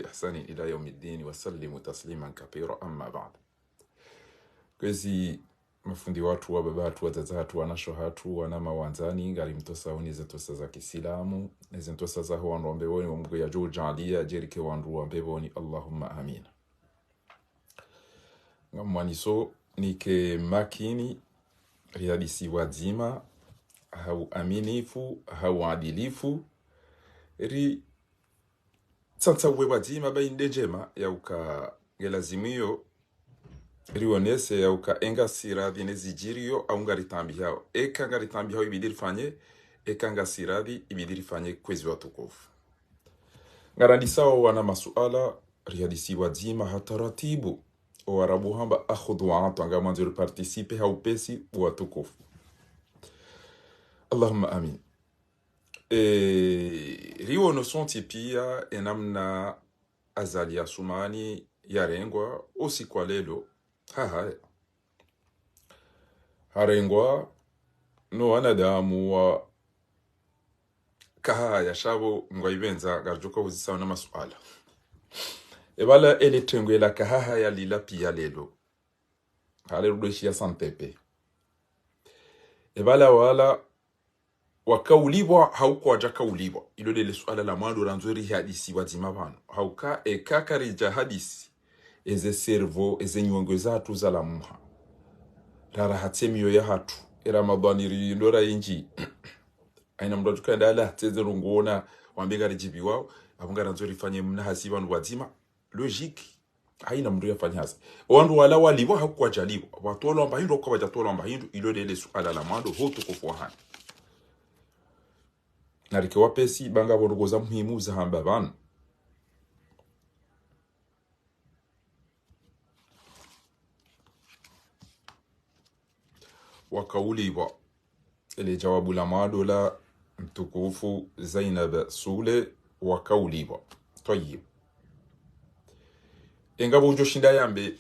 بإحسان إلى يوم الدين وسلم تسليما كثيرا أما بعد. Kwezi mafundi watu wa babatu watazatu wanasho hatu wanama wanzani ngari mtosa unize tosa za kisilamu neze mtosa za huwa nrombewoni wa mungu ya juu jaalia jerike wandu wa mbewoni Allahumma amin. Ngamwaniso nike makini riadisi wadzima hau aminifu hau adilifu ri tsantsa uwe wadzima bainde njema ya uka gelazimio rionese ya uka enga siradhi nezijirio au ngaritambi hao eka ngaritambi hao ibidiri fanye eka nga siradhi ibidiri fanye kwezi watukufu ngarandisa wana masuala riadisi wadzima hataratibu warabu hamba akhudhu wa'atu anga manzuru participe haupesi watukufu Allahumma amin. Rio no sonti pia enamna azali ya sumani yarengwa osi kwa lelo harengwa no wanadamu wa kaha ya shabo ngwaibenza garjuka uzisawa na masuala ebala eletengwe la kaha ya lila pia lelo hale rudoshi ya santepe ebala wala wakaulibwa hauko wajakaulibwa ilo lele suala la mwando ranzuri hadisi wazima bano hauka ekakarija hadisi eze servo eze nyongo zatu za la muha rara hatemiyo ya hatu ramadhani rindora inji aina mdoju kanda ala teze rungona wambega rijibi wao abunga ranzuri fanye mna hasiba wazima logique aina mdu yafanya hasi wandu wala walibo hauko wajalibo watolo amba hindo kwa wajatolo amba hindo ilo lele suala la mwando hotu kufuahani narike wapesi banga borugoza muhimu za hamba banu wakauliwa ile jawabu la madola mtukufu Zainab Sule wakauliwa tayib engabo ujo shinda yambe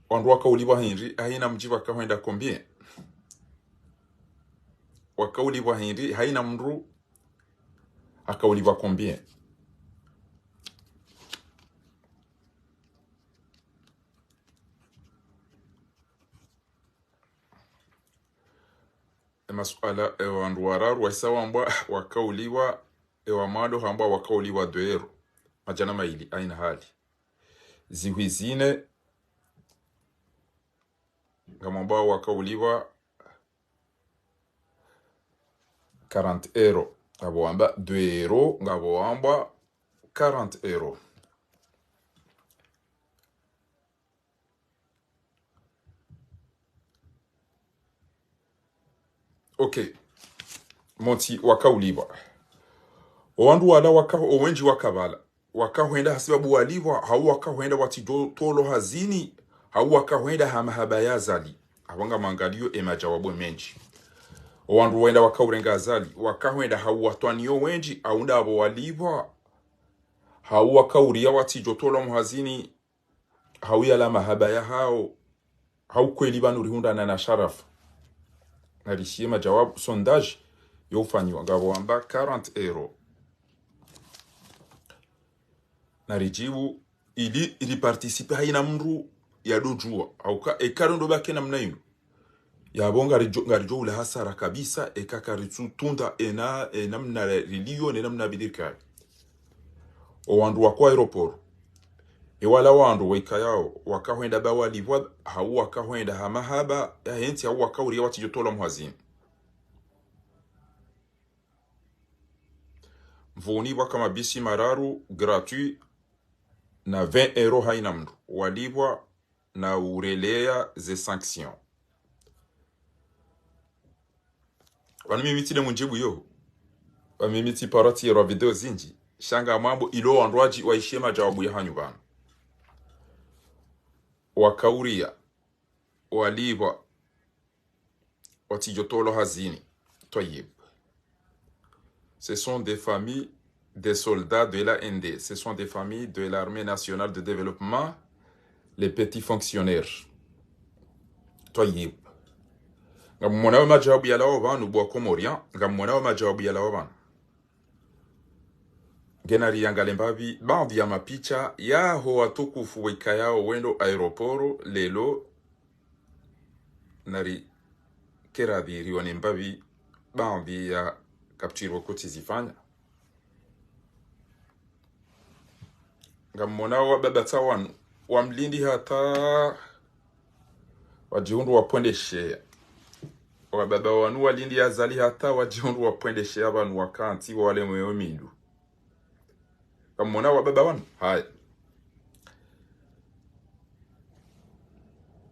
wandu wakauliwa Henry haina mjiba kaenda combien wakauliwa Henry haina mru akauliwa combien masuala wandu wararu wasawa amba wakauliwa ewamado hamba wakauliwa doero majana maili aina hali zihuizine ngamamba wakauliwa 40 euro ngabo amba 2 euro ngabo amba 40 euro okay monti wakauliwa wandu wala owenji wakabala wakahwenda hasibabu waliwa hau wakahwenda watitolo hazini hau wakahwenda hamahaba yazali abanga mangalio emajawabu menji wandu wenda wakaurenga azali wakahwenda hau watwaniyo wenji aunda abo waliwa hau wakauria watijotolo muhazini hau yala mahaba ya hau kweli banu rihunda na sharafu narishie majawabu sondage yofanyiwa ngabo amba 40 euro narijibu ili participe haina mru ya dojua au ka ekarondo bake namna ino yabonga ngarijo ula hasara kabisa ekakaritu tunda namna rilio namna bidirka wandu wakwa aeroport wala wandu wekayao wakahwenda bawalibwa hau wakahwenda hamahaba ya henti hau wakauria watijotola muhazini mvuni kama bisi mararu gratuit na 20 euro haina mdu walibwa na urelea ze sanction wanimimiti de munjibu yo wanimimiti parati ya video zinji shanga mambo ilo wandwaji waishema jawabu ya hanyu bana wakauria walibwa watijotolo hazini toyib. Ce sont des familles des soldats de la ND. Ce sont des familles de l'armée nationale de développement, les petits fonctionnaires. Toyib. Ngamona majawabu ya lao banu bwa Komorian, ngamona majawabu ya lao banu. genari yangale mbavi baadhi ya mapicha yaho watukufu weka yao wendo aeroporo lelo nari keradhiriwa ni mbavi baadhi ya kaptiro koti zifanya ngamona wa baba tawan wa mlindi hata wajihundu wapwendeshe wa baba wanu walindi azali hata wajihundu wapwendeshe abantu wakanti wale mwewe mindu ngamona wa baba wanu haya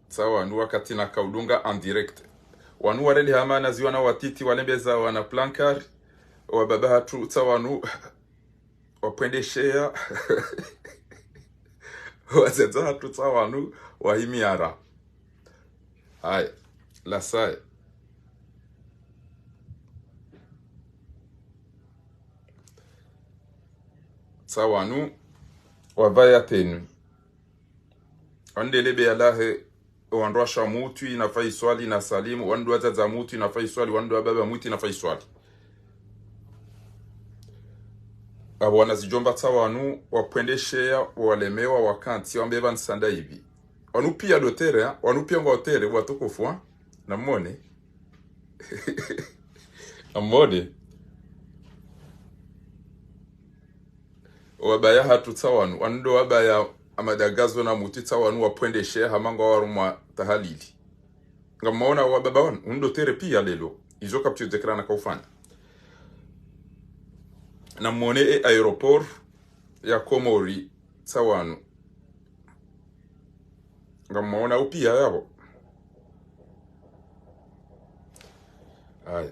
sawa wanu wakati na kaudunga en direct wanu wareli hamana ziwana watiti walembeza wana plankari wa baba hatu sawa wanu wapwendeshea wazeza hatu sawa wanu wahimiara haya la sai sawa wanu wavaya tenu wandelebe alahe wandwa shamutu inafai swali na salimu wandwa zaza mutu inafai swali wandwa baba mutu inafai swali abo wanazijomba sawa wanu wapwendeshea walemewa wakanti wambeba nsanda hivi wanu pia dotere wanu pia ngotere watukufu na mwone amone wabaya hatu tawanu wando wabaya amadagazo na muti tawanu wapwendeshea hamanga warumwa tahalili ngamaona wababa wanu undo tere pia lelo izo kaptu dekrana kaufanya na mwone aeroport ya Komori tawanu ngamaona upia yabo haya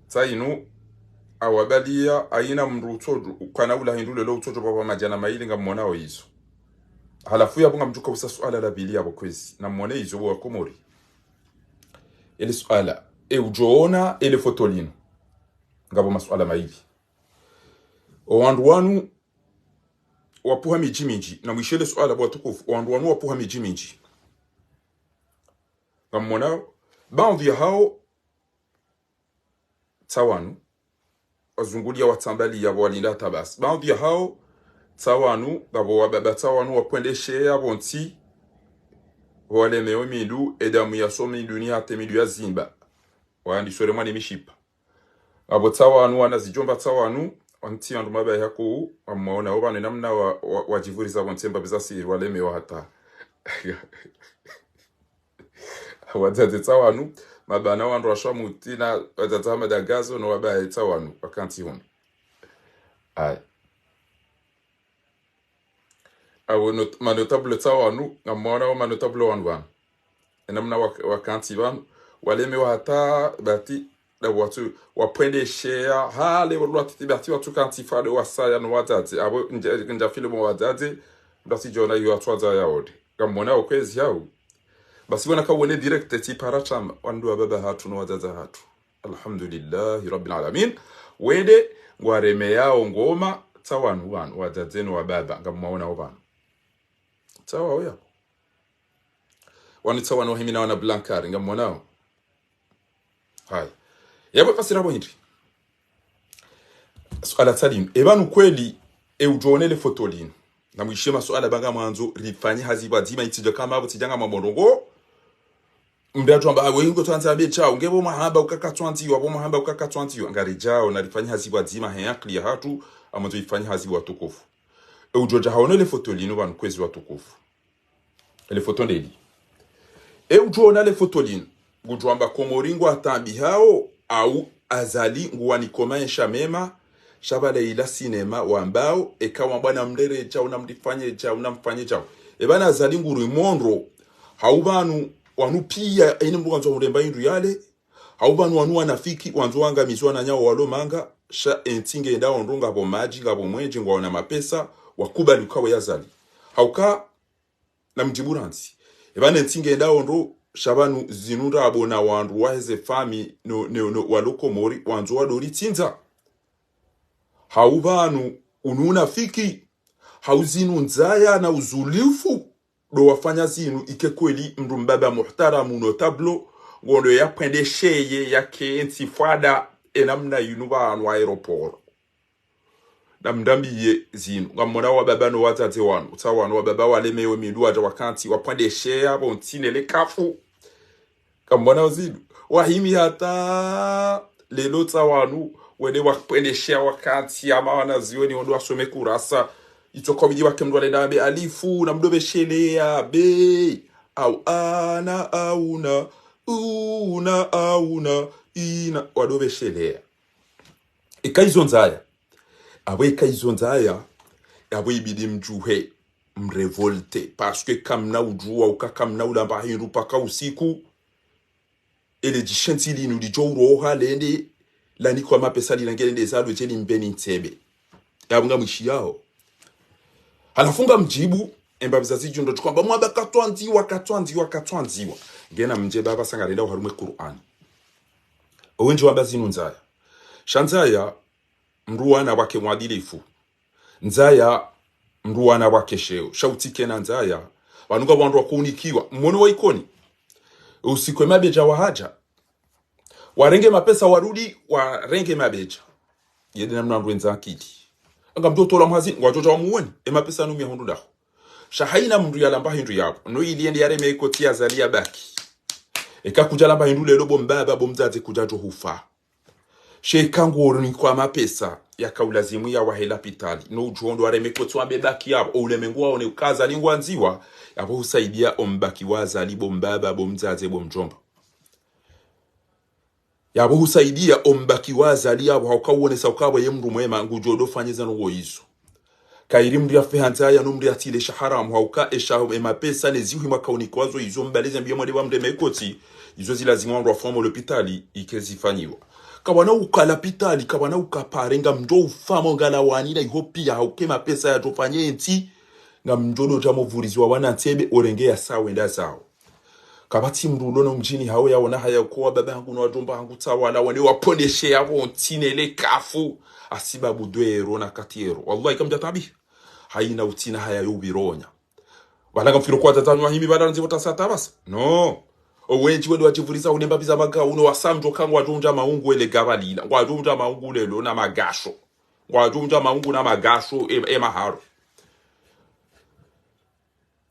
sainu awabalia aina mrutodu kana ula hindule lo utoto baba majana maili ngamona oizo halafu yabo ngamjuka usa swala la bili yabo kwezi na mwone izo wa Komori ile swala ujoona ile fotolino ngabo maswala maili owandu wanu wapuha mijimiji na mwishele swala bwa tukufu owandu wanu wapuha mijimiji ngamona baadhi ya hao tawanu wazungulia watambali ya walinda tabas baadhi ya hao tawanu babo wababa tawanu wapwendeshea bonti wale mewe mindu edamu ya somi dunia hate midu ya zimba wandi sore mwani mishipa abo tawanu wanazijomba tawanu wanti wandu maba yako wamaona wabane namna wajivuri za wantemba bizasi wale mewe hata wadade tawanu mabana wandu washamuti na watatama dagazo no wabaya tawanu wakanti hon ay awo manotable tawanu ngamona wa manotable wanwan enamna wakanti ban waleme hata bati da watu wapwendeshea hale watu bati watu kanti fade wasaya no wadade abo nja filmu wadade basi jona yo atwaza yaode ngamona okwezi yao basi wana kawone direct ti paracham wandu baba hatu no wazaza hatu alhamdulillah rabbil alamin wede ngwareme yao ngoma tawanu wanu wazazenu wa baba ngamwaona obana tawa oya wani tawanu himina wana blankari ngamwaona hai yabo fasira bo hindi suala salim ebanu kweli ujonele fotolino na mwishema suala banga mwanzo rifanyi haziba dima itija kama abo tijanga maborongo mbeatu amba wengo twanza be chao ngebo mahamba ukakatwanti wabo mahamba ukakatwanti ngari jao na rifanya haziba dima hayakli ya hatu amazo ifanya haziba watukufu ujoja haonele fotolino banu kwezi watukufu ele fotondeli ujona le fotolino gujwamba komoringo atambi hao au azali nguwani komaisha mema shabale ila sinema wambao ekawa bwana mlere chao na mdifanye chao na mfanye chao ebana azali nguru mondro haubanu wanu pia ene mbuga muremba indu yale haubanu wanu wanafiki wanzo wanga mizwa na nyao walo manga sha entinge nda ondunga bo maji ngabo mwenje ngwa na mapesa wakubali ukawe yazali hauka na mjiburanzi ebana entinge nda ondo shabanu zinunda abona wandu waheze fami no waloko mori wanzo wadori tinza haubanu ununafiki hauzinu nzaya na uzulifu do wafanya zinu ike kweli mndu mbaba muhtaramu notablo ngondo ya pendesheye yake entifada enamna yunuba anu aeroport na mdambiye zinu ngamona wa baba no watate wanu tsawanu wa baba wale mewe mindu ata wakanti wapande share bontine le kafu ngamona zinu wahimi hata lelo tsawanu wene wapande share wakanti ama wanazioni ondo asome kurasa itokobidi wakemdo le dabe alifu na mdobe shelea be au ana auna una auna ina wadobe shelea ikaizonzaya awe kaizonzaya awe ibidi mjuhe mrevolte parce que kamna ujua uka kamna ulamba hindu paka usiku ele jishentili nudi jowro halende lani kwa mapesa lilangende zalo jeli mbeni ntebe yabunga mwishi yao halafunga mjibu embabizazi jundo tukwamba mwaba katwanziwa ngena mje baba sangarenda uharume Qur'an owenji wabazi nunzaya shanzaya mruwana wake mwadilifu nzaya mruwana wake sheo shautike na nzaya wanuga wandu wakunikiwa mwono wa ikoni usikwe mabeja wa haja warenge mapesa warudi warenge mabeja yedi na mnandu wenza akiti anga mtoto la mhazi ngwajoja wa muweni mapesa numi ya hundu daho shahaina mndu ya lamba hindu yapo no iliende yare meiko tia zalia baki eka kuja lamba hindu lelo bombaba bomzaze kujajo hufa shekangu ni kwa mapesa ya kaulazimu ya wahela pitali no ujondo ware meiko tuambe baki yapo ulemengu waone ukaza lingwanziwa yapo husaidia ombaki waza li bombaba bomzaze bomjomba yabo husaidia ombaki waza li yabo hawakawonesa ukabo yemndu mwema ngujodo fanyeza no izo kairi mndu yafe ya numri atile shaharamu hauka eshaho emapesa nezihu makauni kwazo izo mbaleze mbiyo mwede wa mdeme ekoti izo zilazimu wandu wafomo l'hopitali ikezifanyiwa kabana ukala pitali kabana ukaparenga mdo ufamo ngala wanila ihopia hauke mapesa ya tofanye enti nga mjodo jamo vurizwa wana ntebe orenge ya sawe nda zao kabati mrulono mjini hao ya wana haya kuwa baba hangu na wajomba hangu tawala wane wapondeshe ya wontine le kafu asiba budwero na katiero wallahi kamja tabi haina utina haya yubironya walaga mfiro kwa tatanu wa himi badala nzivo tasata basa no owenji wendo wachivuriza unemba biza maga uno wasamjo kangu wajumja maungu ele gabalila wajumja maungu lelo na magasho wajumja maungu na magasho maharo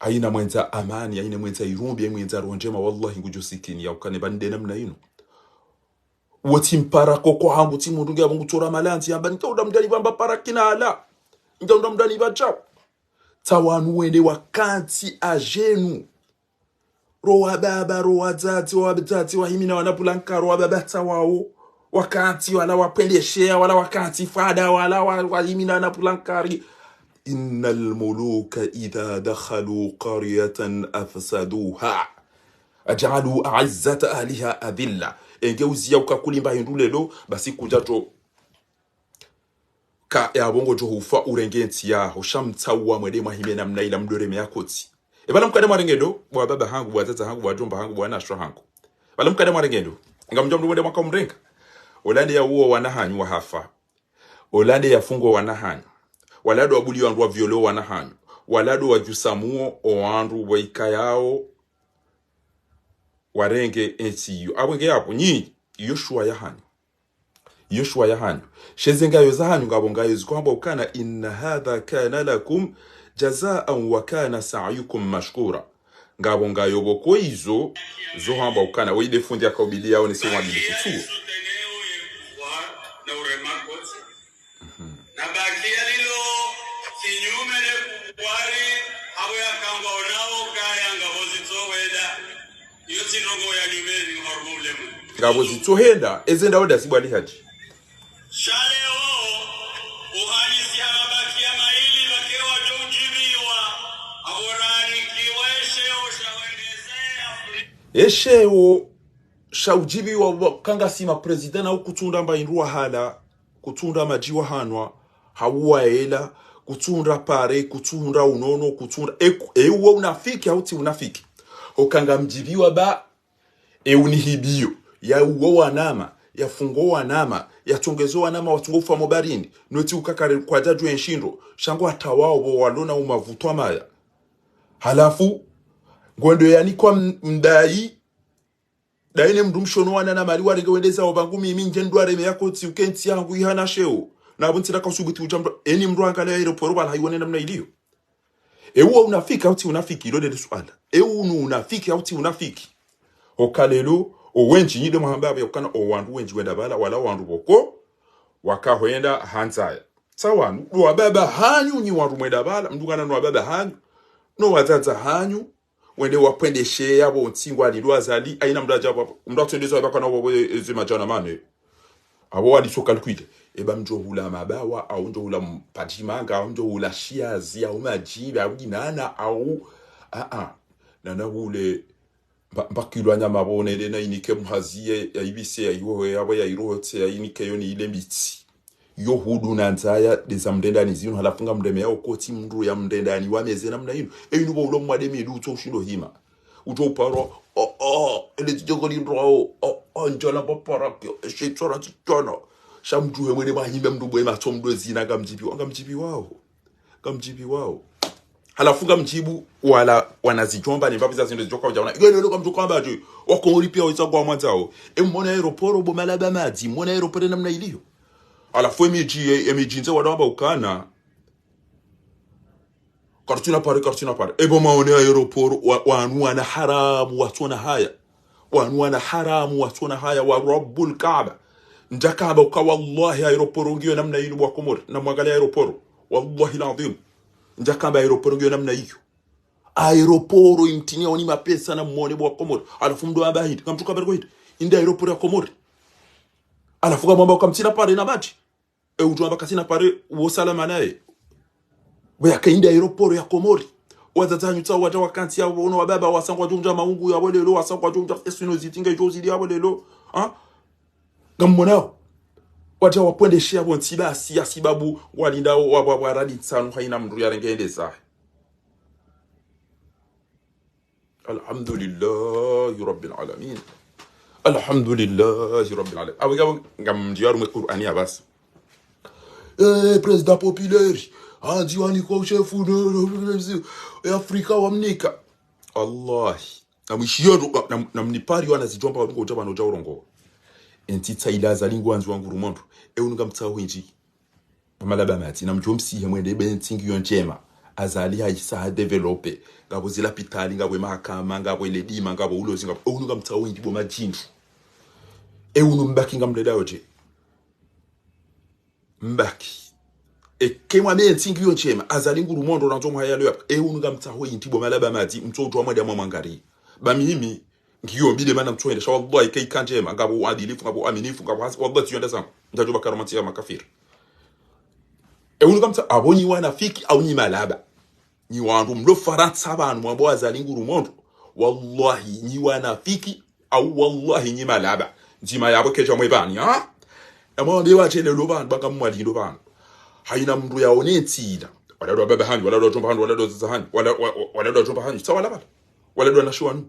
aina mwenza amani aina mwenza irumbi mwenza ronjema wallahi ngujusikini ya ukane bande namna ino wati mpara koko hangu timu ndungi ya mungu tora malanzi yamba nitauda mdani bamba para kinala nitauda mdani bachao tawanu wende wakanti ajenu roa baba roa zati wa himina wanapulanka roa baba tawao wakanti wala wapendeshea wala wakanti fada wala wa himina wanapulankari إن الملوك إذا دخلوا قرية أفسدوها أجعلوا أعزة أهلها أذلة engeuzi ukakuli mbahindu lelo basi kujato ka yabongo johufa urengenti yaho shamtsawa mwede mahimena mnaila mdoreme yakoti ebala mkade marengendo bwa baba hangu bwa tata hangu bwa jomba hangu bwa nashra hangu bala mkade marengendo ngamjomdo mwede mwaka mrenga olande ya uo wanahanyu wa hafa olande ya fungo wanahanyu walado wabuli wandu wa violo wanahanyu walado wa jusamuo oandu wa ikayao warenge entiyo abwenge yapo nyi yoshua yahanyu shezenga yozahanyu ngabonga yezkwamba ukana inna hadha kana lakum jazaan wa kana sa'yukum mashkura ngabonga yoboko izo zohamba ukana weide fundi akabili yao nisema bilikitu ngabo zitohenda ezenda oda sibwali haji shaleo uhalisi habaki ya maili bakewa jojibiwa aborani kiwesheo shawendezea esheo shaujibiwa kanga sima president au kutunda mbaindwa hala kutunda majiwa hanwa hauwa ela kutunda pare kutunda unono kutunda ewo unafiki hauti unafiki okanga mjibiwa ba eunihibio ya uwo wanama ya fungo wanama ya tongezo wanama watungofa mobarini noti ukakare kwa jaju enshindo shango atawao bo walona umavutwa maya halafu ngondo yani kwa mdai daine mdumshono wana na mali warenge wendeza obangu mimi ngendware me yakoti ukenti yangu ihana sheo na buntira kasubuti ujamdo eni mru angale aeroport wala haione namna iliyo. Ewa unafiki auti unafiki ilo de swala. Ewa unafiki auti unafiki. Okalelo owenji nyide muhambabe okana owandu wenji wenda bala wala wandu boko wakahoenda hanzaya. Sawanu no ababa hanyu nyi wandu mwenda bala mdungana no ababa hanyu no wazaza hanyu wende wapendeshe yabo ntsingwa lilwa zali aina mdaja hapo mdatendeza bakana bobo ezimajana mane abo wali so calcule eba mjo hula mabawa au ndo hula mpatimanga au ndo hula shiazi au majiba au ginana au nana hule bakilwa nyama bonele na inike mhaziye ya ibise ya iwo yabo ya irote ya inike yoni ile mbiti yo hudu na nzaya deza mdendani zinu halafunga mdeme yao koti mndu ya mdendani wameze namna inu inu bo ulo mwademi ilu uto ushindo hima uto uparo ele tijoko lindro njola bapara shetora titono shamduhe mwene mahime mdu bwe mato mdu zina gamjibi wao halafunga mjibu wala wanazijomba ni mbabiza zindo zijoka ujaona igelo kwa mtu kwamba ati wakomori pia wizagwa mwanzao mwona aeroporo bo malaba madi mwona aeroporo namna iliyo alafu emijinze wadamba ukana kartuna pare ebo maone aeroporo wanu wana haramu watuna haya wa rabbul kaaba ndakaba uka wallahi aeroporo ngiyo namna iliyo wa komori na mwangalia aeroporo wallahi alazim ndakaba aeroporo ngiyo namna hiyo aeroporo imtinia oni mapesa na mwone wa komori alafu mdo amba hidi kamtuka bergo hidi inda aeroporo ya komori alafu kama mbao kamtina pare na bati utuamba katina pare wo salama naye baya kainda aeroporo ya komori wazazanyu tsawo wata wakanti ya ono wababa wasangwa junja maungu ya bolelo wasangwa junja esino zitinga jozi ya bolelo ngamonao wata wapwendeshia bontiba sibabu walinda waradi tsanu haina mndu yarengende sahi. Alhamdulillahi rabbil alamin. Awiga ngamdiyaru mu Qur'ani abas. Président populaire andiwani ko chefu de Afrika wamnika. Allah. Namwishiyo namnipari wana zijomba wabingo ujaba no jawrongo. Entita ilaza lingwanzi wangu rumondu. Unuga mtawo inji. Pamalaba mati namjomsi hemwende bentingi yonjema. Azali haisa develope. Ngabo zila pitali ngabo mahakama ngabo ledima ngabo ulozi ngabo unuga mtawo inji bo majindu. Unu mbaki ngamleda oje. Mbaki. Kemwa bentingi yonjema azali nguru mondo na ntomo hayalo yapa. Unuga mtawo inji bo malaba mati mtoto amwede amwangari. Bamimi ngiyo mbide mana mtwende sha wallahi kai kanjema ngabo wadilifu ngabo aminifu ngabo wallahi tuyenda sangu ndajoba karamati ya makafiri unukamta abonyi wanafiki au ni malaba ni wandu mlo faransa abantu mwabo azali nguru mondo wallahi ni wanafiki au wallahi ni malaba njima yabo keja mwebani amwande wachele lobantu bakamwali lobantu haina mndu yaonetila wala baba hani wala jomba hani wala zahani wala jomba hani sawa bala wala nashwanu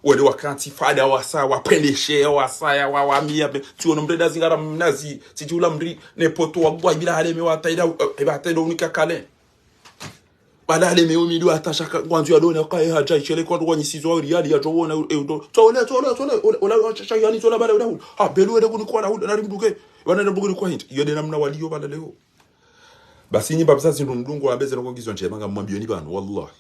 wale wakati fada wasa wapendeshe wasaya wawamia tuono mreda zingara mnazi tijula mri nepoto wabwa bila haleme wataida ibataida unika kale bala haleme umidu atashaka kwanzu ya dona kai haja chele kwa ndo nyisizo wa riali ya jowona tole ola chaka yani tola bala uda belu wede kunikuwa na huda narimduke wana ndumbuke kwa hindi yode namna walio bala leo basi nyimba bisazi ndumdungu abeze ngongizwa njema ngamwambio ni bana wallahi.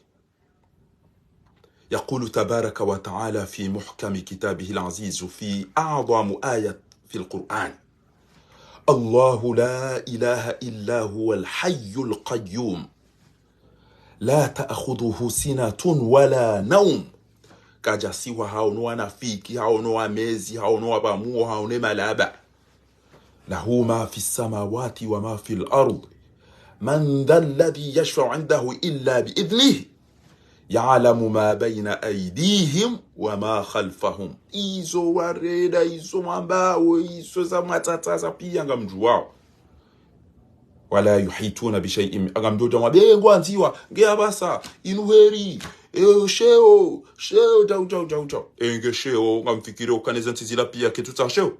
يقول تبارك وتعالى في محكم كتابه العزيز في أعظم آية في القرآن الله لا إله إلا هو الحي القيوم لا تأخذه سنة ولا نوم كجاسيوا هاونوا نفيكي هاونوا ميزي هاونوا بامو هاونوا ملابا له ما في السماوات وما في الأرض من ذا الذي يشفع عنده إلا بإذنه يعلم ما بين أيديهم وما خلفهم إيزو وريدا إيزو مباو إيزو زماتاتا زبيا نغمجواو ولا يحيطون بشيء نغمجو جمع بيغو أنتيوا غياباسا إنوهري شeo jau enge sheo ngamfikiri ukaneza ntizila pia ketuta sheo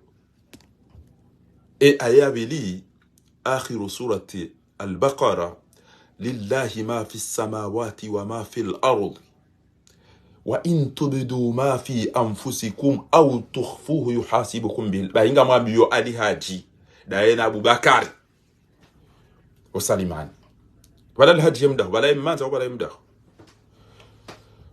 ayabili آخر سورة البقرة لله ما في السماوات وما في الأرض وإن تبدوا ما في أنفسكم أو تخفوه يحاسبكم به باينغا ما بيو علي هاجي داينا أبو بكر وسليمان ولا الهدي يمده ولا يمات ولا يمده.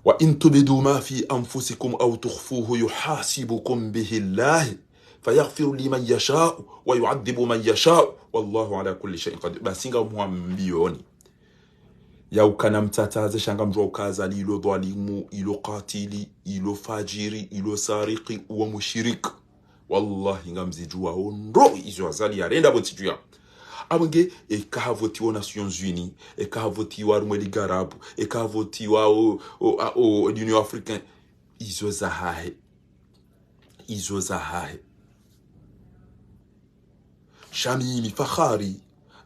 وإن تبدوا ما في أنفسكم أو تخفوه يحاسبكم به الله فيغفر لمن يشاء ويعذب من يشاء والله على كل شيء قدير. Basinga mwambioni ya ukanamtataze shanga mjua ukazali ilo dhalimu ilo katili ilo fajiri ilo sariki uwa mushirika wallahi ngamzijua ondo izo azali ya renda botijua abenge ekahavotiwa Nations Unies ekahavotiwa rumwe ligarabu ekahavotiwa o Union Africaine izo zahahe shamimi fakhari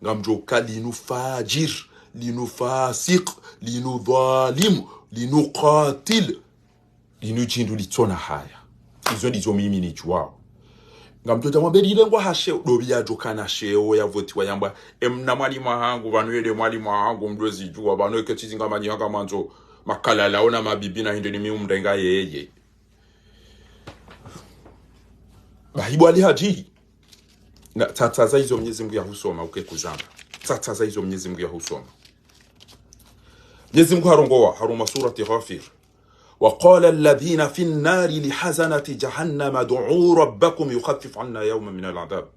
ngamjo kalinu fajir linu fasiq linu dhalim linu qatil linu jindu litona haya izo ndizo mimi ni chuao ngamtoja mwambeli ile ngwa hashe dobia jokana sheo ya voti wayamba emna mwali mahangu vanwele mwali mahangu mdozi jua vanwe ketizi ngamanyi hanga manzo makala laona mabibi na hinde ni miu mdenga yeye bahibu ali haji na tataza hizo Mwenyezi Mungu ya husoma ukekuzama tataza hizo Mwenyezi Mungu ya husoma Mwenyezi Mungu harongoa haruma surati Ghafir وقال الذين في النار لحزنة جهنم ادعوا ربكم يخفف عنا يوما من العذاب.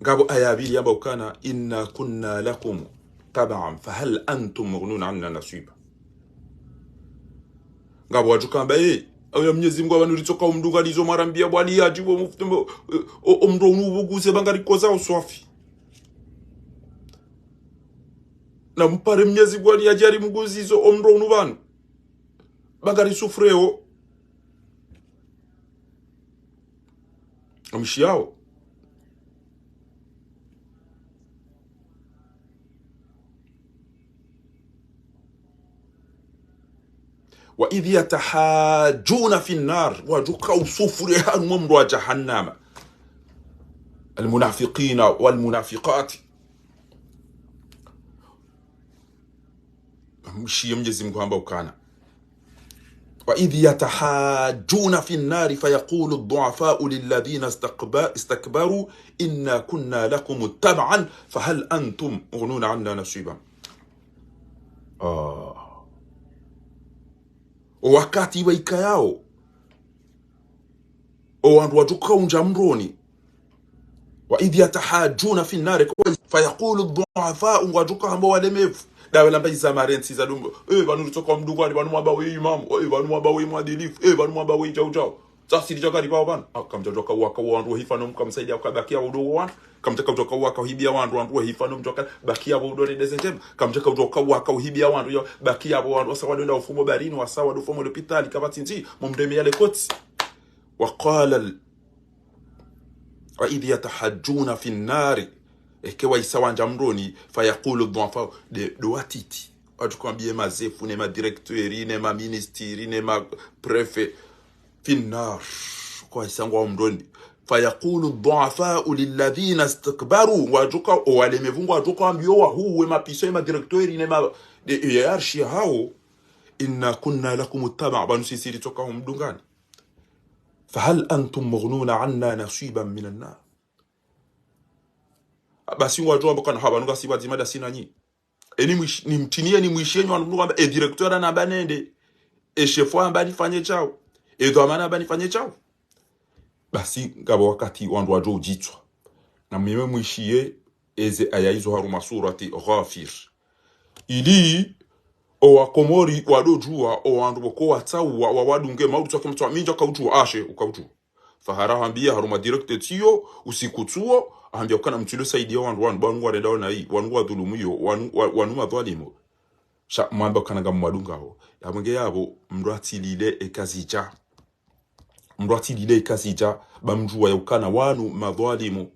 قالوا أيابيل يا بوكانا إنا كنا لكم تبعا فهل أنتم مغنون عنا نصيبا. قالوا واجوكان باي أو Mwenyezi Mungu wanuritoka umdunga lizo marambia bwali ajibu muftumbo omdo nubuguze bangari koza uswafi na mpare Mwenyezi Mungu aliyajari mguzizo omro unuvanu bagari sufreo amshiao wa idh yatahajuna fi an-nar wajuka usufriha mumro jahannama almunafiqina walmunafiqat mshi Mwenyezi Mungu ambao kana وإذ يتحاجون في النار فيقول الضعفاء للذين استكبروا إنا كنا لكم تبعا فهل أنتم مغنون عنا نصيبا. wakati waika yao owandu wajuka unjamroni وإذ يتحاجون في النار فيقول الضعفاء wajuka ambao walemevu dawe lamba izamarenti za dumbo banu rutoka mdugwani banu mwabawe imamu banu mwabawe mwadilifu banu mwabawe jao sasa lijagari bao bana akamjoka waka wandu hifano mkamsaidia ukabakia udogo wan kamtaka utoka waka uhibia wandu hifano mtoka bakia udogo redesenjem kamtaka utoka waka uhibia wandu yo bakia wandu wasawa ndio ufumo barini wasawa ndio ufumo hospitali kabatinzi mumdeme yale koti waqala wa idh yatahajjuna fi an-nar ekewa isawanja mroni fayaqulu dhuafa de doatiti watu kwambie mazefu ne ma directeur ne ma ministeri ne ma prefet finnar kwa isangwa mroni fayaqulu dhuafa lilladhina istakbaru wajuka walemevungu wajuka ambio wa huwe mapiso ma directeur ne ma de hierarchie hao inna kunna lakum taba banu sisiri toka mdungani fahal antum mughnuna anna nasiban min an-nar. Basi watu ambao kana haba nuka siba zimada sina nyi ni mtinie ni mwishenyu wanu kwamba directeur ana banende chef wa mbani fanye chao dhamana bani fanye chao basi ngabo wakati wandu wajo ujitwa na mimi mwishie eze aya hizo haruma surati Ghafir ili owakomori wadojua owandu boko watsawa wawadunge maudu tsakomtwa minja kaujua ashe ukaujua fahara hambia haruma directeur tiyo usikutuo ambia kana mtulo saidia wandu bangu warenda na hii wangu wadhulumu hiyo wanu madhalimu sha mwamba kana gamwadunga ho yamenge yabo mratilile ekazija bamjua yukana wanu madhalimu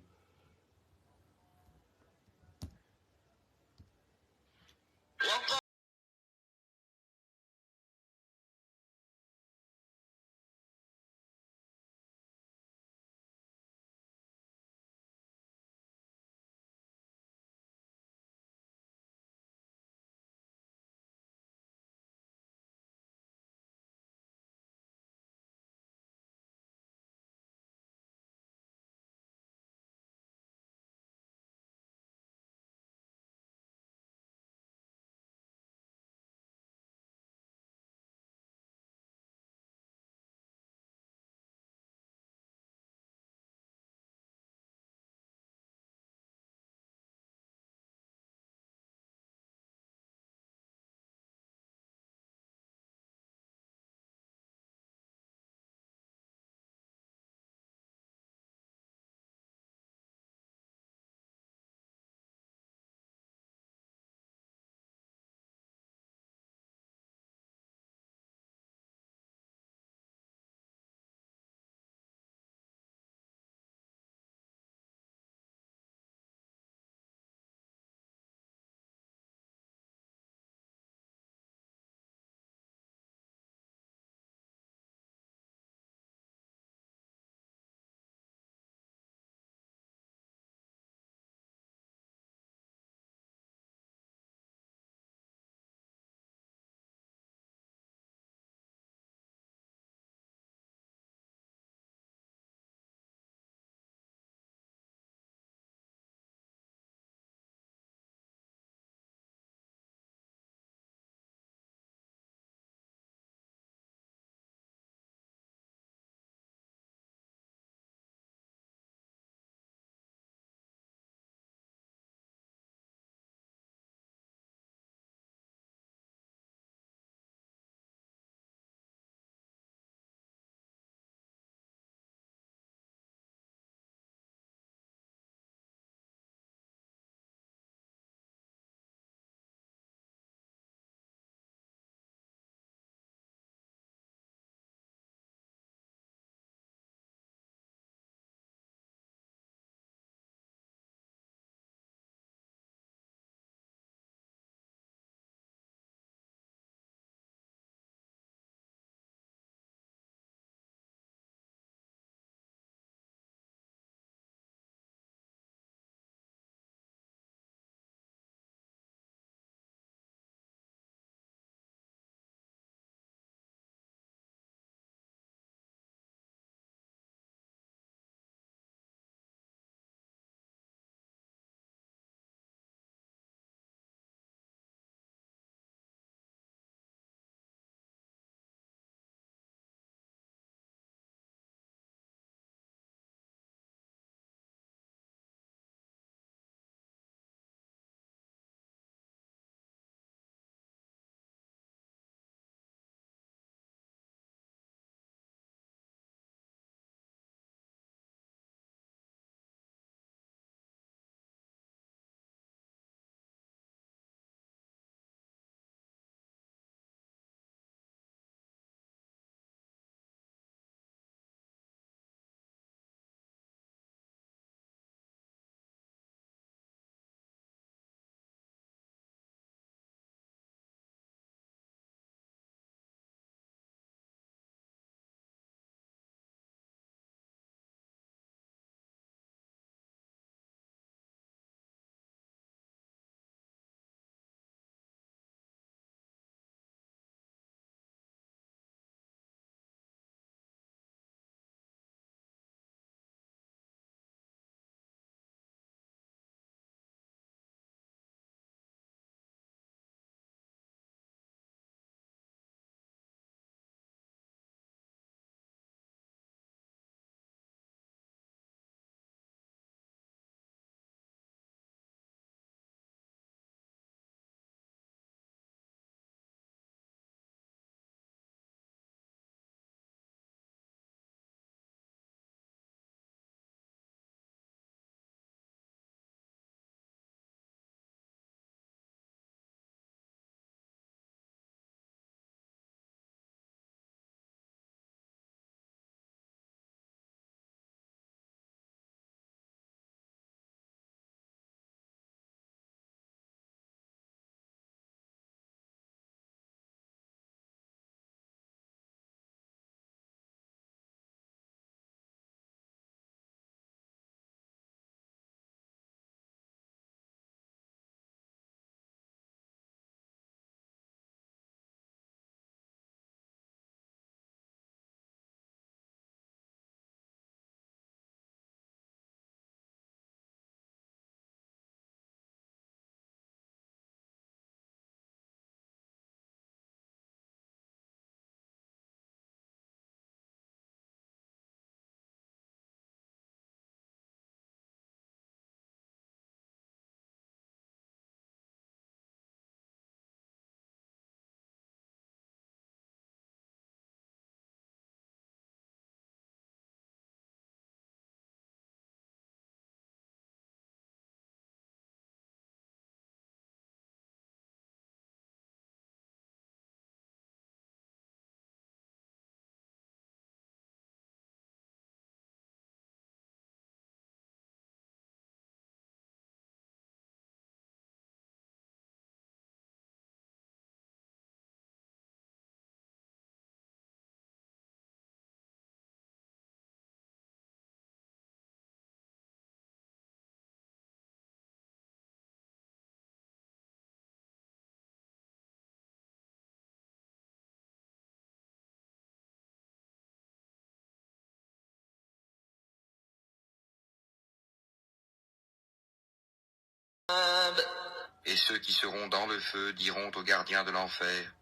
Et ceux qui seront dans le feu diront aux gardiens de l'enfer,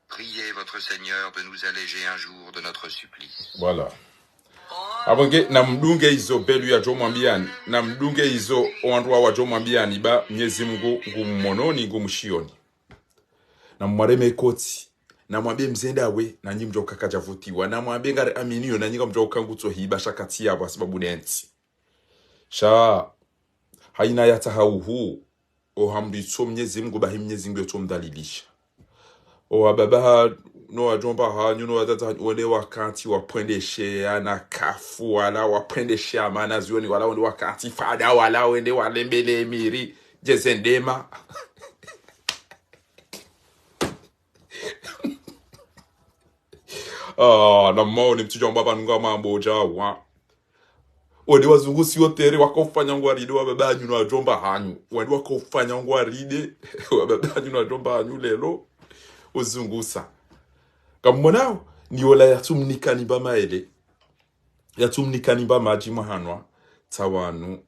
priez votre Seigneur de nous alléger un jour de notre supplice. Voilà. Abonge na mdunge hizo belu ya Jomo Ambiani na mdunge hizo oandwa wa Jomo Ambiani ba Mwenyezi Mungu ngumononi ngumshioni. Na mwareme koti na mwambie mzenda we na nyi mjoka kajavutiwa na mwambie ngare aminio na nyinga mjoka ngutso hiba shakati yabo sababu nenti. Sha haina yata hauhu o hamdi so Mwenyezi Mungu ba Mwenyezi Mungu yotomdalilisha. O ababa no ajomba ha nyuno watata wale wakati wapendeshe ana kafu wala wapendeshe amana zioni wala wende wakati fada wala wende walembele miri jezendema. Na maoni mtujomba banunga mambo jawa wende wazungu siyo tere wakofanya ngwaride wababa nyuno ajomba hanyu wende wakofanya ngwaride wababa nyuno ajomba hanyu lelo uzungusa kamonao ni ola yatumnikani ba maele yatumnikani ba maji mahanwa tawanu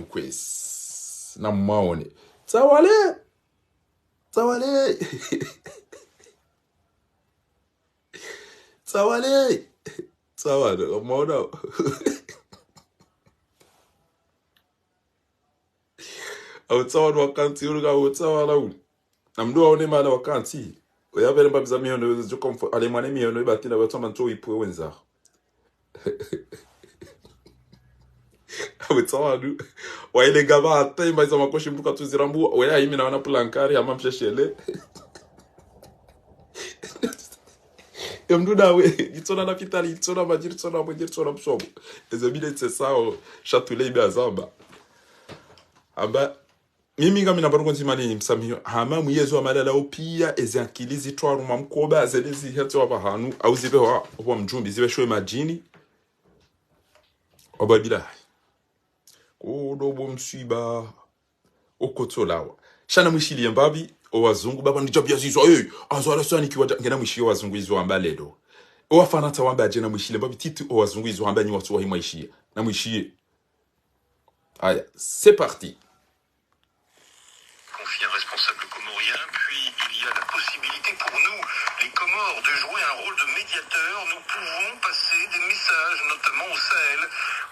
kwes na maone tawale maona au tawanu wakanti uruga utawala uli na mdu waone mala wakanti oyabere mbabiza miyono zo comfort ale mwane miyono batina batoma nto ipwe wenza awetawadu wa ile gaba ata mbaza makoshi mbuka tuzirambu oya yimi na wana plankari ama msheshele mdu dawe itona na pitali itona majiri itona mwenye itona msobo ezebile tsesao chatule ibe azamba amba mimi ngami nabaruko ntimali msamio hama muyezo amalala opia ezankilizi twaruma mkoba zelezi heto abahanu au zibe wa mjumbi zibe shwe majini obabila kodobo msiba okotolawa shana mwishili mbabi owazungu baba ndijabya zizo azwala sani kiwa ngena mwishiyo wazungu izo ambaledo owafana tawamba ajena mwishili mbabi titi owazungu izo ambani watu wa himaishia na mwishiye aya c'est parti. Confie un responsable comorien, puis il y a la possibilité pour nous, les Comores, de jouer un rôle de médiateur. Nous pouvons passer des messages, notamment au Sahel,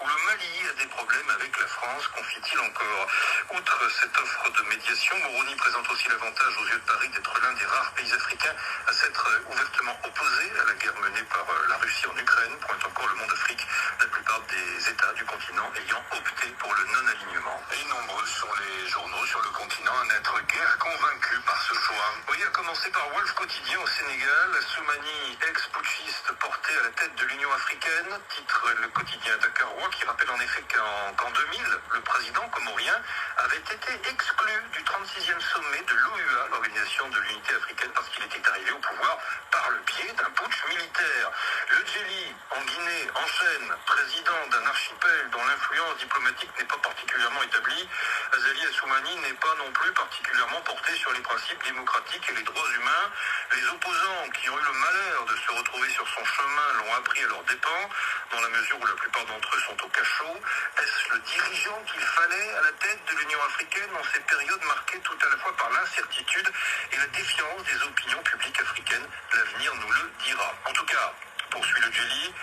où le Mali a des problèmes avec la France, confie-t-il encore. Outre cette offre de médiation, Moroni présente aussi l'avantage aux yeux de Paris d'être l'un des rares pays africains à s'être ouvertement opposé à la guerre menée par la Russie en Ukraine, pointe encore le monde Afrique, la plupart des États du continent ayant opté pour le non-alignement. Et nombreux sont les journaux sur le continent à n'être guère convaincus par ce choix. Oui, à commencer par Wolf Quotidien au Sénégal, Soumani, ex-putschiste porté à la tête de l'Union africaine, titre le quotidien dakarois qui rappelle en effet qu'en 2000, le président comorien avait été exclu du 36e sommet de l'OUA, l'Organisation de l'Unité africaine, parce qu'il était arrivé au pouvoir par le biais d'un putsch militaire. Le Djeli, en Guinée, enchaîne, président d'un archipel dont l'influence diplomatique n'est pas particulièrement établie. Azali Assoumani n'est pas non plus particulièrement porté sur les principes démocratiques et les droits humains. Les opposants qui ont eu le malheur de se retrouver sur son chemin l'ont appris à leurs dépens, dans la mesure où la plupart d'entre eux sont au cachot. Est-ce le dirigeant qu'il fallait à la tête de l'Union africaine dans ces périodes marquées tout à la fois par l'incertitude et la défiance des opinions publiques africaines? L'avenir nous le dira. En tout cas, poursuit le Djeli,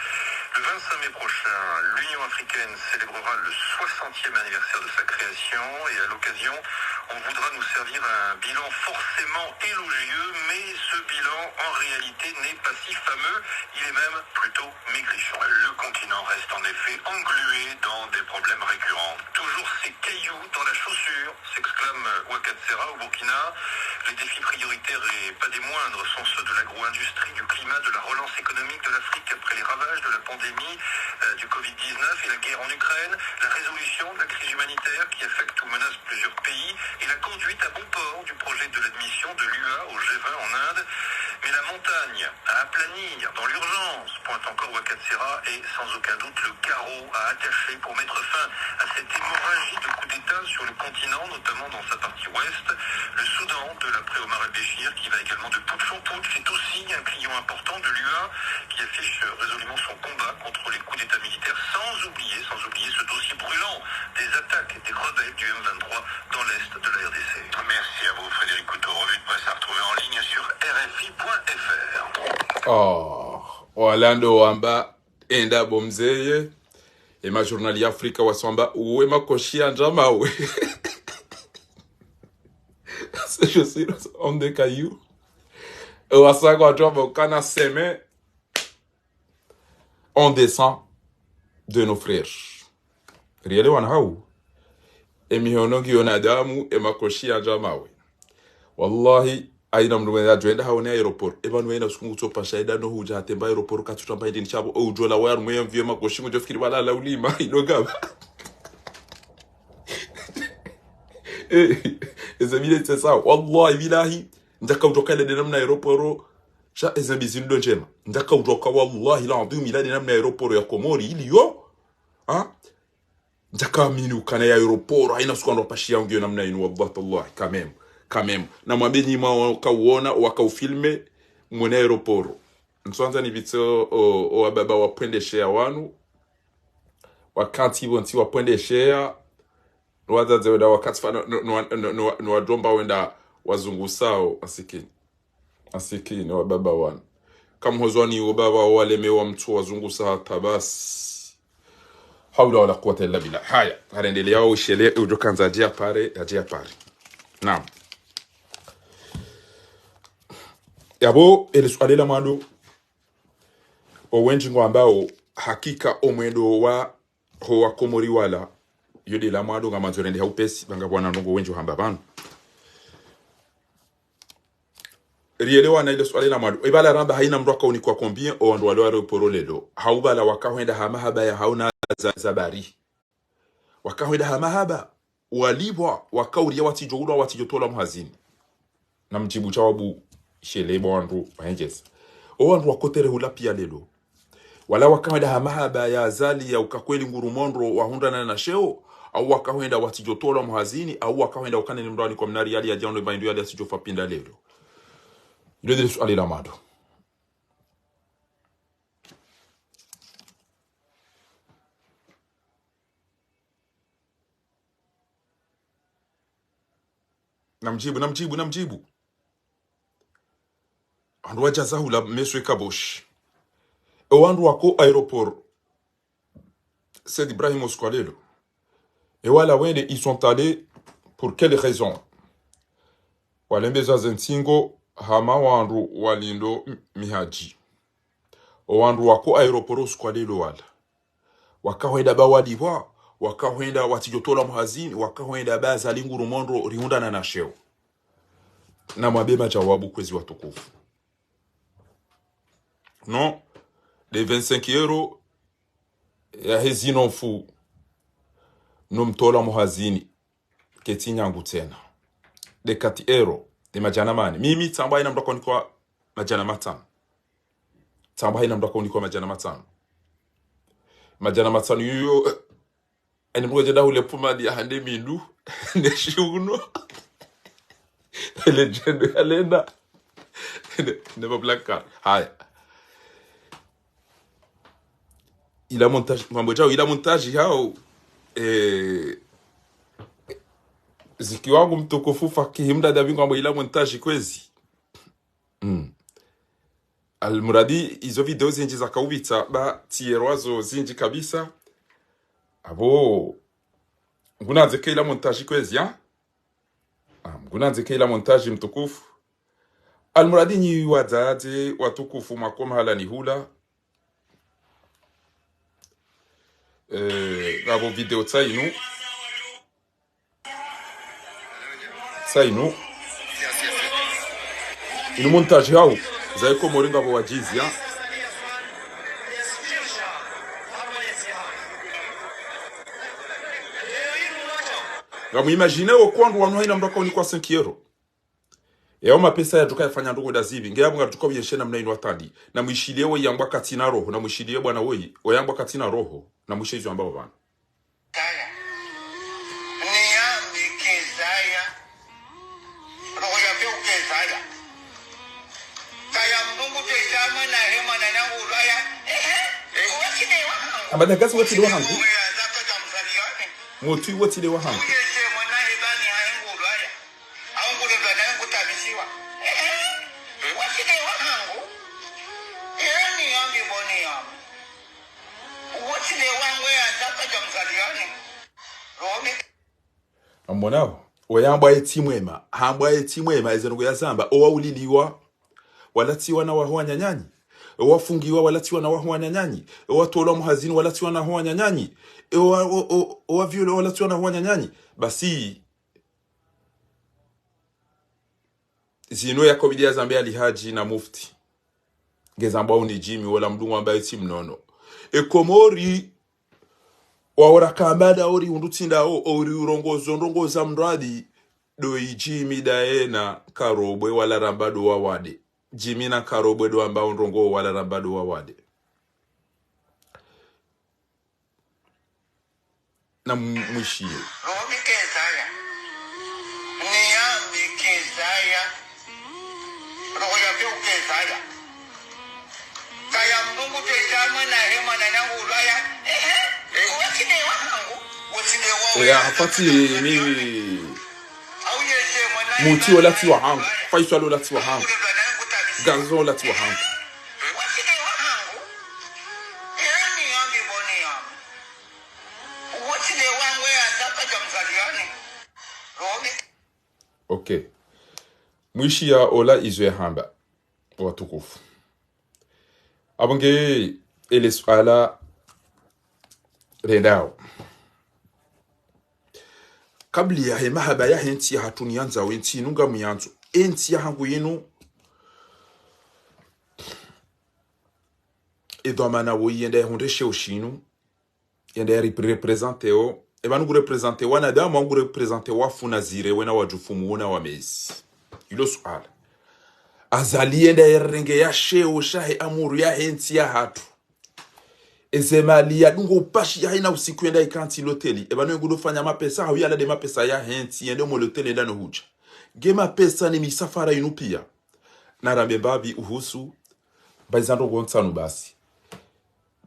le 25 mai prochain, l'Union africaine célébrera le 60e anniversaire de sa création et à l'occasion, on voudra nous servir un bilan forcément élogieux, mais ce bilan, en réalité, n'est pas si fameux, il est même plutôt maigrichon. Le continent reste en effet englué dans des problèmes récurrents. Toujours ces cailloux dans la chaussure, s'exclame Ouagattara au Burkina. Les défis prioritaires et pas des moindres sont ceux de l'agro-industrie, du climat, de la relance économique de l'Afrique après les ravages de la pandémie du Covid-19 et la guerre en Ukraine, la résolution de la crise humanitaire qui affecte ou menace plusieurs pays et la conduite à bon port du projet de l'admission de l'UA au G20 en Inde. Mais la montagne à aplanir dans l'urgence, pointe encore Ouakhatsera, et sans aucun doute le carreau à attacher pour mettre fin à cette hémorragie de coups d'État sur le continent, notamment dans sa partie ouest. Le Soudan de l'après Omar el-Béchir, qui va également de putsch en putsch, est aussi un client important de l'UA, qui affiche résolument son combat contre les coups d'État militaires, sans oublier ce dossier brûlant des attaques des rebelles du M23 dans l'est de la RDC. Merci à vous, Frédéric Couteau. Revue de presse à retrouver en ligne sur rfi.fr. Orlando wamba enda bomzeye ema journal ya Afrika waswamba uwe makoshia njama we. Je suis on de caillou. Wasaka watoba ukana seme. On descend de nos frères. Riele wanahau. Emihonogi yonadamu ema koshia njama we. Wallahi aina mnumenya joenda haone aeroport ebanu wena usikungu tsopa shaida no huja hatemba aeroport katutamba idini chabo ojola wa rumwe mvye makoshingo jofikiri wala la ulima inogaba ezabile tsesa wallahi bilahi ndaka utoka ile namna aeroport sha ezabizini do njema ndaka utoka wallahi la ndu milani namna aeroport ya Komori iliyo ndaka mini ukana ya aeroport haina sukando pashia ngio namna inu wallahi kamem na mwambeni wakauona wakaufilme mwene aeroporo nswanza ni vitso o baba wapwendeshea wanu wakati wonti wapwendeshea nwazaze wenda wakati fana nwadromba wenda wazungusao asikini wa baba wanu kamhozwani wa baba waleme wa mtu wazungusa hata basi hawla wala quwwata illa billah. Haya harendelea ushele ujokanza ajia pare naam. Yabo eliswali la mando owenji ambao hakika omwendo wa hoa Komori wala yode la mando nga mazorende haupesi banga bwana ndongo wenji hamba banu rielewa na ile swali la mando ibala ramba haina mroka uni kwa combien o ndo wale poro lelo haubala wakahwenda hamahaba ya hauna zabari wakahwenda hamahaba walibwa wakauria watijogulwa watijotola mhazini na mjibu chawabu shelebo wandu wahengeza wandu wakotere hula pia lelo wala wakawenda hamahaba ya azali ya ukakweli ngurumondro wahundana na sheo au wakawenda watijotola mhazini au wakawenda ukane ni mdwani kwa mnari yali ya jano baindu yali ya sijofa pinda lelo. Ilo dili suali la mado namjibu andu wajazahu la meswe kabosh wandu wako aéroport c'est Ibrahim Oskwalelo et wala wende ils sont allés pour quelle raison walembeza zentingo hama wandu walindo mihaji wandu wako aéroport Oskwalelo wala wakawenda bawaliwa wakawenda watijotola mhazini wakawenda bazali ngurumondro riundana na sheo na mabema jawabu kwezi watukufu non les 25 euros ya hezino fu numtola muhazini ketinyangu tena de 4 euro de majana mani mimi tamba ina mdoko niko majana matano yuyo eni mwoje da hule puma di hande mindu ne shuguno ele jendo alenda ne bablaka haya ila montage hao ziki wangu mtukufu fakihimda dabingu ambo ila montage kwezi almuradi izo video zinji za kaubita ba tierwazo zinji kabisa abo ngunaze ke ila montage kwezi ya ngunaze ke ila montage mtukufu almuradi nyi wazade watukufu makoma hala ni hula abo video tsainu inu montage hao zaiko moringa bo wajizi ya gamu imagine o kwandu wanu haina mdoka unikwa 5 euro ya mapesa ya tukayafanya ndongo dazibi ngeyabo ngatuko byeshena mnaino atandi na mwishiliye we yangwa katina roho na mwishiliye bwana we oyangwa katina roho na mwishizo ambao bana kaya ni yambi kezaya roho ya pia ukezaya kaya mdungu tezama na hema na nangu uraya wakide wahangu abadagasi watile wahangu motui watile wahangu Ambonao oyamba etimwema hamba etimwema ezengo yazamba owawuliliwa walatiwa na wahwanya nyanyi owafungiwa walatiwa na wahwanya nyanyi owatola muhazini walatiwa na wahwanya nyanyi owavyula walatiwa na wahwanya nyanyi basi zino yako bidia zambia lihaji na mufti ngezamba undi jimi wala mdungu ambaye timnono ekomori wawara kambada ori undutinda ori urongoza mradi do ijimi daena karobwe wala rambado wawade jimi na karobwe do amba unrongo wala rambado wawade na mwishie robi kezaya ni yambi kezaya roho ya pia ukezaya kaya mdungu tezama na hema na nangu uraya ya hapati mimi muti olati wa hangu faisal olati wa hangu gazo olati wa hangu okay mwishi ya ola izwe hamba watukufu abonge ele swala rendao kabli ya mahaba ya henti ya hatunianza wenti nunga muyanzo enti ya hangu yinu edo mana wo yende hondeshe oshinu yende represente o eba nugu represente wana da mwangu represente wafu nazire wena wajufumu wona wamezi ilo suala azali yende renge ya sheo shahe amuru ya henti ya hatu ezemali ya dungo pashi ya ina usiku yenda ikanti loteli eba no ngudo fanya mapesa hawi ala de mapesa ya henti yende mo loteli ndano huja gema pesa ni misafara inu pia na rambe babi uhusu bazando gontsanu basi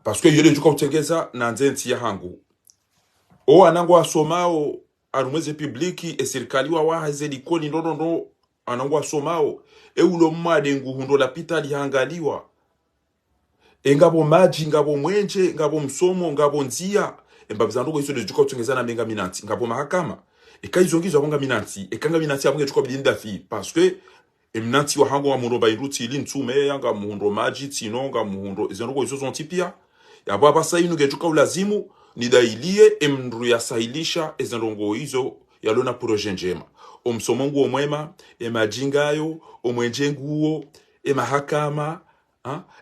parce que yele juka utengeza na nzenti ya hangu o anango asomao arumweze publiki e serikali wa wahaze likoni ndondo anango asomao e ulo mmade nguhundo la pita lihangaliwa engabo maji ngabo mwenje ngabo msomo ngabo nzia embabizando iso de juka utengeza na menga minanti ngabo mahakama ekaizongizwa bonga minanti ekanga minanti abonge juka bilinda fi parce que eminanti wa hango wa mundo bairuti lintume yanga mundo maji tinonga mundo izongo iso zontipia yabo abasa inu gejuka ulazimu nidailie emndu ya sahilisha ezendongo hizo yalona projet njema omsomongu omwema emajingayo omwenjenguo emahakama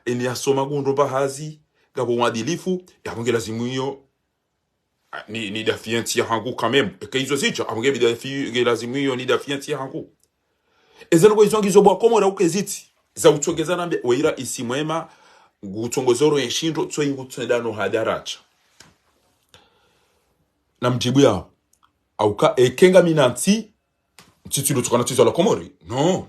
eni yasoma gundo bahazi gabo mwadilifu yabongela zimuyo ni dafienti ya hangu quand même ekaizo sicha abonge bidafigela zimuyo ni dafienti ya hangu ezendongo izongizo bwa komora ukeziti za utongezana mbe weira isimwema gutongozoro yenshindo tso ingutendano hadaracha na mjibu yao auka ekenga minanti titulo tukana tizala komori no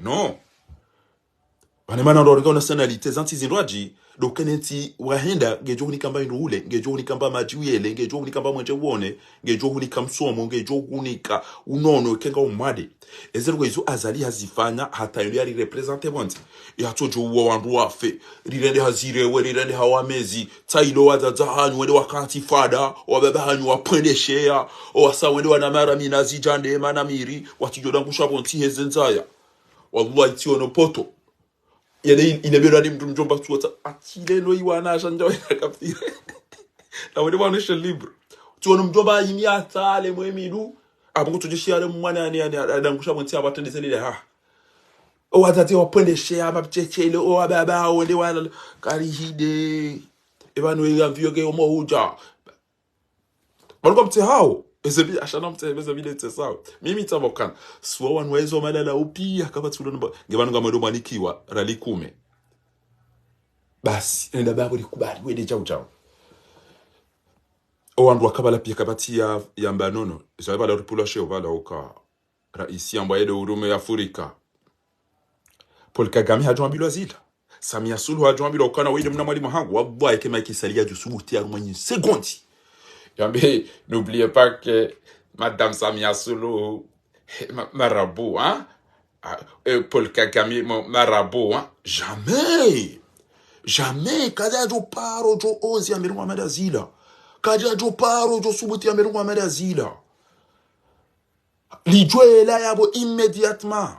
banemana ndo rega nationalité zanti zindoaji dokenenti wahenda ngejo hunikamba indule ngejo hunikamba majiwele ngejo hunikamba mwenje uone ngejo hunikamba msomo ngejo hunika unono kenga umade ezergo izo azali hazifanya hata yule ali representer bonti yatojo uwa wandu wafe rirende hazire we rirende hawamezi tailo wazaza hanyu wende wakanti fada wababa hanyu wapwende shea wasa wende wanamara minazi jande manamiri watijoda kushabonti hezenzaya wallahi tiono poto yede inebera ni mjomba tuota atile no iwana shanja yakafire na wende wanisha libre tuona mjomba yimi atale mwemidu abongo tujishia le mwana ni adangusha bonti abatendezele ha o atati wapwende shea mabchechele o ababa wende wana karihide ebanu yamvyoge omo huja baloko mte hao Ezebi ashana mtebe zabile tsawo. Mimi tsabokana. Swa wanwezo malala upia kaba tsulo ngebanu ngamodo manikiwa rali 10. Basi nenda babo likubali wede chao. Owandu wakabala pia kabati ya mbanono. Isabeba la rupula sheo bala oka raisi ambaye de urume Afrika. Paul Kagame hajwa bilo azila. Samia Suluhu hajwa bilo okana wede mna mwalimu hangu wallahi kema ikisalia jusubuti ya rumani sekondi. Yambe, n'oubliez pas que Madame Samia Suluhu, marabout, hein? Paul Kagame, marabout, hein? Jamais! Jamais! Kada jo paro jo ozi ya miru amadazila. Kada jo paro jo subuti ya miru amadazila. L'idjoe la yabo immédiatement.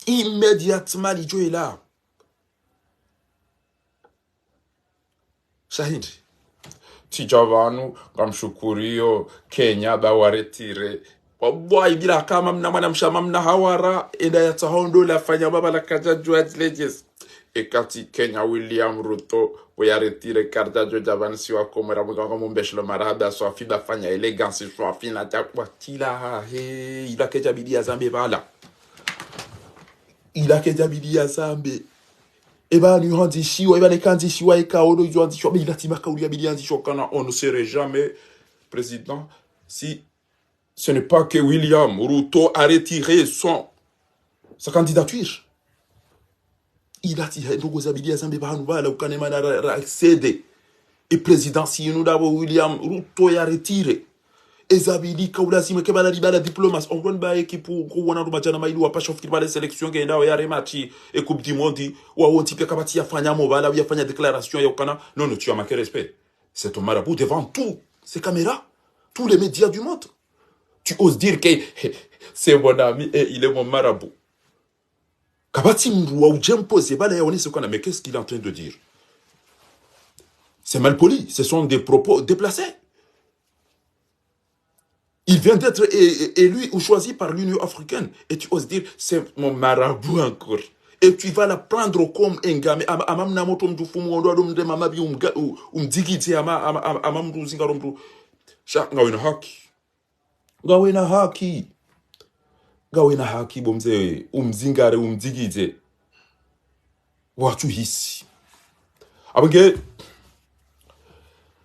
Immédiatement l'idjoe la. Shahidi. Tijavanu kamshukurio Kenya bawaretire wallahi bila kama mna mwana mshama mna hawara enda ya tahondo la fanya baba la kajajwa leges ekati Kenya William Ruto wayaretire karjajwa javani siwa komera muganga mumbeshlo marada so afida fanya elegance so afina takwa tila he ila keja bidia zambe bala ila keja bidia zambe eba ni handi shiwa eba ne kandi shiwa eka ono yu handi shiwa mais il a tima kauli abili handi shiwa kana on ne serait jamais président si ce n'est pas que William Ruto a retiré sa candidature. Il a tiré ndogo zabili azambe bahanu bala ukanema na accéder et président si nous d'abord William Ruto ya retiré ezabili kaula sima ke bala libala diplomas on ron ba équipe ko wana ndo majana mailu wa pasha fikiri bala sélection ke ndawo ya remati et coupe du monde wa wonti pe kabati ya fanya mo bala ya fanya déclaration ya ukana non tu as manqué respect c'est ton marabout devant tout ces caméras tous les médias du monde tu oses dire que c'est mon ami et il est mon marabout kabati mruwa ujempoze bala ya onese ukana mais qu'est-ce qu'il est en train de dire c'est mal poli ce sont des propos déplacés. Il vient d'être élu ou choisi par l'Union africaine. Et tu oses dire, c'est mon marabout encore. Et tu vas la prendre comme un gars. Mais amam namoto mdufumu ondo de mamabi digiti amam zinga romdu. Cha ngawena haki. Ngawena haki. Ngawena haki bomze zingare digite. Watu hisi. Abenge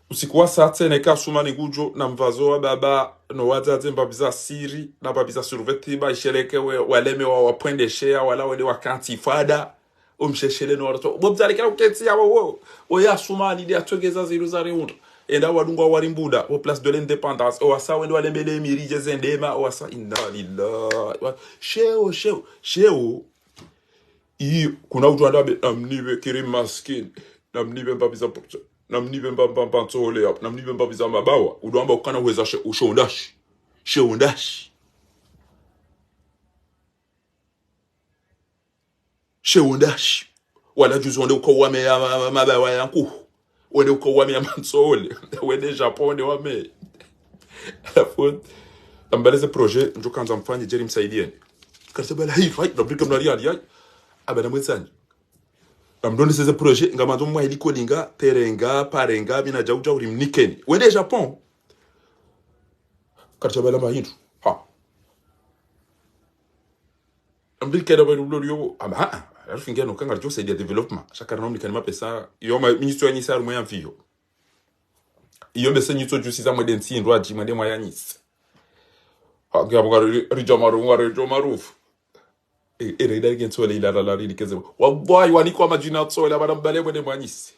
usikuwa sate neka sumani gujo na mvazo wa baba no wazaze mbabiza siri na babiza surveti ba isheleke waleme wa wapwende shea wala wale wakanti fada umsheshele no warato bobzali kala uketsi ya wo ya sumani dia togeza ziru za reunda enda wadungwa warimbuda au place de l'indépendance o asa wende walembele mirije zendema o asa inna lillahi sheo i kuna utu anda namnibe kirim maskin namnibe mbabiza namnibe mbamba tsole up namnibe mbabiza mabawa udwamba ukana uweza sheundashi wala juzonde uko wame mabawa yanku wende uko wame mansole wende Japon wame la faute ambaleze projet njo kanza mfanye Jerry msaidieni karsebala hii fight dobrika mnariali yai abana mwenzani namdonde ces projets ngamazo mwa iliko linga terenga parenga bina jauja uri mnikeni wende Japon karsebala mahindu ha ambilke da bulu yo ama alfingeno kanga jo c'est de développement chaque nom nikani mapesa yo ma ministre ni sar moya mfio iyo bese nyito ju siza mwedensi ndo aji mwende moya nis ha ngabwa rijomaru Ereda gensole ila la likeze wallahi waniko amajina tsole abana mbale mwene mwanyisi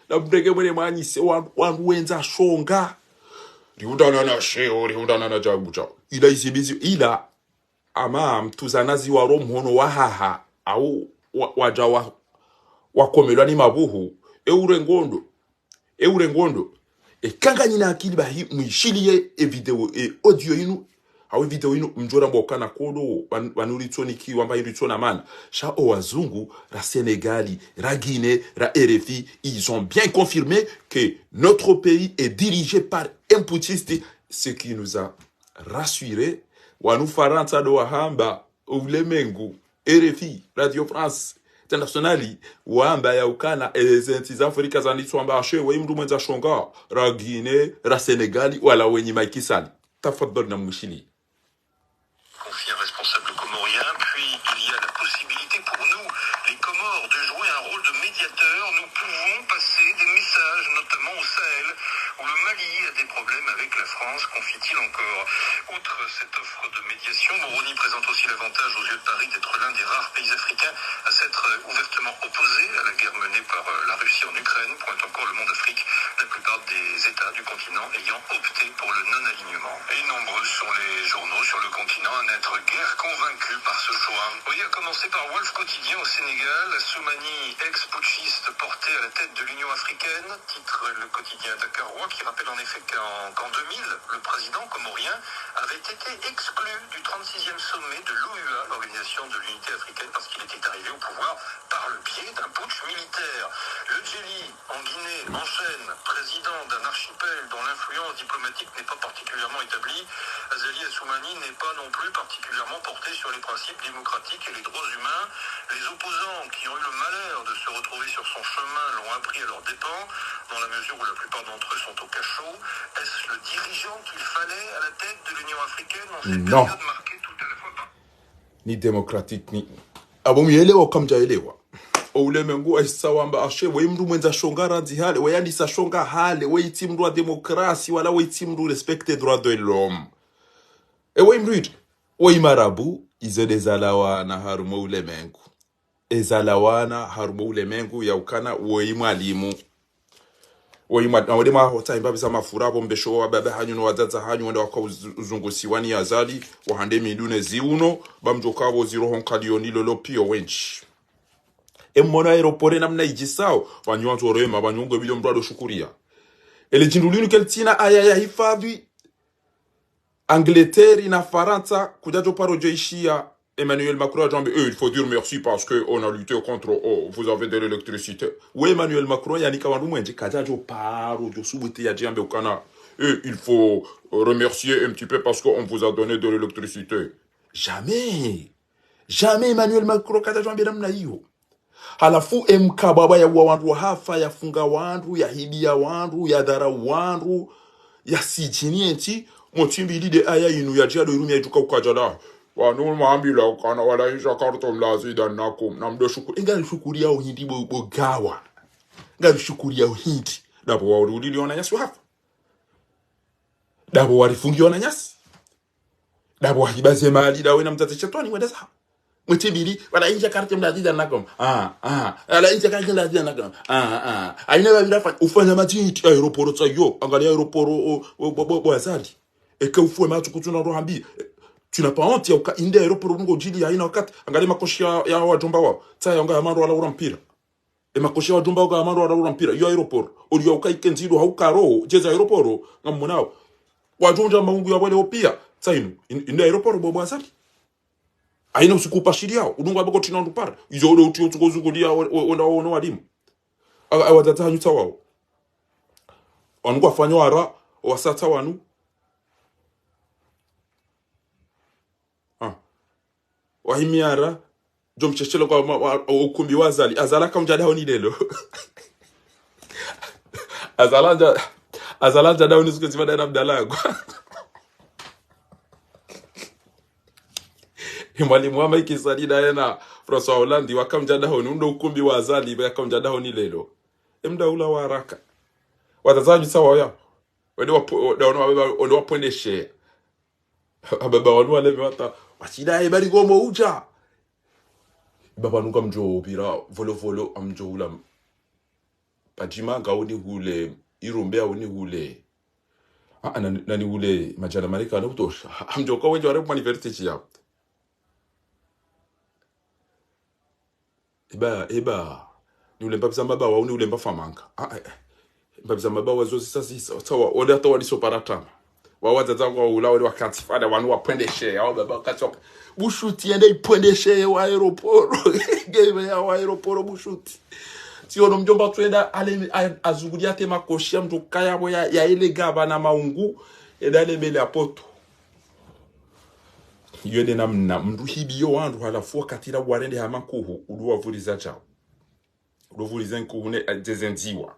na mbrege mwene mwanyisi wanwenza shonga liundana na sheo liundana na jabuja ila isibizi ila ama mtuzanazi wa romhono wahaha au wajawa wakomelwa ni mabuhu eurengondo kanga nyina akili bahi muishilie video audio inu hawe video inu mjora mbokana kodo wanuritsoniki wamba iritsona mana sha o wazungu ra Sénégali ra Guinée ra RFI ils ont bien confirmé que notre pays est dirigé par un putschiste, ce qui nous a rassuré wanu faransa do hamba ulemengu RFI Radio France internationali wamba ya ukana ezenti za Afrika za nitswamba ashe we mdu mwenza shonga ra Guinée ra Sénégal wala wenye maikisali tafadhali na mshili. Confie un responsable comorien, puis il y a la possibilité pour nous, les Comores, de jouer un rôle de médiateur. Nous pouvons passer des messages, notamment au Sahel, où le Mali a des problèmes avec la France, confie-t-il encore. Outre cette offre de médiation, Moroni présente aussi l'avantage aux yeux de Paris d'être l'un des rares pays africains à s'être ouvertement opposé à la guerre menée par la Russie en Ukraine, pointe encore le monde Afrique, la plupart des États du continent ayant opté pour le non-alignement. Et nombreux sont les journaux sur le continent à n'être guère convaincus par ce choix. Oui, à commencer par Wolf Quotidien au Sénégal, Soumani, ex-putschiste porté à la tête de l'Union africaine, titre le quotidien dakarois, qui rappelle en effet qu'en 2000, le président comorien avait été exclu du 36e sommet de l'OUA, l'Organisation de l'Unité africaine, parce qu'il était arrivé au pouvoir par le biais d'un putsch militaire. Le Djeli, en Guinée, enchaîne, président d'un archipel dont l'influence diplomatique n'est pas particulièrement établie. Azali Assoumani n'est pas non plus particulièrement porté sur les principes démocratiques et les droits humains. Les opposants qui ont eu le malheur de se retrouver sur son chemin l'ont appris à leurs dépens, dans la mesure où la plupart d'entre eux sont au cachot. Est-ce le dirigeant qu'il fallait à la tête de l'Union africaine dans cette période marquée tout à la fois par... Ni démocratique ni abomuelewa kamjaelewa ulemengu aisawamba ashe we mndu mwenza shonga ranzi hale we yani sa shonga hale we iti mndu wa demokrasi wala we iti mndu respecte droit de l'homme we mndu we marabu izodezalawana harumo ulemengu ezalawana harumo ulemengu ya ukana we mwalimu Wadema hotaimba bisa mafura bombesho wa baba hanyu no wadaza hanyu wanda wakuzungusiwani azali wahande milune ziuno bamjokabo ziro honkalioni lolo pio wench mona aeroport namna ijisao wanywanzo rema banyongo biyo mbrado shukuria ele jindulinu keltina aya ya hifadhi Angleterre na Faransa kujajo parojeishia Emmanuel Macron a dit il faut dire merci parce que on a lutté contre vous avez de l'électricité. Oui, Emmanuel Macron yani kawandu mwenje kajajo paro jo subuti ya jambe ukana il faut remercier un petit peu parce qu'on vous a donné de l'électricité. Jamais Emmanuel Macron kajajo ambira mna hiyo. Halafu mkababa ya wandu hafa ya funga wandu ya hibia wandu ya dara wandu ya sijinienti motimbi lide aya inu ya jado irumi ya juka ukajala wanu maambila ukana wala isha karto mlazi dan nakum na mdo shukuri ingali shukuri yao hindi bogawa ingali shukuri yao hindi dabo warudi liona nyasi hafa dabo warifungi wana nyasi dabo wakibaze mali dawe na mtate chatoni mwenda saha mwetibili wala isha karto mlazi dan nakum wala isha karto mlazi dan nakum aina wabila ufanya majinti aeroporo tsayo angali aeroporo bo azali eke ufue matu kutuna rohambi tu n'as pas honte ya inde aeroport ngo jili ya ina wakati angalia makoshi ya wajomba wao tsaya nga amaro ala urampira makoshi ya wajomba ga amaro ala urampira yo aeroport uri ya ikenzido haukaro jeza aeroport ngamunao wajomba maungu ya wale opia tsaino inde aeroport bobo asali aina usikupa shiria udunga bako tina ndupara izo ule uti utukozugulia onda ono walimu awadata hanyuta wao wangu afanywa ara wasata wanu wahimiara jo mchechelo kwa ukumbi wazali azala kamjada honi lelo azala dauni siku zima na Abdalago mwalimu wa Mike Salida yana François Hollande wakamjada honi ndo ukumbi wazali wakamjada honi lelo mdaula wa haraka watazaji sawa ya wende wapondeshe ababa wanu wale wata wachida ebari gomo uja baba nuka mjo bira volo amjo hula pajima gauni hule irumbe awuni hule nani hule majana marika na utosha amjo kwa wenjo wale kwa university ya eba ni ule mbabza mbaba wa uni ule mbafa manka mbabza mbaba wazo sisa sawa wale hata walisoparatama wawaza zangu ula wale wakantifada wanu wapendeshe au baba kachoka bushuti ende ipendeshe wa aeroporo game ya wa aeroporo bushuti siono mjomba twenda ale azugulia tema koshia mtu kaya ya ile gaba na maungu edale mele apoto yode namna mndu hibiyo wandu halafu katira warende hamankuhu uduwavuriza chao uduwavuriza nkuhu ne jezenziwa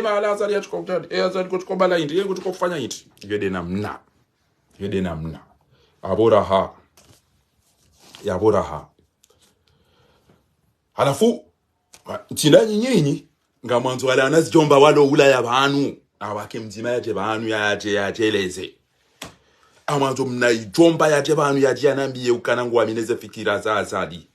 mala azali yachukotadi azali kutukobala indi yengu tukofanya indi yode namna aboraha yaboraha halafu tindanyi nyinyi nga mwanzo wala anazijomba walo ula ya banu awake mzima yaje banu yajeleze amwanzo mnaijomba yaje banu yaje anambiye ukanangu amineze fikira za azali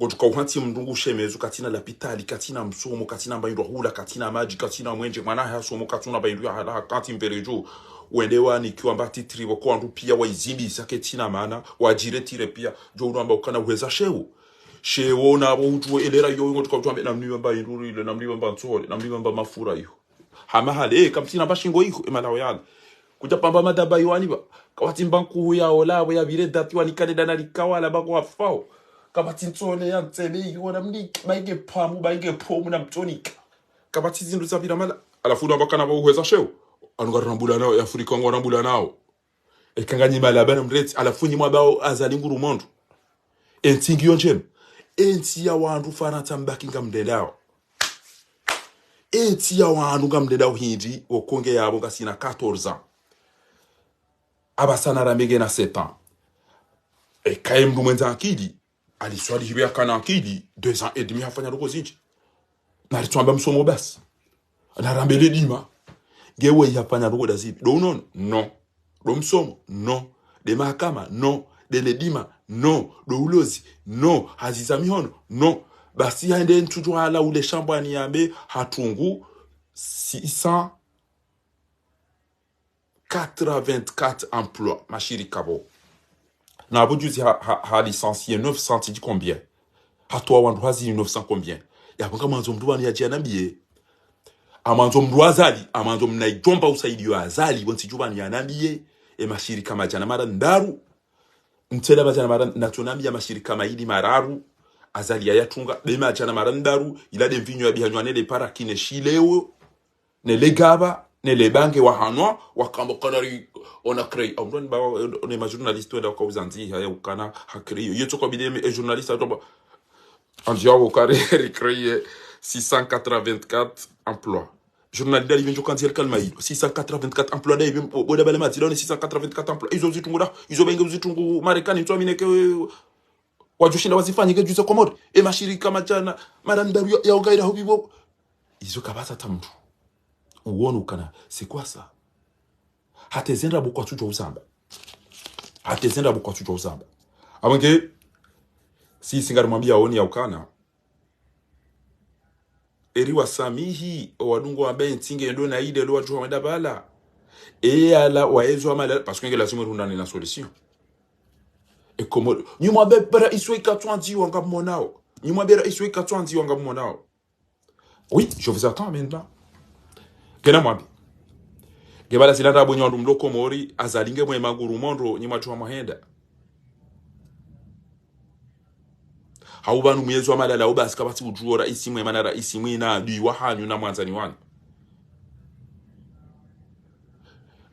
ngotuka uhanti mndungu shemezu katina lapitali katina msomo katina mbaindwa hula katina maji katina mwenje mwana hasomo katina baindwa hala kati mperejo uendewa nikiwa mbati tribo kwa ndu pia waizimbi saketina mana wajire tire pia jo amba ukana uweza shewo na boju elera yo ngotuka utwambe namniwe mbainduru ile namniwe mbantsole namniwe mbamafura yo hamahale kamtina bashingo iko emalawo yana kuja pamba madaba yiwani ba kawati mbanku ya olabo ya bire dati wani kaneda na likawala bako afao kabati ntsole ya ntsebe yiwona mniki baige pamu baige pomu na mtonika kabati zindu zabira mala alafu ndo bakana ba uhweza shewo anugarambula nao ya Afrika ngo rambula nao ekanganyi mala bana mreti alafu nyimwa bao azali nguru mondo entingi yonjem enti ya wandu faranta mbakinga mdendao enti ya wandu ngamdendao hindi okonge yabo ngasina 14 ans abasana ramege na 7 ans kaimdu mwenza akili aliswali hibia kana akili 2 ans et demi hafanya loko zinji na ritwamba msomo basi na rambele dima gewe hafanya loko dazibi do unono no do msomo no de mahakama no de ledima no do ulozi no hazizami hono no basi haende ntuju hala ule shambani yambe hatungu 684 emplois mashiri kabo na abojuzi ha licencié 900 dit combien hatwa wandu hazi 900 combien yabanga manzo mndu bani yaje anambiye amanzo mndu azali amanzo mnaijomba usaidiyo azali bonsi jubani yanambiye mashirika majana mara ndaru ntela majana mara natonambi ya mashirika maili mararu azali ya yatunga be majana mara ndaru ilade mvinyo ya bihanywane le para kine shileo ne legaba ne le bange wa hanwa wakambo kanari ona crée on ba on est journaliste wenda ko uzanzi ya ukana ha créé yeto ko bideme et journaliste atoba en diabo carrière créé 684 emplois journal dali venjo kantiel kalmaïdo 684 emplois dai boda bale mati don 684 emplois izo zitungura izo benge zitungu marekani mtu amineke wajushinda wazifanye ke juze komode mashirika majana marandaru ya ugaida hubibo izo kabasa tamtu uone ukana c'est quoi ça hatezenda bukwa tujo uzamba abange si singari mwambia oni ya ukana eri wasamihi wadungu ambaye ntinge ndo na ide lo watu wameda bala ala waezo amala parce que la sumu rundani na solution et comme nyuma bebera iswe 410 wanga monao nyuma bera iswe 410 wanga monao oui je vous attends maintenant kena mwambi gebala silanda bonyo ndu mloko mori azalinge mwe maguru mondo nyima tuwa mahenda haubanu myezo amalala obasi kabati ujuora isimwe manara isimwe na adui wahanyu na mwanzani wanu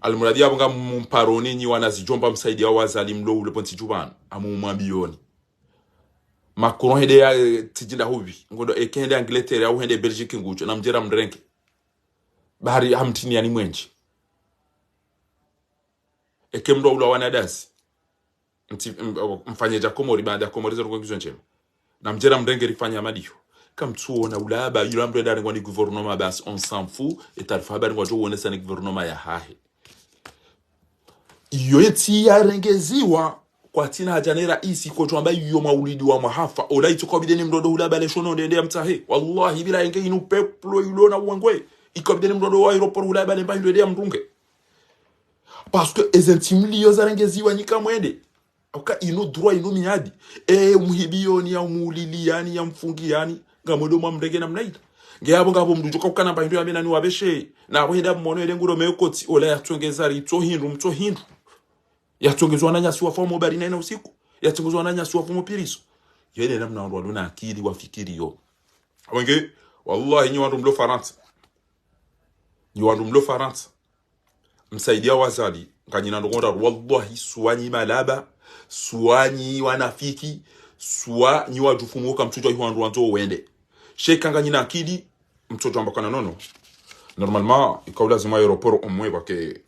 almuradi abanga mparoni nyi wanazijomba msaidi wa wazali mlo ule ponti jubanu amumwambioni Macron hede ya tijinda hubi ngondo ekende Angleterre au hende Belgique ngucho na mjera mrenke bahari hamtini yani mwenji ekemdo ula wanadasi mfanye Komori baada ya Komori zero kwa nchema na mjera mrenge rifanya madiyo kamtuona ulaba yulambre ndani kwa ni gouvernement basi on s'en fout et alfa habari kwa jo wonesa ni gouvernement ya hahe iyo yeti ya rengeziwa kwa tina hajanera isi kwa tuamba iyo maulidi wa mahafa ola ituko bideni mdodo ulaba le shono ndende ya mtahe wallahi bila yenge inu peplo ilona uwangwe ikobideni mdodo wa aeroport ulaba le mbahindo ndende ya mrunge parce que ezentimli yo zarengeziwa nyika mwende aka ino droit ino miadi muhibioni ya muliliani ya mfungiani ngamodo mwamrege na mnaida ngeyabo ngabo mdujoka ukana mbahindo ya mena ni wabeshe na wenda mmono ele nguro mekoti ola ya twengezari to hindu yatongezwa na nyasi wa fomo bari na usiku yatongezwa na nyasi wa fomo piriso yene namna ndo wana akili wafikiri yo abenge wallahi nyi wandu mlo farant msaidia wazali nganyina ndo ngonda wallahi suwanyi malaba swa ni wanafiki swa ni wajufumuka mtoto wa wanzo uende shekanga nyina akili mtoto ambakana nono normalement ikaw lazima aéroport au moins bake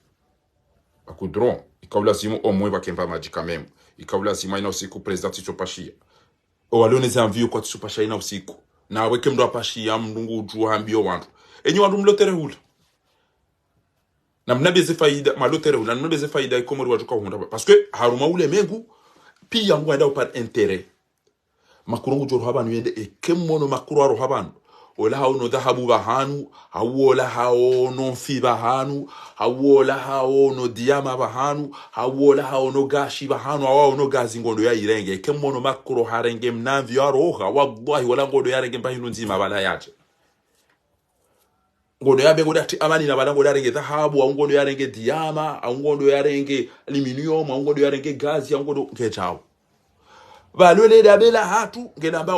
akudron ikaw lazima au moins bake mba maji quand même ikaw lazima ina usiku president Tsopashia o aloneza envie kwa Tsopashia ina usiku na weke mdo apashia mndungu ujua ambio wantu enyi wantu mlotere hula na mnabeze faida malotere hula mnabeze faida ikomori wajuka hunda parce que haruma ule mengu pi yangu enda par intérêt makurongo joro habanu yende ekemmono makuru aro habanu ola hauno dhahabu bahanu hawola haono fi bahanu hawola haono diama bahanu hawola haono gashi bahanu hawono gazi ngondo ya irenge ekemmono makuru harenge mnamvi aroha wallahi wala ngondo ya renge mbahinu nzima bala yaje ngondo ya bego dati amani na bala ngondo ya renge dhahabu au ngondo ya renge diama au ngondo ya renge aluminium au ngondo ya renge gazi au ngondo ngechao balole dabela hatu ngenamba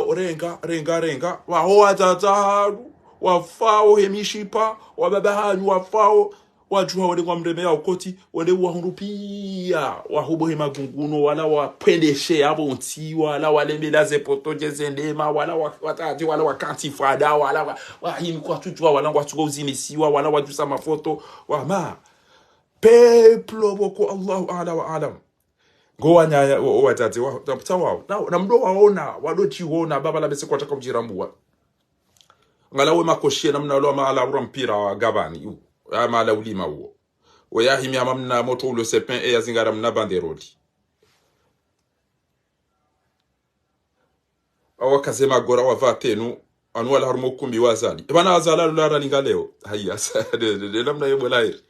renga wahoa tataharu wafao hemishipa wababahanyu wafao wajua wale kwa mreme ya ukoti wale wahurupia wahubohe magunguno wala wapendeshe hapo nti wala wale melaze potoje zendema wala watati wala wakantifada wala wahimi kwa tutwa wala watugo uzinisiwa wala wajusa mafoto wama peplo boko Allahu ala wa alam goa nya watati wa na mdo waona wadochi huona baba la bese kwa taka mjirambua ngalawe makoshie namna lo maala urampira wa gabani yu maala ulima huo wayahimi amamna moto ulo sepin e yazingara mna banderoli awakazema gora wavatenu anu wala harumo kumbi wazali bana azala lulara lingaleo haya de namna yebo lairi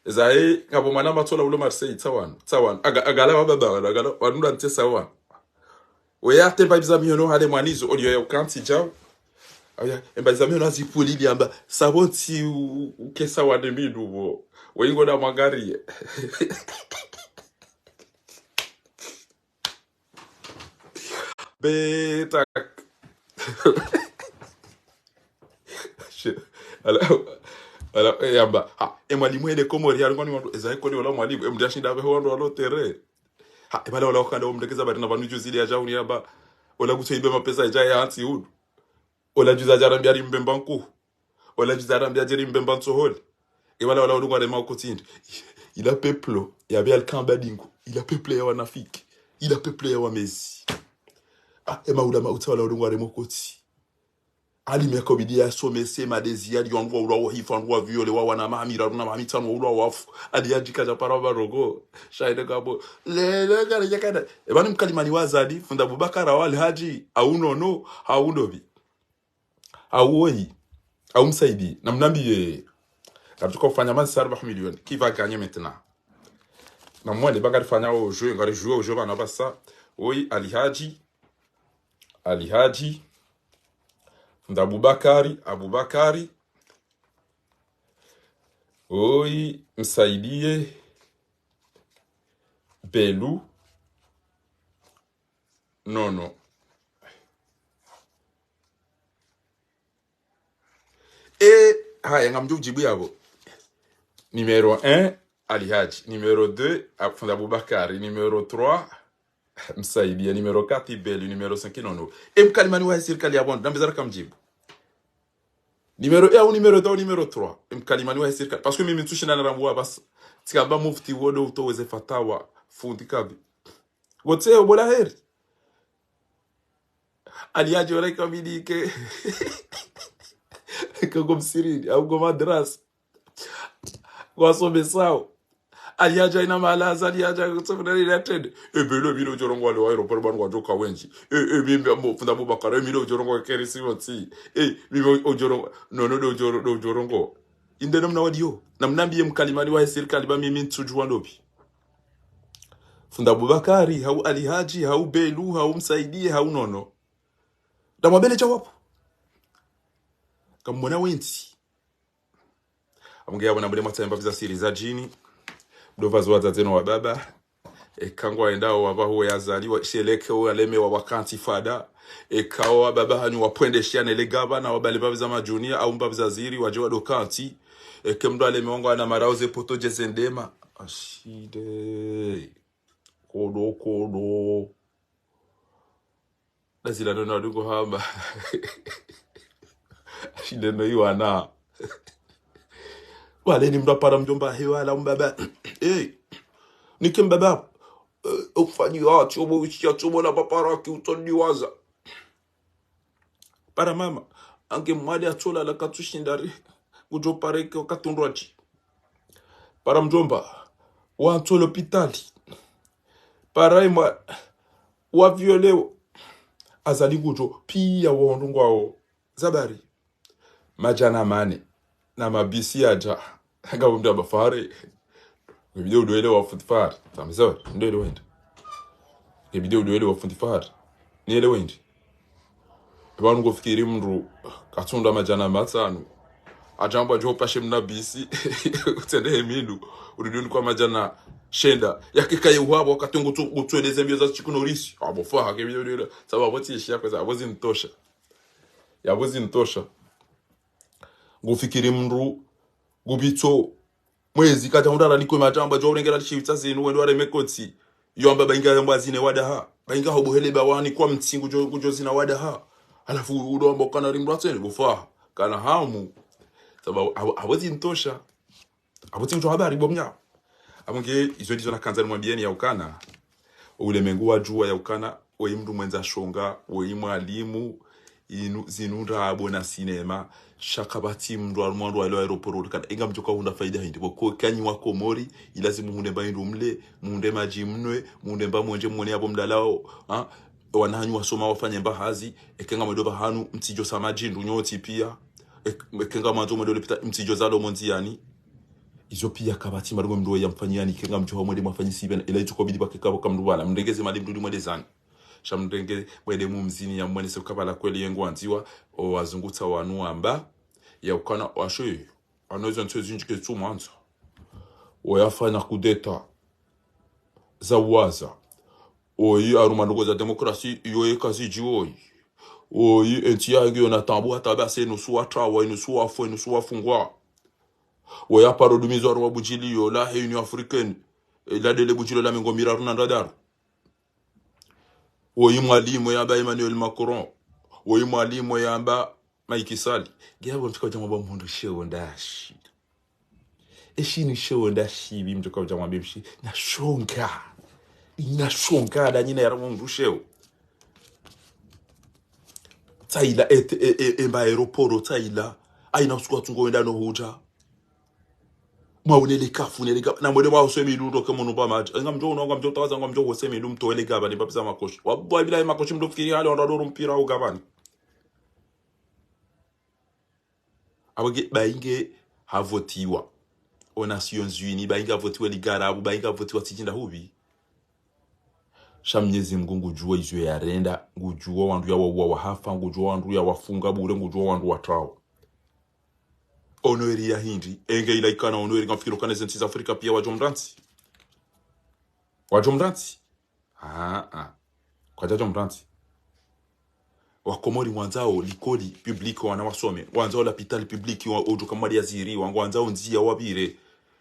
Zae kabo manama tola ulo Marseille tawan agala wababa agala wanunda ntesa wa oya tempa bizamiono hale mwanizo olio ya ukanti jao oya emba bizamiono azipuli liamba saboti ukesa wa demidu wo wengo na magari beta ala yamba mwalimu ende komori yarangoni wandu ezaye kodi wala mwalimu mdashinda be wandu wala tere bale wala okanda umdekeza bari na banu juzili ya jauni yamba wala kutoibe mapesa ejaye hansi hudu wala juza jarambia ri mbembanku wala juza jarambia jeri mbembansohol wala wala ndungwa de makotindi ila peplo ya be alkamba dingu ila peplo ya wanafiki ila peplo ya wamezi maula mauta wala ndungwa de mokoti ali mekobidi ya somese madezi ya diwangu wa ulawo hifan wa viole wa wana mahamira runa mahamitano wa ulawo wafu adi ya jikaja paraba rogo shaide kabo lele kare jakada ebani mkalimani wazadi funda Abubakar wali haji aunono haunobi auoi au msaidi na mnambi katuka ufanya mazi 4 milioni qui va gagner maintenant na mwende bagari fanya au jeu ngari jouer au jeu bana basa oi alihaji funda Abubakari oi msaidie Belu nono haya ngamju jibu yabo numéro 1 alihaji numéro 2 funda Abubakari numéro 3 msaidie numéro 4 Belu numéro 5 nono mkalimani wa sirikali ya bondo ndambezara kamjibu numéro 1 ou numéro 2 ou numéro 3 mkalimani wa sirikali parce que mimi tushina na ramwa bas tikamba mufti wodo utoweze fatawa fundi kabi wote bola heri aliaje wala kamidi ke comme Cyril au comme Madras kwa somesao aliaje ina malaza aliaje kutsofuna related ebelo bino jorongo wale wa aeroport banu kwa joka wenji bimbe mbo funda Abubakar milo jorongo kerisi woti bimbe ojorongo no jorongo inde namna wadio namnambiye mkalimani wa serikali ba mimi ntujwa ndopi funda Abubakari hau alihaji hau Belu hau msaidie hau nono damwabele jawabu kamona wenti amgea bwana bule matamba visa siri za jini dovazo wazateno wa baba kangwa endao wabaho yazaliwa sheleke waleme wa wakanti fada kawa baba hanyu wapwendeshiane le gavana wabale babiza majunia au mbabiza ziri wajewa dokanti kemdo aleme wangu ana marauze poto jezendema ashide kodo lazila nona duko hamba ashide no yuana wale ni mdapara mjomba hewala mbaba nike mbaba ufanyiwa chobo la papara ki utoniwaza para mama ange mwali atola la katushindari ujo pareke wakatundwachi para mjomba wa atola hospitali para ima wa violeo azali gujo pia waondungwao zabari majana mane na mabisi aja ngabo mda bafare video udoele wa futfar tamzo ndele wende video udoele wa futfar niele wende abantu ngofikira mndu katunda majana matano ajamba jo pashe mnabisi utende emindu uruduni kwa majana shenda yakikaye uhabo wakatungu utweleze mbio za chikunorisi abo fa ke video sababu tishia kwa sababu ntosha ngofikira mndu gubito mwezi kata undala liko majamba jo urengera chivita zinu wendo are mekoti yomba bainga mbazine wadaha bainga hobuhele bawani kwa mtsingu jo zina wadaha alafu udombo kana rimratene bufa kana hamu sababu hawezi ntosha habuti mtu habari bomnya amunge izo ndizo nakanza mwambieni ya ukana ule mengu wa jua ya ukana we mndu mwenza shonga we mwalimu zinunda abona sinema shakabati mndu almwandu wa aeroport kana inga mjoka hunda faida hindi boko kanyi wako mori ilazimu hunde baindu mle munde maji mnwe munde mba mwenje mwone abo mdalao wanahanyu wasoma wafanye mbahazi ekenga mwedoba hanu mtijo samaji ndunyoti pia ekenga manzo mwedole pita mtijo zalo monziani izo pia kabati marugo mndu ya mfanyani kenga mjoha mwede mwafanyisi ibena ila ituko bidi bake kabo kamduwana mndengeze mali mndu mwede zani shamndenge mwede mumzini ya mwene sekabala kweli yengu anziwa o wazunguta wanu amba ya ukana washe anoizo ntezo njike tu mwanzo wayafanya kudeta za waza oyi arumanugo za demokrasi yoye kazi jioi oyi entia ngio na tambu hata base no suwa trawa no suwa fo no suwa fungwa oya parodumizo arwa bujili yo la Union Africaine la dele bujilo la mengo miraru na radar oyi mwalimu ya ba Emmanuel Macron oyi mwalimu ya ba Macky Sall gabo mfika jamaa ba mundu shewo ndashi ni shewo ndashi bimtoka jamaa bimshi na shonga inashongada nyina ya mundu shewo taila emba aeroport taila aina usukwa tungo wenda no huja mwaunele kafu nele na mwede mwa usemi lundo kama nuba maji ngam tawaza ngam jo usemi lu mto ele gaba ni babisa makoshi wabwa bila makoshi mdo fikiri hali ondadoro mpira au gabani abage bainge havotiwa o Nations Unies bainge havotiwa ligara abu bainge havotiwa tijinda hubi shamnyezi mgungu juwa izo ya renda ngujua wandu ya wa hafa ngujua wandu ya wafunga bure ngujua wandu watrao onoeri ya hindi enge ilaikana onoeri ngafikiro kane zenti Afrika pia wajomranti kwa jajomranti wakomori wanzao likoli public wana wasome wanzao l'hôpital public ojo kamari yaziri wanzao nzia wabire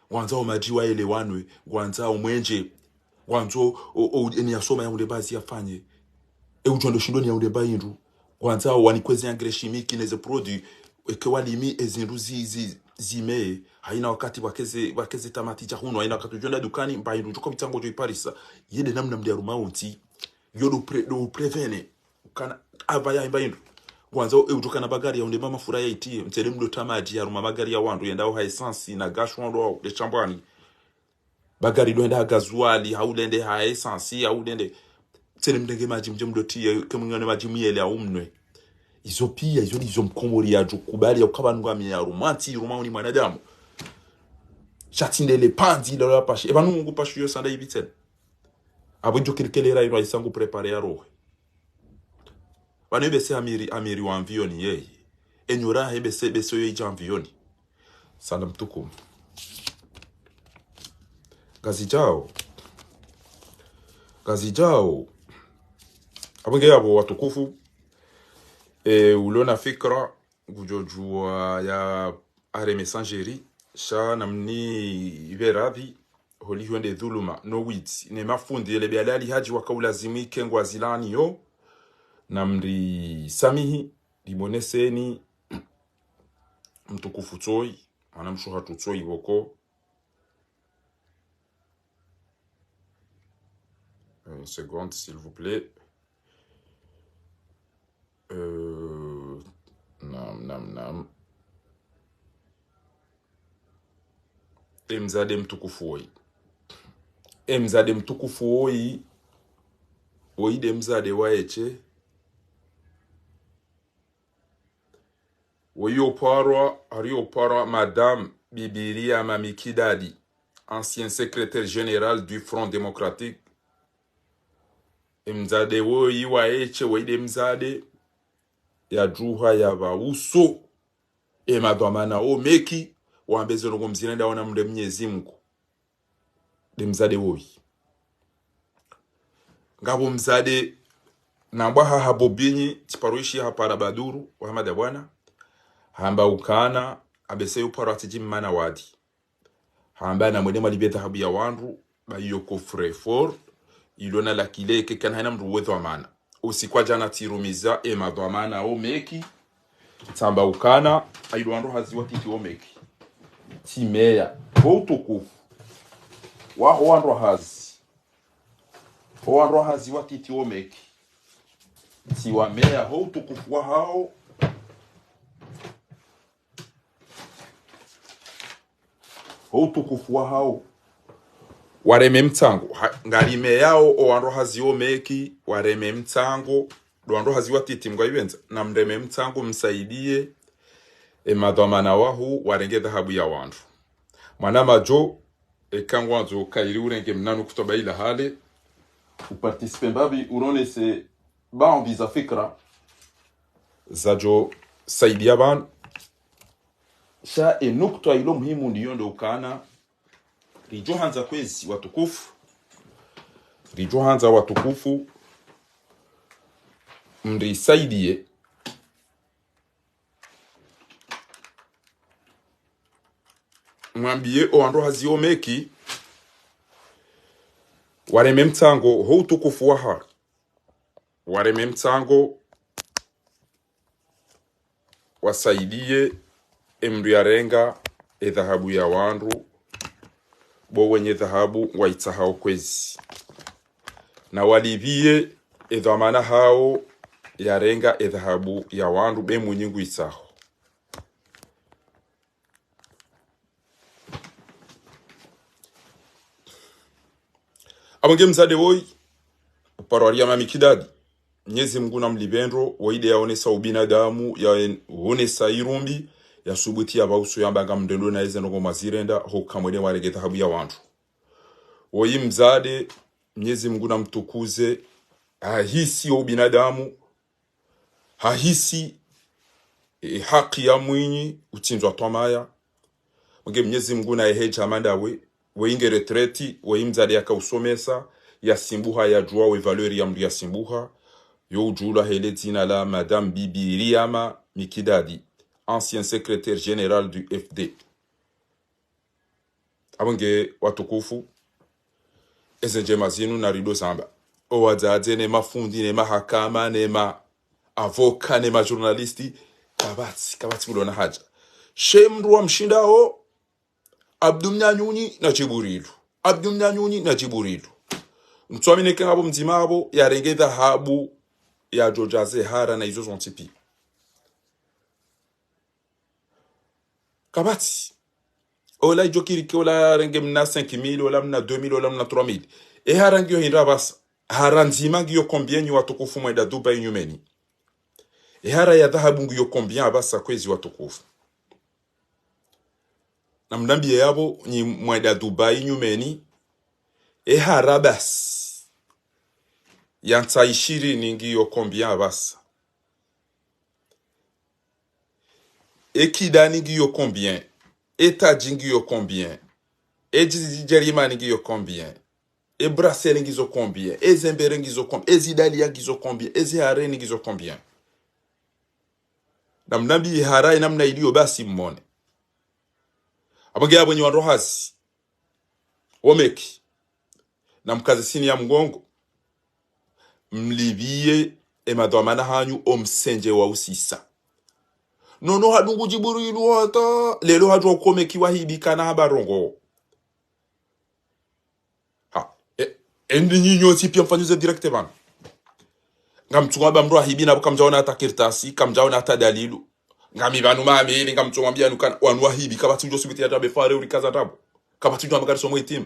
wanzao majiwa elewanwe wanzao mwenje wanzo eni asoma ya unde bazi afanye ujondo shindoni ya unde bayindu wanzao wanikwezi engrais chimique neze produit ekewalimi ezindu zime haina wakati wakeze tamati jahuno haina wakati ujonda dukani bayindu joko bitango jo iparisa yede namna mdia rumaunti yodo prevene kana avaya bayindu wanzao ujoka na bagari ya unde mama fura ya iti mtele mdo tamaji ya ruma bagari ya wandu yendao ha essence na gashu wandu de chambani bagari doenda gazuali haulende ha essence haulende tele mdenge maji mjemdo tie kemungane maji miele ya umnwe izo pia izo mkomori ya jukubali ya ukabanunga ya romanti romauni mwanadamu chatindele pandi la pashi eba nungu pashi yo sanda ibiten abo jokirkelera iro isangu prepare ya roho bano bese amiri wa avioni yeye enyora hebese beso yo ija avioni sanda mtuku kazi jao abonge yabo watukufu ulona fikra gujojua ya are messageri sha namni iberadhi holi huende dhuluma no wit ne mafundi ele bialali haji wakaulazimike ngwazilani yo na mri samihi limoneseni mtukufu toi anamshuha tutoi boko une seconde s'il vous plaît nam emzade mtukufu oi emzade mtukufu oi oide mzade waeche Ariopara Madame Bibiria Mamikidadi, ancien secrétaire général du Front démocratique. Mzade woi waeche waide mzade ya juha ya vauso emadwamana omeki wambeze longo mzinenda wana mde Mwenyezi Mungu de mzade woi ngabo mzade nambwa habobinyi tiparuishi hapara baduru wahamada bwana hamba ukana abese uparo atijim mana wadi hamba na mwene malibeta habu ya wandu ba yoko frefor ilona la kileke kan hana mruwezo wa mana usikwa jana tirumiza emadwa mana omeki tamba ukana ailu wandu haziwa titi omeki timeya utukufu waho wandu haziwa titi omeki tiwa meya utukufu wa hao utukufu wa hao wareme mtango ngarime yao owandu haziwo meki wareme mtango dowandu haziwa titi mgwa ibenza na mreme mtango msaidie emadhamana wahu warenge dhahabu ya wandu mwana majo ekangu wanzo kairi urenge mnanu kutoba ila hale upartisipe mbabi urone se baadhi za fikra zajo saidia ban sha enukta ilo muhimu ndiyondo ukana rijohanza kwezi watukufu mrisaidie mwambie owandu haziomeki wareme mtango ho utukufu waha wareme mtango wasaidie emdu yarenga edhahabu ya wandu bo wenye dhahabu waitahao kwezi na walivie edhamana hao yarenga edhahabu ya wandu be munyingu isaho abange mzade woi uparwaria Mamikidadi Mwenyezi Mungu na mlibendro waide yaonesa ubinadamu yaonesa irumbi ya subuti ya bausu yambanga mdendo na ize nongo mazirenda hokamwene warege dhahabu ya wandu woi mzade Mwenyezi Mungu na mtukuze hahisi ya ubinadamu hahisi haki ya mwinyi utinzwa tomaya mge Mwenyezi Mungu na eheja mandawe weinge retreti woi mzade yaka usomesa ya simbuha ya jua we valeri ya mdu ya simbuha yo ujula hele tina la Madame Bibiria Mamikidadi, ancien secrétaire général du FD. Abange watukufu ezenje mazinu na rido samba owadzaze ne mafundi ne mahakama ne ma avoka ne ma journalisti kabati mulona haja shemru wa mshindao Abdumnyanyuni na Jiburilu mtuamine kengabo mzimabo yarenge dhahabu ya jojaze hara na izo zontipi kabati ola jokiri ke ola renge mna 5000 ola mna 2000 ola mna 3000 e harangi yo hinda basa haranzima ngiyo combien watukufu mweda Dubai nyumeni e hara ya dhahabu ngiyo combien basa kwezi watukufu na mdambi yabo ni mweda Dubai nyumeni e hara basi yanta 20 ngiyo combien basa ekida ngiyo combien etaji ngiyo combien ejijerima ngiyo combien ebrasel ngizo combien ezembere ngizo combien ezidali ngizo combien ezihare ngizo combien namnabi harai namna iliyo basi mmone abange yabo nyi wanrohasi omeki na mkazi sini ya mgongo mlivie emadhamana hanyu omsenje wa usisa nono hadungu jiburu ilu hata lelo hatu wakomeki wahibikana habarongo endi nyinyo si pia mfanyuze direkte bana ngamtunga ba mro ahibina kamjaona atakirtasi kamjaona atadalilu ngami banu mameli ngamtumwambia nukana wanu ahibi kabatunjo subiti ya tabe fare uri kaza tabu kabatunjo amagari somo itim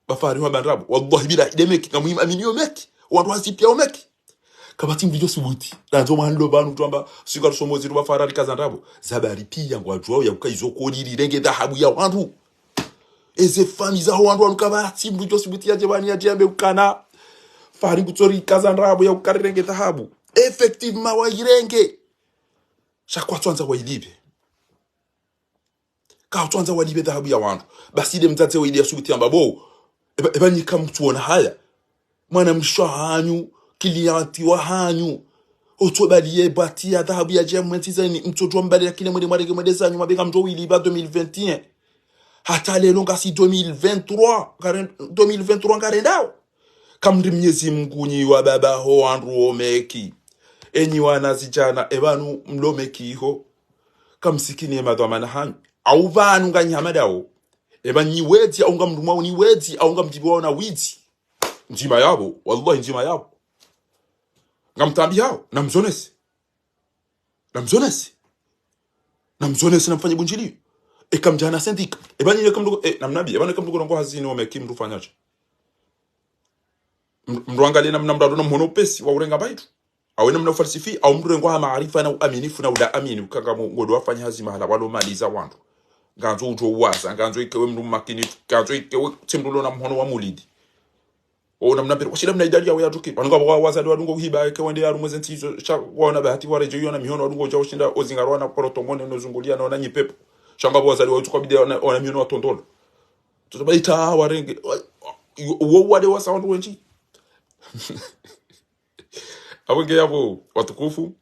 bafari wa bandrabu wallahi bila idemeki ngamuhim aminiyo meki wandu hasipia omeki kabatim video subuti lanzo mahalo banu twamba sigaro somo ziru bafara uri kaza tabu zabari pia ngwajwa ya ukaizo kodiri renge dhahabu ya wandu eze fami za wandu wanukabatim video subuti ya jebani ya jembe ukana fari kutori kaza tabu ya ukari renge dhahabu effectivement wa irenge shakwa twanza wailibe ka twanza walibe dhahabu ya wandu basi de mtate waili asubuti amba bo eba nyika mtuona haya mwana mshwa hanyu klienti wa hanyu otobaliye bati ya dhahabu ya jementi zani mtoto mbali ya kile mwede zanyu mabega mjo wiliba 2021 hata lelo ngasi 2023 ngarendao kamri mnyezi mgunyi wa baba ho andru omeki enyi wana zijana ebanu mlomeki ho kamsikini emadhamana hanyu au vanu nganyamadao eba niwezi au ngamdumwa niwezi au ngamdibo na wizi njima yabo wallahi njima yabo ngamtambi hao namzonesi namfanye bunjili ekamjana sendika eba nyile kamdugo namnabi eba kamdugo ngo hazini omeki mdu fanyaje mruangalie namna mrado na mhono pesi wa urenga baitu au namna falsifi au mdu ngo ha maarifa na uaminifu na uda amini ukanga ngodo wafanya hazi mahala walo maliza wandu nganzo uto waza nganzo ikewe mndu makini nganzo ikewe timdulo na mhono wa mulidi o namna pera kwashira mna idadi yawe yatuki banunga waza do adungo hiba ike wende yaru mwezi ntizo cha wana bahati wa rejo yona mihono adungo ja ushinda ozingarwa na porotongone no zungulia na nyipepo shanga waza do utukwa bide ona mihono atondolo tutobaita warenge wo wade wa sound wenji awenge yabo watukufu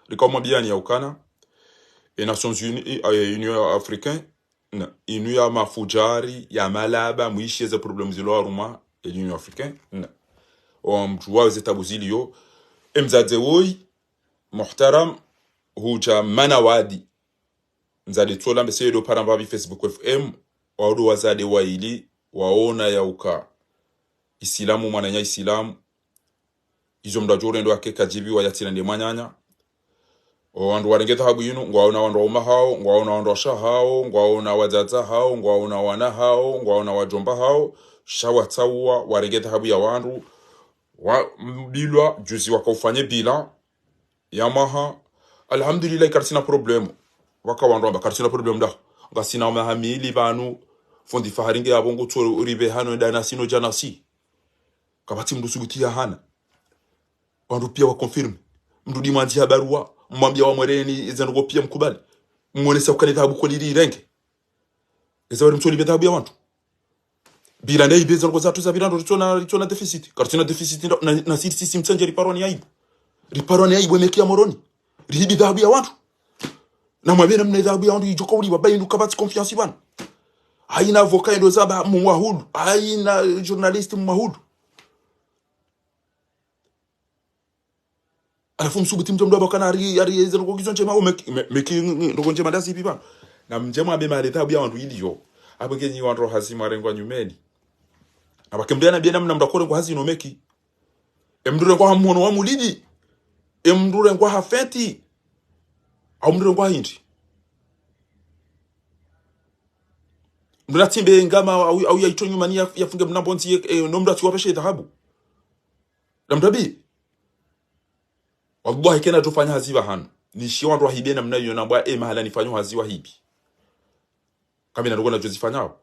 likoma biani ya ukana et Nations Unies Union Africaine inu ya mafujari ya malaba muishi za problemu zilo aruma et l'Union Africaine mtuwa zetabuzili yo mzadze woi muhtaram huja manawadi mzade tola mbesedo parambabi Facebook FM waudu wazade waili waona ya uka isilamu mwananya isilamu izo mdajore ndo ake kajibi wa yatira ndi manyanya wandu warengeta habu yinu ngwaona wandu oma hao ngwaona wandu washa hao ngwaona wazaza hao ngwaona wana hao ngwaona wajomba hao shawatawa warengeta habu ya wandu bilwa juzi wakaufanye bila yamaha alhamdulillah kartina problemu waka wandu amba kartina problemu da ngasina mahamili banu fondi faharinge yabongo tsoro uribe hano ndana sino janasi kabati mdu subutia hana wandu pia wakonfirme mdu dimanji habarua mwambia wa mwereni zango pia mkubali mwonesa ukane dhahabu kwa liri renge ezawari mtoli dhahabu ya wantu bila ndai beza ngo zatu za birando ritona deficit kartina deficit na sisi mtsanje riparoni aibu emekia moroni rihibi dhahabu ya wantu na mwabena mna dhahabu ya wantu ijoko uli babayi ndukabati confiance bana haina avocat ndo zaba mwahudu haina journalist mwahudu alafu msubuti mtomdo bakana ari ezo ngokizo njema o meki ndo njema ndazi biba na mjema abe mali dhahabu ya wantu iliyo abengenyi wantu hazima rengwa nyumeni abakemdana bia namna mdakore kwa hazino meki emdure kwa hamuno wa mulidi emdure kwa hafeti au mdure kwa hindi mlatimbe ngama au yaito nyumani yafunge mnambonzi nomda tiwapeshe dhahabu namdabi wallahi kena tufanya haziwa hanu nishi wantu wahibi na mnayo nambwa mahala nifanyo haziwa hibi kama ina ndogona jozifanyao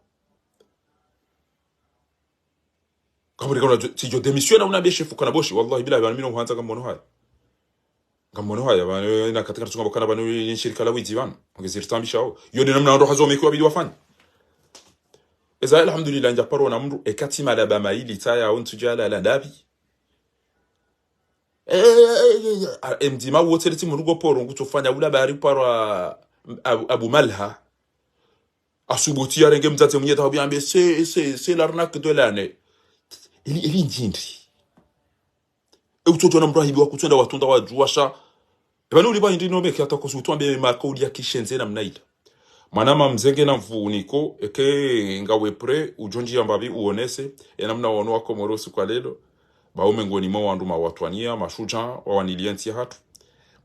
kama ndogona tijo demission na unabia shefu kana boshi wallahi bila bana mino huanza kama mmono haya bana na katika tunga bana bana ni shirika la wizi bana ongezirtambisha hao yode namna ndo hazo mekwa bidi wafanya eza alhamdulillah nja paro na mru ekati malaba maili taya ontu jala la dabi mdima wote leti murugo poro ngutofanya ula bari paro abu malha asubuti arenge mzazi mwenye dhahabu ambe c'est l'arnaque de l'année ili njindri utoto na mrahibi wa kutenda watunda wa juasha ebanu uliba indino meke atakosutu ambe makodi ya kishenze na mnaita manama mzenge na mfuniko eke ngawe pre ujonji ambabi uonese enamna wano wako morosu kwa lelo baume ngoni mwa wandu mawatwania mashuja wawanilienti hatu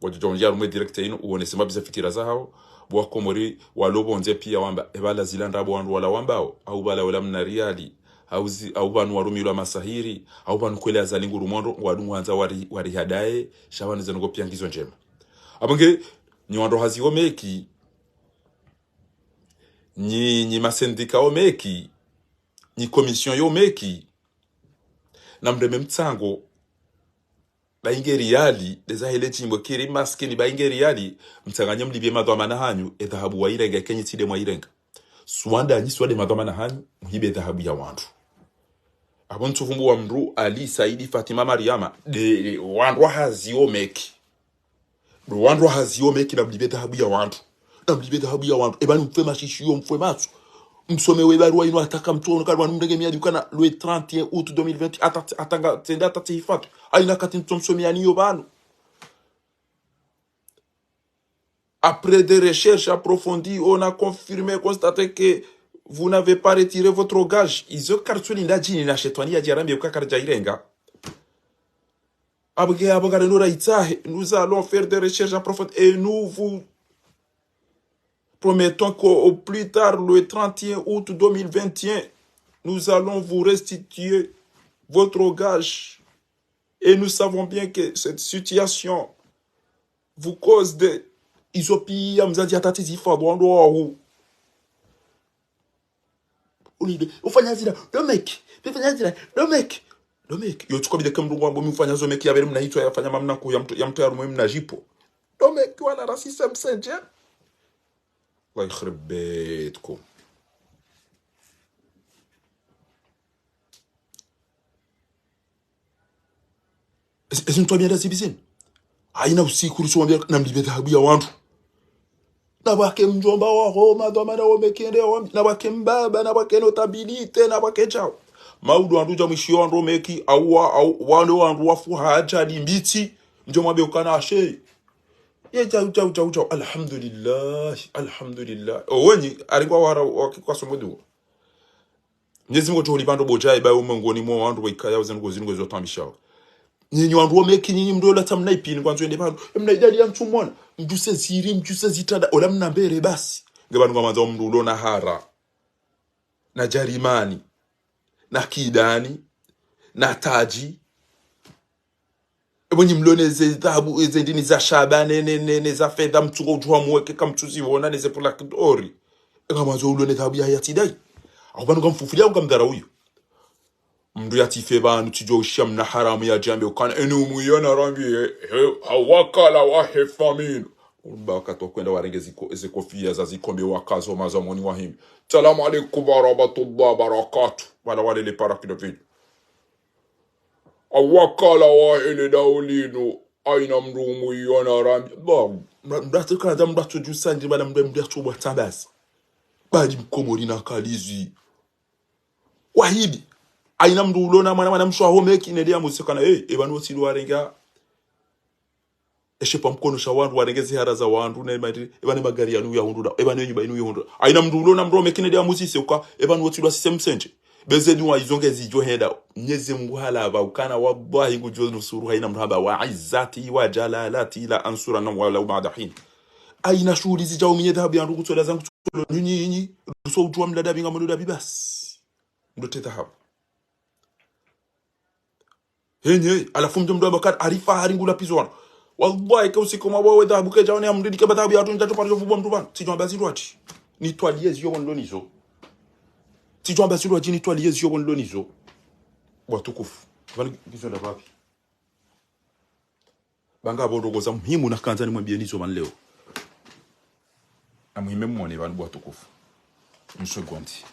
wajojonja rume directe ino uonese mabiza fikira zao bwako mori walobonze pia wamba ebala zilanda wandu wala wambao au bala wala mnariali au banu warumilwa masahiri au banu kwele azalingu rumondo wadu wanza wari hadae shabani zenogo pia ngizo njema abange ni wandu haziomeki ni masendika omeki ni commission yomeki na mreme mtsango baingeri yali deza hele chimbo kiri maskini baingeri yali mtsanganya mlibye madhamana hanyu edhahabu wa irenga kenyi tide mwa irenga suwanda ni swade madhamana hanyu muhibe dhahabu ya wandu abontu vumbu wa mru Ali Saidi Fatima Mariama de wandu haziomeki na mlibe dhahabu ya wandu na mlibe dhahabu ya wandu ebani mfwe mashishiyo mfwe matsu msome webarua ino ataka mtuwa unakarwa mndege dukana le 31 août 2020 atanga tenda atatihifatu aina kati msome niyo banu après des recherches approfondies on a confirmé constaté que vous n'avez pas retiré votre gage izo kartsuni ndajini na shetani ya jarambe ukakarja irenga abge abogare nura itahe nous allons faire des recherches approfondies et nous vous promettons qu'au plus tard, le 31 août 2021, nous allons vous restituer votre gage. Et nous savons bien que cette situation vous cause des isopi amzaji atatizi fadwando au ufanyazira le mec yo tuko bide kamru ngombo mfanya zo meki yabere mnahitwa yafanya mamna ku ya mtu ya rumu mnajipo le mec wala rasisa msenje الله يخرب بيتكم ezi mtu amia dazibizini haina usiku rusuambia na mlibe dhahabu ya wandu na wake mjomba wa Roma dhamana wamekende na wake mbaba na wake notabilite na wake chao maudu wandu jamwishi wandu meki au wale wandu wafu haja limbiti njoma beukana ashe ye chau alhamdulillah owenyi alikuwa wara wakikwa somodu Mwenyezi Mungu tulibando bojai ba umengoni mwa wandu waikaya uzengo zingo zotambisha nyinyi wandu wameki nyinyi mdola tamna ipini kwanzo ende bando mnaidali ya mtumona mjuse ziri mjuse zitada ola mnambere basi ngebanu kwamanza mndulo na hara na jarimani na kidani na taji ebonyi mloneze dhahabu ezendini za shabane ne za fedha mtuko ujwa mweke kamtuzi wona neze pula kidori ngamazo ulone dhahabu ya yatidai abanu kamfufulia ukamdara huyo mndu yatife banu tijosha mna haramu ya jambe ukana enu muyona rangi awakala wa hefamin ubaka to kwenda warenge zikofia za zikombe wakazo mazamoni wahimi salamu alaykum wa rahmatullahi wa barakatuh wala wale le parakido video awakala wa ile daulino aina mrumu yona rambi ba mdatu kana mdatu jusanje bana mdatu bwatambasa baji mkomori na kalizi wahidi aina mdulona mwana mshwa homeki nedia musikana ebanu otilu warenga eshepa mkono sha wandu warengezi hara za wandu na ebane magari ya nuya hundura ebane nyumba inu hundura aina mdulona mromeki nedia musise uka ebanu otilu asise msenje bezedi wa izongezi joheda nyeze mguhala ba ukana wallahi ngujo nusuru haina mraba wa izzati wa jalalati la ansura na wala ba'dahin aina shughuli zijao minye dhahabu ya ndugu tola zangu nyinyi so ujua mlada binga mlada bibas ndote dhahabu henye alafu mdo mdo bakar arifa haringula pizwana wallahi ka usiku mabawe dhahabu ke jaone amndika dhahabu ya tunja tuparo vubo mdu ban tijwa bazirwati ni twaliezi yo bonlonizo tijwa bazirwati ni twaliezi yo bonlonizo watukufu bali kizo la babi banga bondogoza muhimu na kanzani mwambie nizo ban leo amuhime mwone banu watukufu msogwanti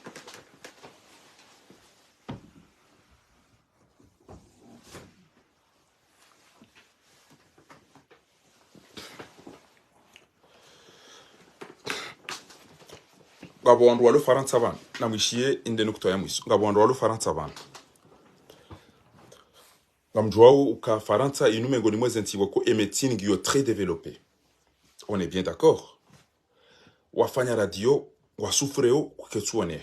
ngabo wandu walo Faransa bana na mwishie inde nukto ya mwisho ngabo wandu walo Faransa bana ngamjwao uka Faransa inumengo ni mwezi ntiwa ko emetini ngiyo très développé. On est bien d'accord. Wafanya radio wasufreo ketsuone,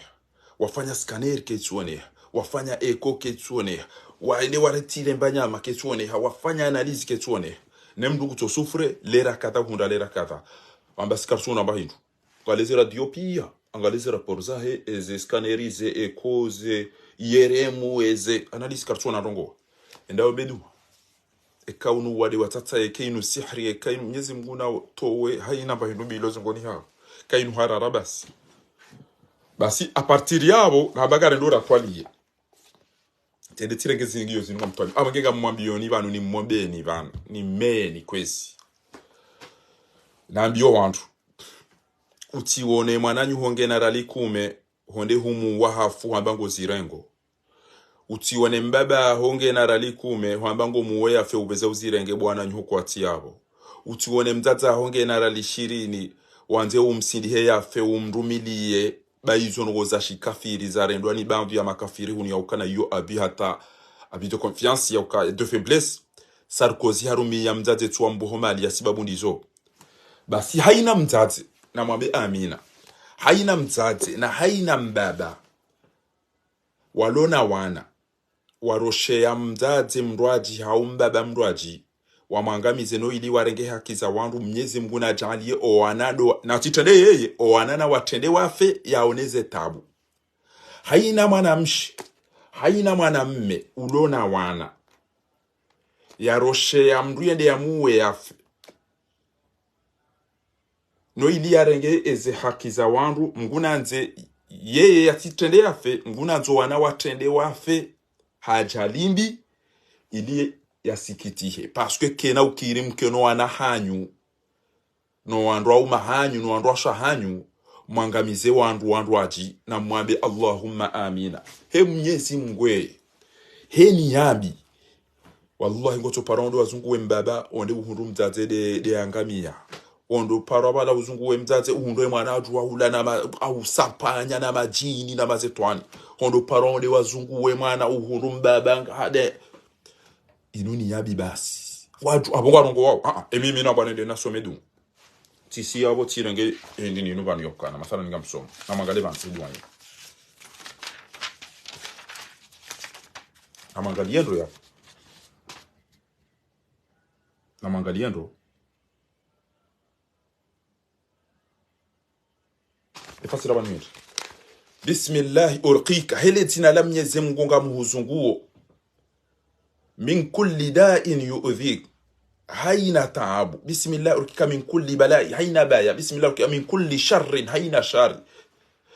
wafanya scanner ketsuone, wafanya echo ketsuone, waile waretile mbanyama ketsuone, wafanya analyse ketsuone. Nemdu kutosufre lera kata hunda lera kata. Ambasi karsuna bahindu. Ngaleze radio pia, ngaleze rapport zahe eze scannerize echo ze IRM eze analyse karsuna rongo. Ndawo bedu. Ekaunu wade watata ekainu sihri ekainu Mwenyezi Mungu na towe haina bahindu bilozo ngoni hao. Kainu harara basi a partir yabo ngabagare ndora twaliye tende tirengezi ngiyo zinu mtwali abangega mwambioni banu ni mwambeni banu ni meni kwezi nambio wantu utiwone mwananyu honge na rali kume honde humu wahafu hambango zirengo utiwone mbaba honge na rali kume hambango muwe afe ubeze uzirenge bwana nyuko atiyabo utiwone mzaza honge na rali 20 wanze umsindihe yafe umrumilie baizo ngoza shikafiri zarendwa ni bandu ya makafiri huni yaukana yo abi hata abi de confiance yauka de faiblesse Sarkozy harumi ya mzaze tuwa mbuhomali ya sababu ndizo basi haina mzaze na mwambe amina haina mzaze na haina mbaba walona wana waroshe ya mzaze mrwaji haumbaba mrwaji wamangamize no ili warenge haki za wandu Mwenyezi Mungu na jalie owanado na chitende yeye owanana watende wafe yaoneze tabu. Haina mwanamshi haina mwanamme ulona wana yaroshe ya mruyende ya muwe yafe no ili yarenge eze haki za wandu mgunanze yeye yatitende yafe mgunanzo wana watende wafe hajalimbi ili yasikitihe parce que kena ukiri mkeno wana hanyu no wandwa umahanyu no wandwa shahanyu mwangamize wandu aji na mwambe Allahumma amina he Mwenyezi Mungu he ni yabi wallahi ngoto parondo wazungu wembaba onde uhundu mzaze de angamia ondo parabala uzungu wemzaze uhundu mwana ajwa hulana au sapanya na majini na mazetwani ondo parondo wazungu wemwana uhundu mbaba hade inuni yabi basi watu abonga rongo wao emimi na bwana na somedu tisi yabo tirenge ndini no banu yokana masala ngamsomo amangale bantu bwanye amangaliendo ya amangaliendo efasira banu bismillah urqika heletina lam yazem gonga muhuzunguo min kulli da'in yu'dhik hayna ta'abu bismillah urkika min kulli bala'i hayna baya bismillah urkika min kulli sharrin hayna shari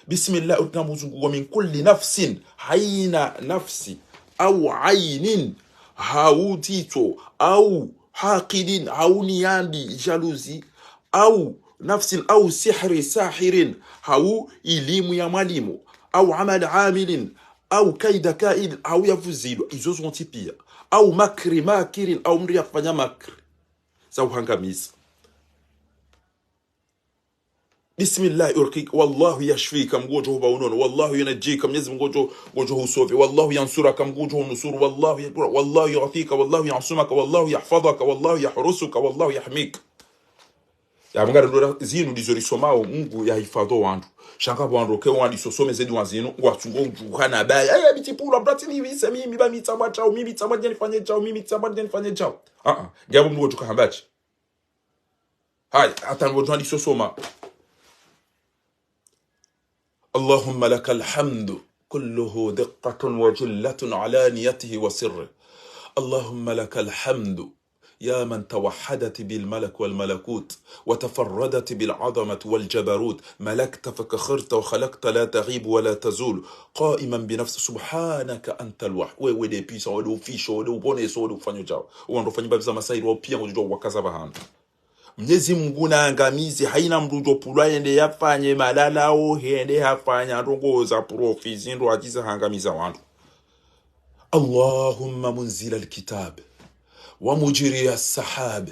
bismillah urkika muzungu min kulli nafsin hayna nafsi au aynin hautito au haqidin au niyambi jalousie au nafsin au sihri sahirin hau ilimu ya mwalimu au amal amilin au kaida kaid au yavuzido izo zonti pia au makri makirin au mri yafanya makri za uhangamizi bismillah urqik wallahu yashfika mgonjwa huba unono wallahu yanajika Mwenyezi Mungu mgonjwa husofi wallahu yansuraka mgonjwa hunusuru wallahu yu'tika wallahu ya'sumaka wallahu yahfadhaka wallahu yahrusuka wallahu yahmika ya mungara ndo zinu dizorisomao Mungu yahifadho wandu shanga wandu ke wandi sosome zedi wazinu watungo ujukana baya bitipula bratini visa mimi ba mitamba chao mimi mitamba nifanye chao mimi mitamba nifanye chao ngabo mngo tukahambachi hai hata ngo twandi sosoma Allahumma lakal hamdu kulluhu diqqatun wa jillatun ala niyatihi wa sirri Allahumma lakal hamdu يا من توحدت بالملك والملكوت وتفردت بالعظمة والجبروت ملكت فكخرت وخلقت لا تغيب ولا تزول قائما بنفس سبحانك أنت الوحيد ودي بيسا ودي فيش ودي بونيس ودي فانيو جاو وانو فانيو بابزا مساير وبيا وجو وكذا بهان Mwenyezi Mungu na angamizi haina mrujo pulwa yende yafanye malala o hende hafanya rongo za profizi ndo ajiza hangamiza wandu Allahumma munzila alkitab ومجري السحاب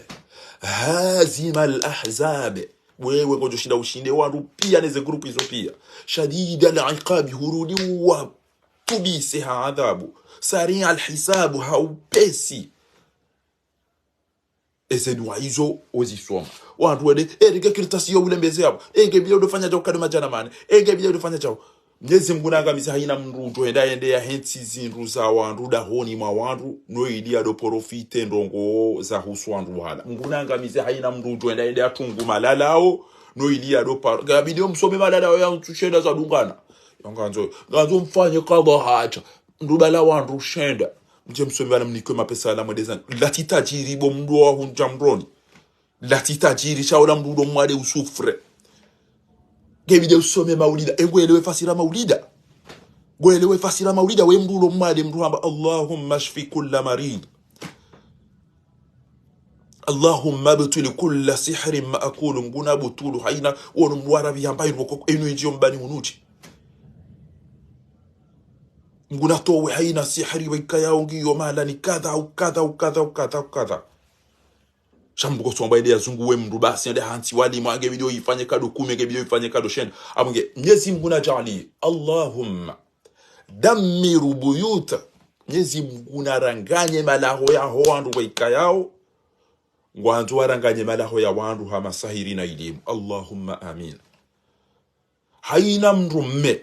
هازم الأحزاب wewe ngojo shinda ushinde wandu pia neze grupu hizo pia shadida al-iqabi hurudi wa tubise adhabu sari al-hisabu haupesi ese dua hizo ozisoma wandu wede erike kirtasiyo ulembeze hapo engebile udofanya chao kadoma jana mane engebile udofanya chao Mwenyezi Mungu nangamiza haina mrujo ende ya henti zinru za wandu da honi mwa wandu no idia do profite ndongo za husu wandu wala Mungu nangamiza haina mrujo ende ya tungu malalao no idia do par gabidio msome malalao ya tushenda za dungana ganzo mfanye kaba hacha ndubala wandu shenda mje msome bana mnikwe mapesa la mwedeza latita jiri bo mdo wa hunjambroni latita jiri shaola mdudo mwade usufre Gebide usome maulida engwelewe fasira maulida gwelewe fasira maulida we mdulo mwade mduhamba Allahumma shfi kulla marid Allahumma abtuli kulla sihrin ma aqulu nguna butulu haina wonu mwara bihamba iroko enu injio mbani unuchi nguna towe haina sihri wikaya ungiyo mala ni kadha au kadha au kadha au kadha au kadha Shambuko somba ide yazungu we mdu basi ande hanti wali mwange video ifanye kado kume video ifanye kado shen amunge Mwenyezi Mungu na jali Allahumma damiru buyuta Mwenyezi Mungu na ranganye malaho ya ho wandu waikayao ngwanzo waranganye malaho ya wandu hama sahiri na ilimu Allahumma amin haina mrumme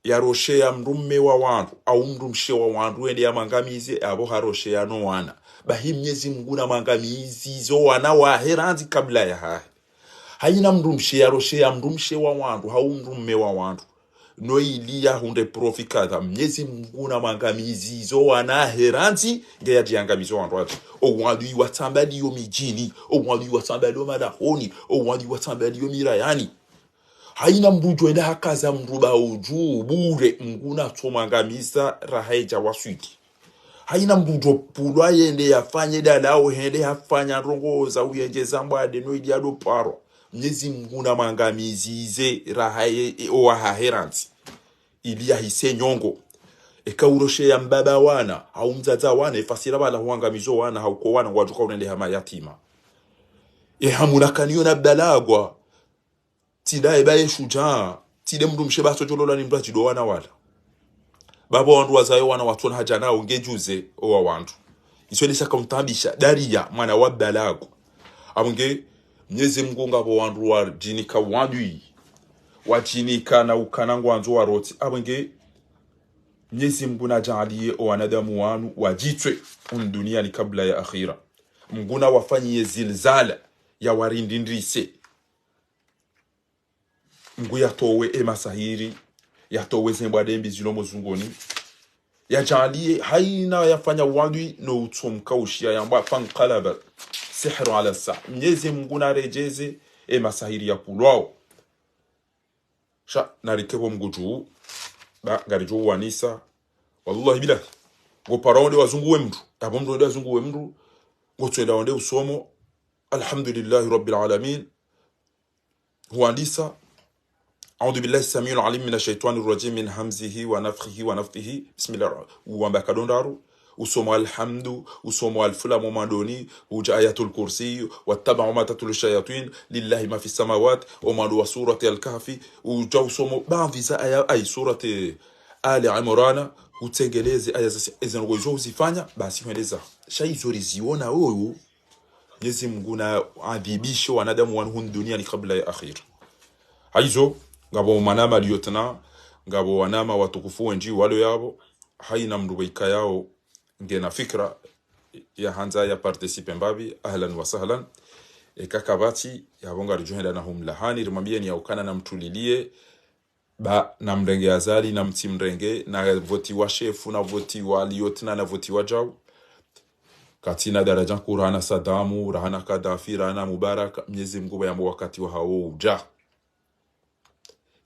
ya roshe ya mrumme wa wandu au mrumshe wa wandu ende ya mangamize abo haroshe ya no wana bahi Mwenyezi Mungu na mangamizi zo wana wa heranzi kabla ya hai haina mrumshe ya roshe ya mrumshe wa wandu hau mrumme wa wandu no ilia hunde profikada Mwenyezi Mungu na mangamizi zo wana heranzi nge ya jiangamizo wandu watu o wandu iwatambali yo mijini o wandu iwatambali yo madahoni o wandu iwatambali yo mirayani haina mbujo enda hakaza mruba uju bure mguna tomangamiza rahaija waswiki haina mbujo pulwa yende yafanye dalao hende yafanya rongoza uyenjeza mbade no idiado paro Mwenyezi Mungu na mangamizize rahaye owa haheranzi ilia hise nyongo ekauroshe ya mbaba wana au mzaza wana ifasira bala huangamizo wana hauko wana wajuka unende hama yatima hamunakaniyo na balagwa tida ebaye shujaa tide mndu msheba sojolola ni mbaji do wana wala baba wandu wazayo wana watona haja nao ngejuze owa wandu iswele saka mtambisha daria mwana wa balago amunge Mwenyezi Mungu ngabo wandu wa jinika wandui wajinika na ukanangu wanzu wa roti amunge Mwenyezi Mungu na jalie o wanadamu wanu wajitwe dunia ni kabla ya akhira Mungu na wafanyie zilzala ya warindindrise Mungu yatowe emasahiri yatowe zembwade mbizilomo zungoni ya jalie haina yafanya wadui no utumka ushia yamba fanqalaba sihru ala sa Mwenyezi Mungu na rejeze emasahiri ya pulwao sha narikebo mguju ba garijo wanisa wallahi billahi go paronde wazungu wemdu abomdo ndo wazungu wemdu go twenda onde usomo alhamdulillah rabbil alamin huandisa أعوذ بالله السميع العليم من الشيطان الرجيم من همزه ونفخه ونفثه بسم الله وبكادون دارو وسمو الحمد وسمو الفلا ممادوني وجاية الكرسي واتبعوا ما تتلو الشياطين لله ما في السماوات وما دو سورة الكهف وجاو سمو بعض أي سورة آل عمران utengeleze aya zinazojo uzifanya basi huendeza shay zuri ziona huyu Mwenyezi Mungu na adhibisho wanadamu wa duniani kabla ya akhir haizo ngabo manama liotna ngabo wanama watukufu wenji walo yabo haina mrubaika yao ngena fikra ya hanza ya participe mbabi ahlan wa sahlan ekakabati yabonga rijohenda na humlahani rimwambie ni yaukana na mtulilie ba na mrenge azali na mtimrenge na voti wa shefu na voti wa liotna na voti wa jaw katina daraja Qur'ana Sadamu rahana Kadafi rahana Mubarak Mwenyezi Mungu yambo wakati wa hao uja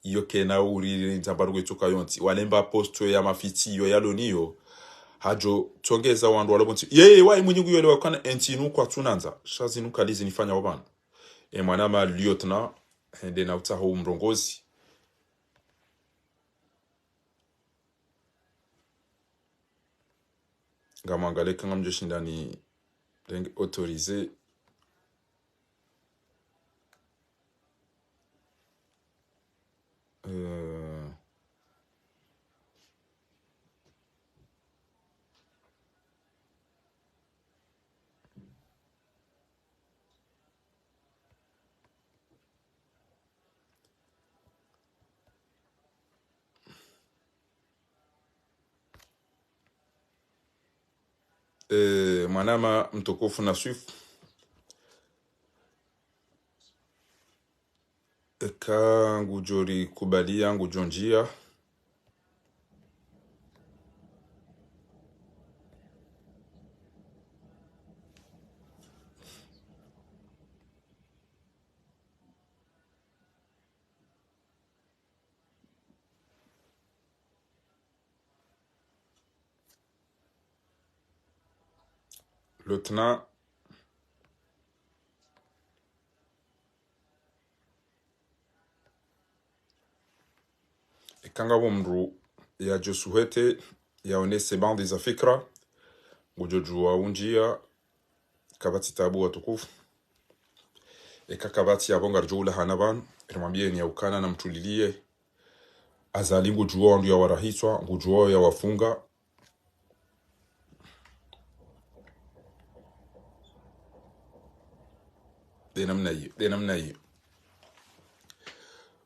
iyo kena uri nzabarugo itoka yonti walemba posto ya mafiti yo yaloniyo hajo tongeza wandu walobonti yeye wai munyungu yole wakana entinu kwa tunanza shazinu kalizi nifanya wabana mwanama liotna hende na utaho mrongozi ngamangale kanga mjoshindani renge autorize Mwanama mtukufu Nasif ka ngujori kubalia ngujonjia lieutenant kanga bomru ya josuhete yaonese bandi za fikra ngujojua unjia kabati tabu watukufu kabati ya bonga rjula hanaban irmambie ni yaukana na mtulilie azali ngujua ndio ya warahiswa ngujua ya wafunga de namna hiyo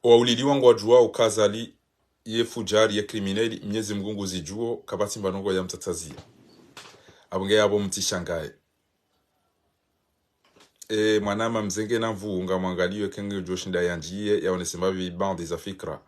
waulidi wangu wajua ukazali ye fujari ye krimineli mnyezi mgungu zijuo kabati mbanongo ya mtatazia abunge yabo mtishangae mwanama mzenge na mvunga mwangaliwe kenge joshinda yanjie yaonesema bandi za fikra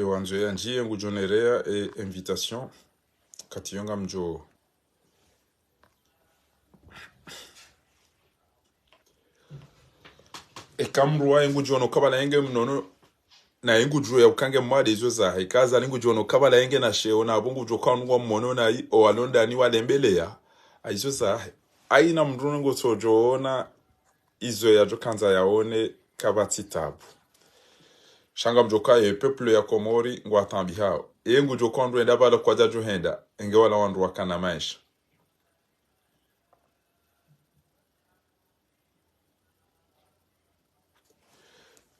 wanje yanjie ngujonerea invitation katiyonga mjo kamruwa ngujono kabala yenge mnono na ngujo ya ukange mwade izo za ikaza ngujono kabala yenge na sheo na bungu joka nwa mmono na o alonda ni walembelea aizo za aina mdruno ngotojoona izo ya jokanza yaone kabati tabu shanga mjoka ye peuple ya Komori ngwatambi hao ngujo kondo enda bala kwa jaju henda enge wala wandu wakana maisha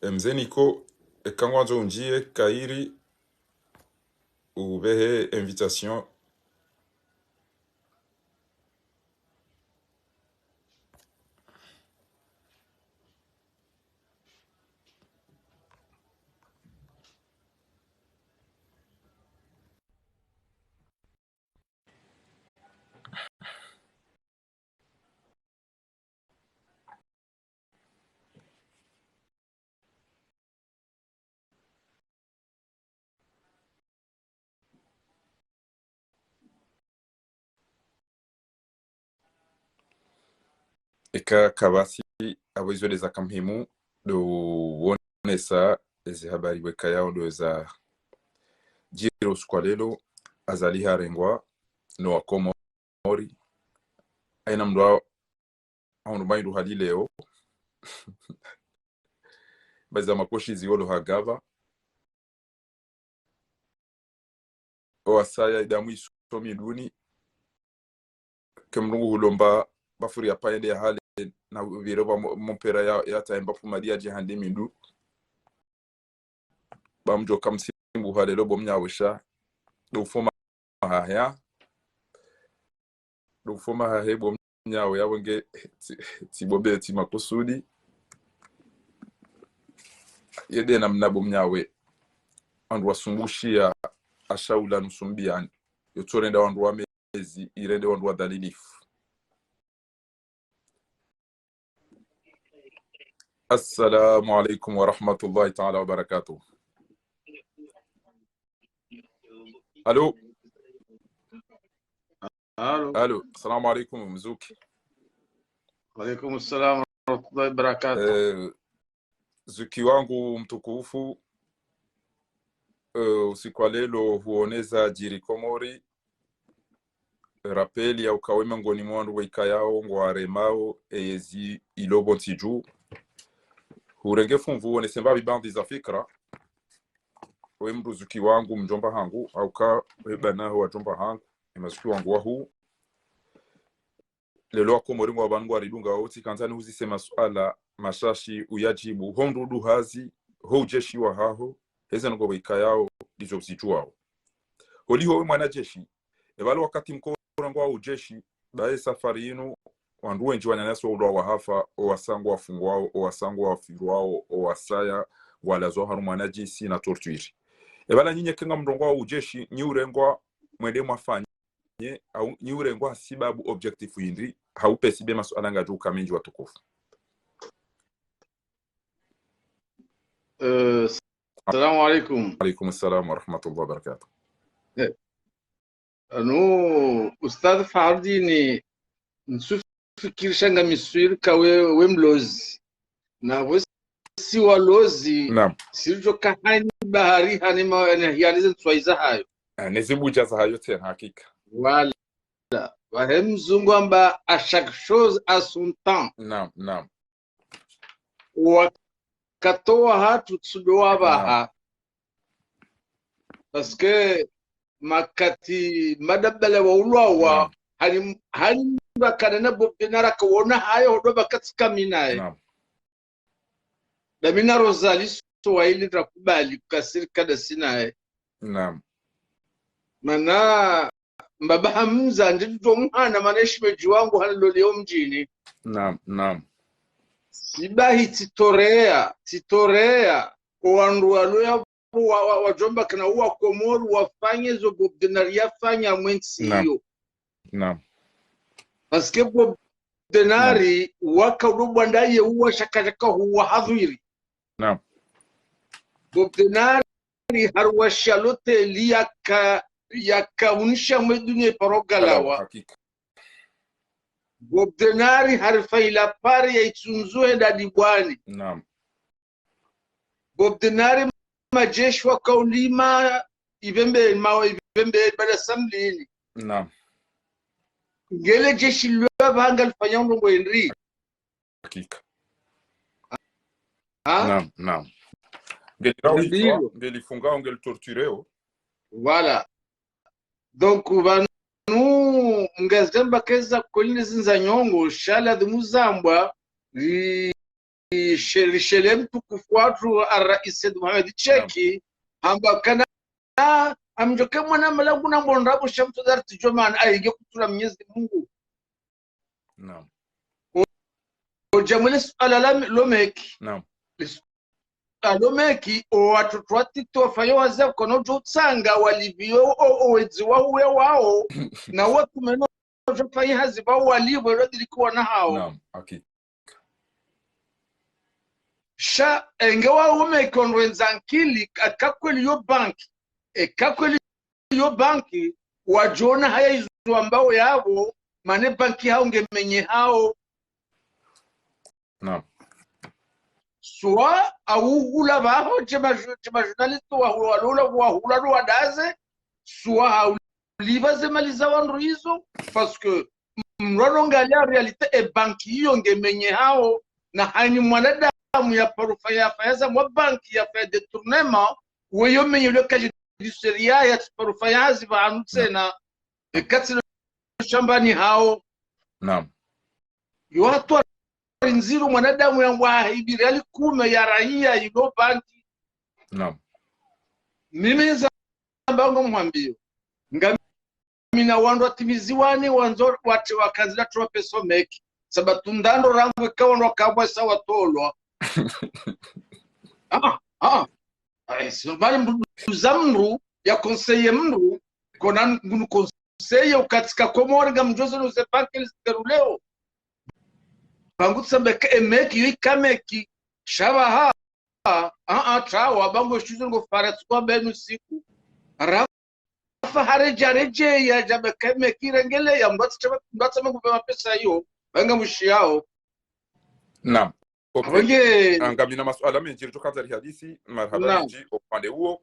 mzeniko kangwanzo unjie kairi ubehe invitation kabasi awizo leza kamhimu do wonesa ezi habari weka yao do za jiro skwalelo azali harengwa no wakomori aina mdwa aunu maindu hali leo baza makoshi ziolo hagava wasaya idamu isomi duni kemrungu hulomba bafuri ya payende ya hali na vireba mpera ya taimba fumadia jihandi mindu bamjo kamsimbu halelo bomnyawesha do foma haya do foma hahe bomnyawe yabonge tibobe ti makusudi yede na mnabo mnyawe andu wasumbushia ashaula nusumbiani yotorenda wandu wamezi irende wandu wadhalilifu. Assalamu alaikum wa rahmatullahi ta'ala wa barakatuh. Allo. Allo. Assalamu alaikum mzuki. Wa alaikum assalam wa rahmatullahi wa barakatuh. Zuki wangu mtukufu usiku wa leo huoneza jiri Komori rapeli ya ukawema ngoni mwandu weka yao ngwaremao eyezi ilobo ntiju urenge funvu one semba bibandi za fikra we mruzuki wangu mjomba hangu au ka bana wa jomba hangu mazuki wangu wa huu lelo akomori ngo abantu waridunga oti kanzani uzise masuala mashashi uyajibu hondudu hazi ho jeshi wa haho heza ngo bikayao dizo situao holiho we mwana jeshi ebalo wakati mkora ngo wa jeshi bae safari ino wandu wenji wanyanyaso ulo wa hafa o wasango wafungwao o wasango wafirwao o wasaya wala zo haru mwana jinsi na torture ebala nyinye kenga mndongo wa ujeshi ni urengwa mwende mwafanye au ni urengwa sababu objective yindi haupesi be masuala ngaju kamenji watukufu. Assalamu alaikum. Alaikum assalam wa rahmatullahi wa barakatuh. Ustadh Fardini nsufikirisha nga miswiri kawe mlozi na wesi walozi sirijo kahani bahari hanima yanize nswaiza hayo nezibuja za hayo tena hakika wala wahemzungu amba à chaque chose à son temps. Naam. Wakatoa hatu tsudoa baha parce que makati madabala wa ulwa hani bakana bobinara kuona hayo hodoba katika minae da mina rozali swahili takubali kasirika da sinae mana mbaba hamza ndito mhana management wangu halo leo mjini sibahi titorea wandu waloya wajomba kana uwa komoru wafanye zo bobdenaria fanya mwensi hiyo paske bobdenari waka udubwa ndaye uwa shakashaka huwa hadhiri bobdenari harwa shalote yaka unisha mwedunie parogalawa bobdenari harifaila pari ya itunzuhe dadibwani bobdenari majeshi wa kaulima ibembe bada samlini ngele jeshi lwa banga alfanya ndongo henry hakika ngelifunga ngelitortureo voilà donc banu ngazemba keza kolini zinza nyongo shala dhumuzambwa shele mtukufu watu Rais Mohamed Cheki hamba kana amjoke mwana malangu na mbonrabo shamtu darti joman aige kutura Mwenyezi Mungu ojamule suala lomeki lomeki o watoto watito wafayo waze kono jutsanga walivyo owezi wao na watu meno jofayi haziba walivyo rodilikuwa na hao sha engewa ume konwenza nkili akakweli yo banki wajona haya izu ambao yabo mane banki hao ngemenye hao soa au hula baho chema journalist wa hula wadaze soa liba zemaliza wandu hizo parce que mrono ngalia realite e banki hiyo ngemenye hao na hani mwanada ya parufaya mwa banki ya fa detournement weyo menye le kaji seria ya parufaya ziba anutsena katsi shambani hao yo watu nziro mwanadamu ya ibiri alikume ya raia ino banki mimi za mbango mwambio ngamina wandu atimiziwane wanzo watu wakazila tuwa peso meki sabatu ndando rangu ikawa wakabwa sawa tolwa sio bali mzamru ya conseiller mru kona ngunu conseiller katika komori ngamjozo no sepakeli steruleo bangu tsambe emeki yikameki shabaha trawa bango shuzo ngo faras kwa benu siku rafa harejareje ya jabeke meki rengele ya mbatsa ngubema pesa hiyo banga mushiao ngamina masuala menji tukazari hadithi marhaba menji upande huo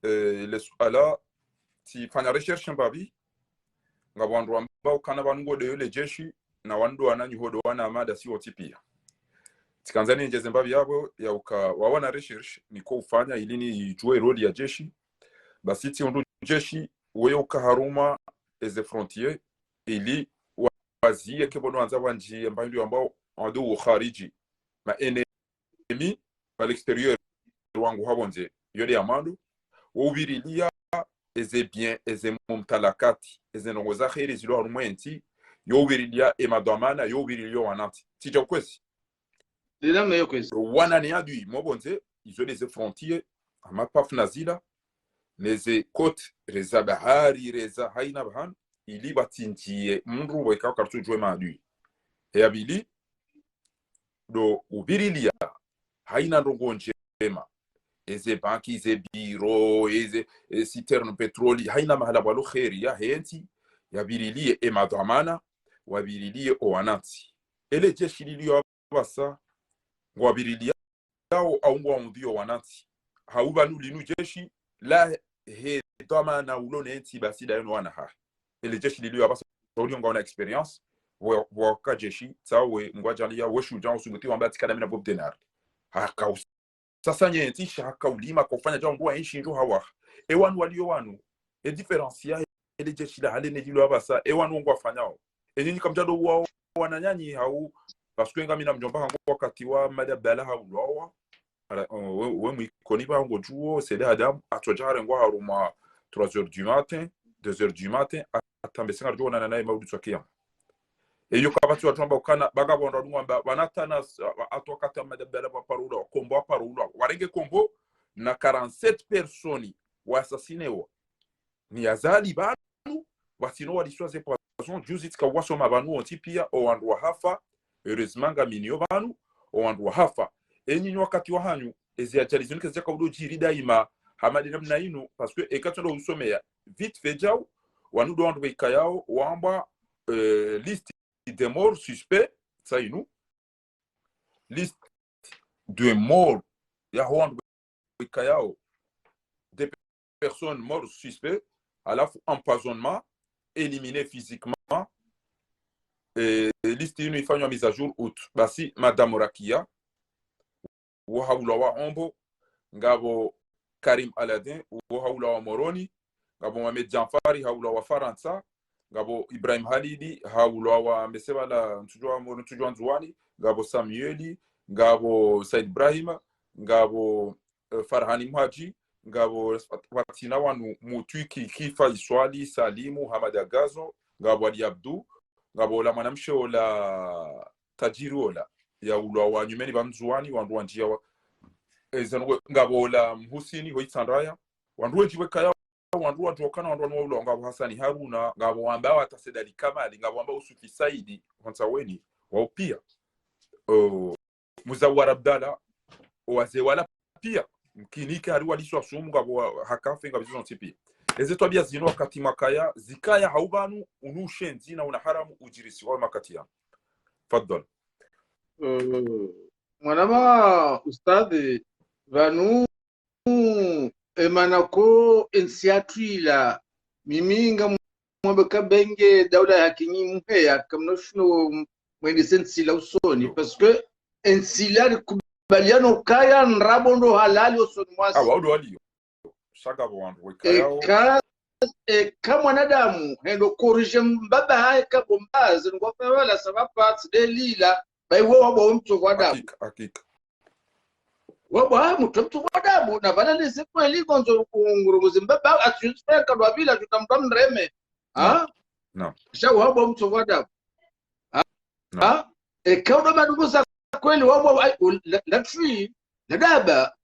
ile suala ti fanya recherche mbabi ngabandu ambao kana banungo de yule jeshi na wandu wananyuhodo wana amada si otipia tikanzani njeze mbavi yabo ya wawana research niko ufanya ili ni ijue roli ya jeshi basi tiondo jeshi wewe ukaharuma eze frontier ili wazie kebono anza wanji ambayo ambao ando khariji ma enemy à l'extérieur wangu habonze yode amando wobirilia eze bien eze mumtalakati eze nongoza khiri zilo harumenti yobirilia emadamana yobirilia wananti tija kwesi Dina meyo kwesi wana ni adui mobonze izo les frontières amapaf nazila les côtes reza bahari reza haina bahan ili batinjie mndu weka kartu jwe maadui e abili do ubirilia haina ndongo njema eze banki eze biro eze citerne petroli haina mahala balo khairi ya henti yabirilie emadamana wabirilie owananti ele jeshi lilio basa ngwabirilia yao au ngwaundio wananti hauba nulinu jeshi la he dama ulone enti basi da yono wana ele jeshi lilio basa uli ngwa na experience wa jeshi tawe ngwajalia weshu jan subuti wamba tikana mina bob denar haka sasa nyenti shaka ulima kufanya jangu wa inshi njo hawa ewanu walio wanu e differencia ele jeshi la hale nedilo basa ewanu ngwafanyao enini kamjado wao wananyanyi hau parce que ngamina mjomba hango wakati wa madabala haulwa we mwikoni ba ngo juo c'est adam atwajare ngo haruma 3h du matin 2h du matin atambe singa jona na naye maudu tsakia eyo kabatu atwamba ukana bagabonda ndumba banatana atokata madabala ba parula kombo parula warenge kombo na 47 personi wa assassinewa ni azali banu wasino waliswaze poison juzit ka wasoma banu ontipia o andwa hafa heureusement gaminio banu o andwa hafa enyi wakati wa hanyu ezi ajali zunike zaka udo jiri daima hamadi namna inu parce que ekatondo usomea vite fejao wanu do andwe kayao wamba liste de morts suspects ça inu liste de morts ya wandwe kayao des personnes mortes suspectes à la empoisonnement éliminé physiquement liste inu ifanywa mise à jour août basi madame Rakia wa haula wa ombo ngabo Karim Aladin wa haula wa Moroni ngabo Mohamed Janfari haula wa Faransa ngabo Ibrahim Halidi haula wa Mesebala ntujwa nzuani ngabo Samueli ngabo Said Ibrahim ngabo Farhani Mhaji ngabo watina wanu mutwiki kifa Iswali Salimu Hamada Gazo ngabo Ali Abdu ngabo la manamsho la tajirola ya ulwa wa nyumeni bamzuani wandu wanjia wa ezanwe ngabo la Husini hoitsandaya wandu njiwe kaya wandu watokana wandu wanwa ngabo Hasani Haruna ngabo ambao atasedali Kamali ngabo ambao Usufi Saidi wansaweni wao pia Muzawar Abdalla waze wala pia mkinika ari waliswa sumu ngabo hakafe ngabo zontipi eze twabia zino wakati makaya zikaya haubanu unushenzi na una haramu ujirisi wa makati ya faddal mwanama ustadi vanu emanako ensiatwila miminga mwabeka benge daula ya kinyi mpeya kamnoshno mwende sensila usoni parce que ensila kubaliano kaya nrabondo halali usoni mwasi waudo waliyo shaka wandu wekayao kama mwanadamu hendo korije mbaba hai kabombazi ngwafa wala sabapats delila baiwo wabo mtu wadamu hakika wabo hai mtu wadamu na bana lese kweli konzo ngurubuzi mbaba atuyusfeka kadwa bila tutamtam reme no sha wabo mtu wadamu kaudo maduguza kweli wabo la tree la daba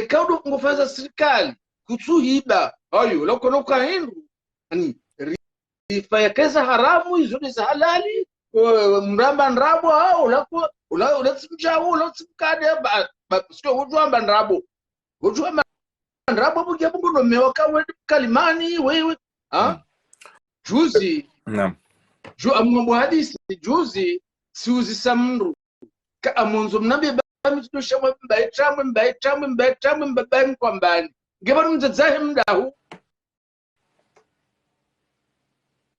kaudo ngofaza serikali kutsuhiba ayo lokono kahindu ani rifayakeza haramu izo ni halali mramba nrabo au lako ulatsimjawo ulatsimkade sio ujwamba nrabo buja bungo mewa kawe kalimani wewe juzi naam ambo hadisi juzi siuzi samru ka amonzo mnabe bamitsosha mbaye kwambani ngebanu mzazahe mdahu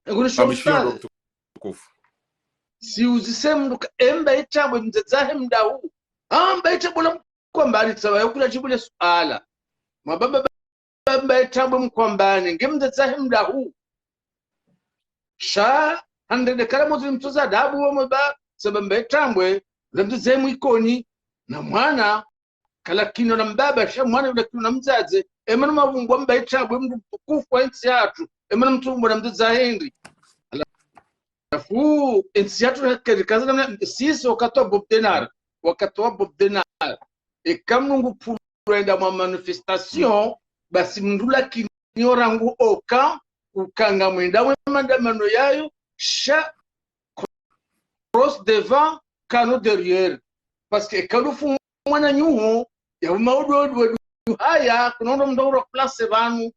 ngurusho tukufu si uzisemu emba itambo mzazahe mdahu amba itabula mkwambani sawa yakula jibule suala mababa baba itambo mkwambani ngemzazahe mdahu sha handede kalamu mtoza adabu wa maba sabamba itambwe zamzazahe ikoni na mwana kala kino na mbaba sha mwana yule kino na mzaze emana mavungwa mba itambo mndu mtukufu wa nchi yatu emana mtumbo na mzazahe Henry fu insiatu kaza na sisi wakatoa Bob Denar e kamungu pulenda ma manifestation basi mndula kinyorangu oka ukanga mwenda mandamano yayo sha cross devant cano derrière parce que kalufu mwana nyuho ya maudo haya kunondo mndoro place vanu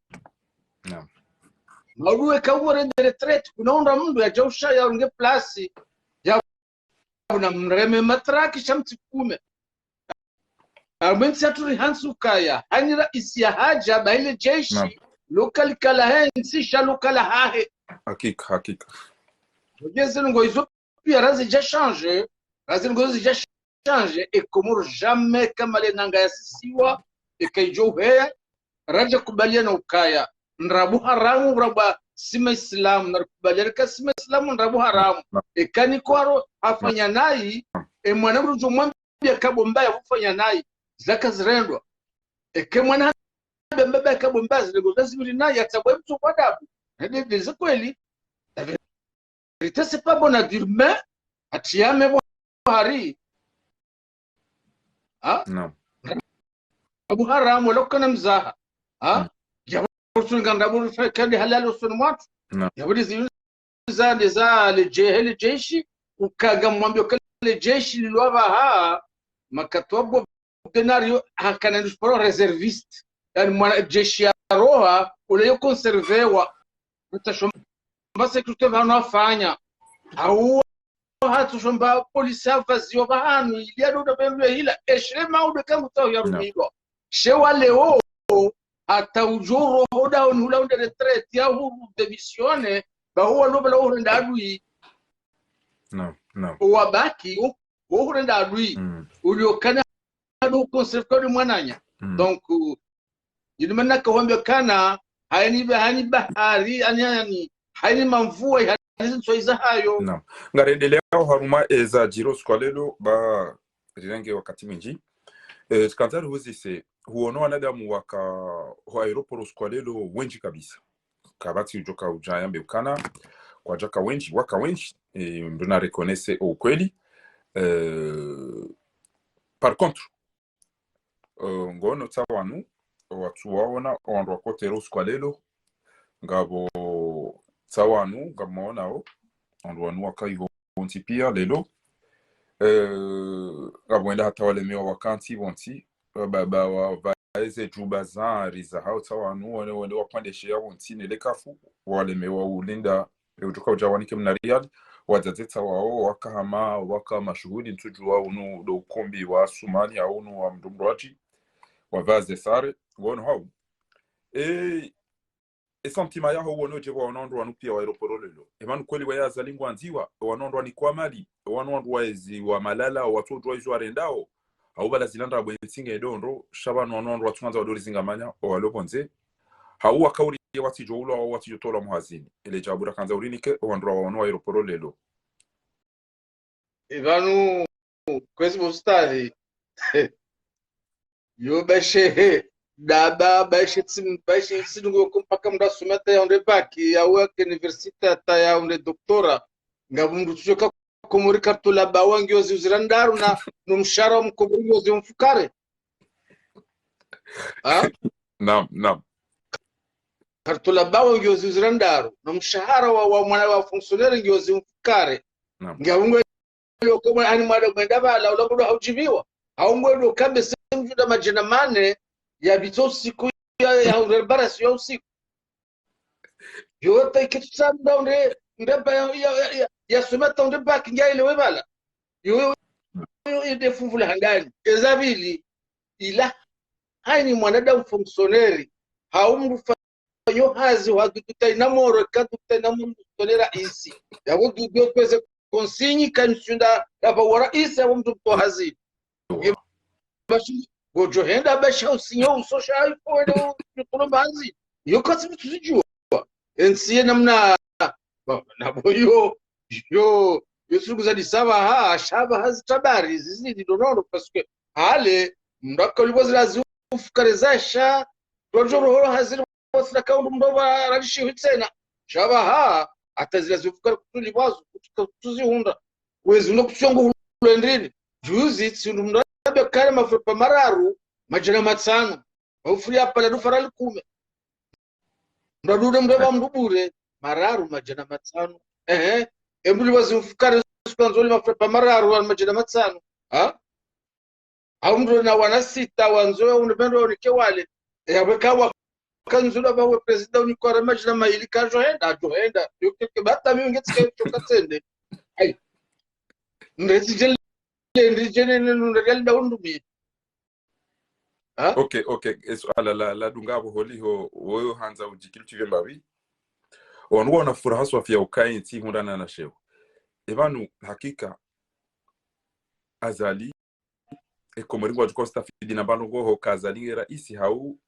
mauwe kawore de retraite kunaonda mndu ya jausha ya unge plasi ya na mreme matraki shamtikume armensi aturi hansu kaya hanira isia haja baile jeshi lokal kala hensi sha lokal hahe hakika ngeze ngo izo pia razi ja changer et Comoro jamais kama le nanga ya sisiwa ekaijo he raja kubaliana ukaya nrabu haramu raba sima Islam nakubaliana ka sima Islam nrabu haramu ekani kwaro afanya nayi mwana mrujo mwambia kabomba ya kufanya nayi zaka zirendwa mwana mbaba kabomba zilego zibiri nayi atabwe mtu kwa dabu ndio kweli la vérité c'est pas bon à dire mais atiame hari non abu haramu lokana mzaha Nganda buru kandi halalo sunumatu yabudi za le jeshi ukaga mwambio kale jeshi lilwaba makatwabo denario hakana ndiporo reserviste yani mwana jeshi ya roha ule conservewa utashomba security vano afanya au hatu shomba polisi avazio bahanu iliado da bembe hila eshrema ude kangu tao ya rumigo shewa leo ata ujoro hoda onula unde retraite ya huru demisione ba huwa no bala uhunda adui no wabaki uhunda adui uliokana do conservateur mwananya donc yinimana ka hombe kana hayani bahari anyani hayani mamvua hayani soiza hayo ngarendelea haruma eza jiro skwalelo ba rirenge wakati mingi tukantari huzise huono wanadamu waka aeroporo skwalelo wenji kabisa kabati ujoka ujayambe ukana kwa jaka wenji waka wenji mbuna reconnaisse ukweli par contre ngono tsawanu watu waona wandu wakotero skwalelo ngabo tsawanu ngamaonao wandu wanu wakaivo bonti pia lelo ngabwenda hata wale mewa wakanti bonti baba wa eze jubazan riza hauta wanu wale wapandeshe ya bonti nelekafu wale mewa ulinda ujuka ujawanike mnariad wadzazeta wao wakahama waka mashuhudi ntuju wao no do kombi wa Somalia au no wa mdumraji wa vaze sare wono hao sentima yaho wono je wanondo wanu pia wa aeroporo lelo emanu kweli waya zalingwa nziwa wanondo ni kwa mali wanondo waezi wa malala watu izo arendao au bala zilanda bwensinga edondo shabano wanondo watuanza wadori zingamanya waloponze hau wakauri wati joulo au wati jotola muhazini ele jabura kanza urinike wandro wanu aeroporo lelo Ivanu kwezi mustari yo bashe daba bashe sidungo kumpaka mda sumeta ya onde baki ya wake universite ata ya onde doktora ngabundu tujoka kumuri kartula bawangi yozi uzirandaru na numshara mkuburi yozi mfukare Naam kartula bawangi yozi uzirandaru numshahara wa mwana wa fonctionnaire yozi mfukare ngabungu kama ani mwada mwenda bala ulabudo haujibiwa haungwedo kambe semjuda majina mane ya bitosi ya urbarasi ya usiku yote kitutanda onde ndeba ya sumata onde baki ngaile webala yo ide fuvula hangani ezabili ila haini mwanadamu fonctionnaire haumru fanyo hazi waduta inamoro katuta inamundu tonera isi yabo dudo kweze consigne kansunda aba rais au mtu mtoa hazina bashi gojo henda basha usinyo usosha iPhone tukulomba hazina yo kasi tuzijua ensiye namna na boyo yo yosuku za disaba ha shaba hazitabari zizidi donono parce que hale mndaka ulibozira ufukarezasha rojoro hazina wasira kaundu mdoba radishi hitsena shaba ha atazira zifukara kutuli bazo kutuzihunda wezi no kuchongo hulendrini juzi tsindu mdabe kale mafrepa mararu majana matsano ufuri apala dufarali kume mdadude mdaba mdubure mararu majana matsano embuli wazifukara skanzoli mafrepa mararu wa majana matsano ha au mdu na wana sita wanzoe unebendo onike wale yabeka kanzula bawe president unikora majina maili kajohenda yoke bata mimi ngetske chokatsende ai ndezi jene nundel da undumi ha okay eso ala la dungabo holiho woyo hanza ujikiltive mbavi wanwa na furaha swafia ukai nti hundana na shew evanu hakika azali ekomori wa jukosta fidina bango ho kazali raisi hau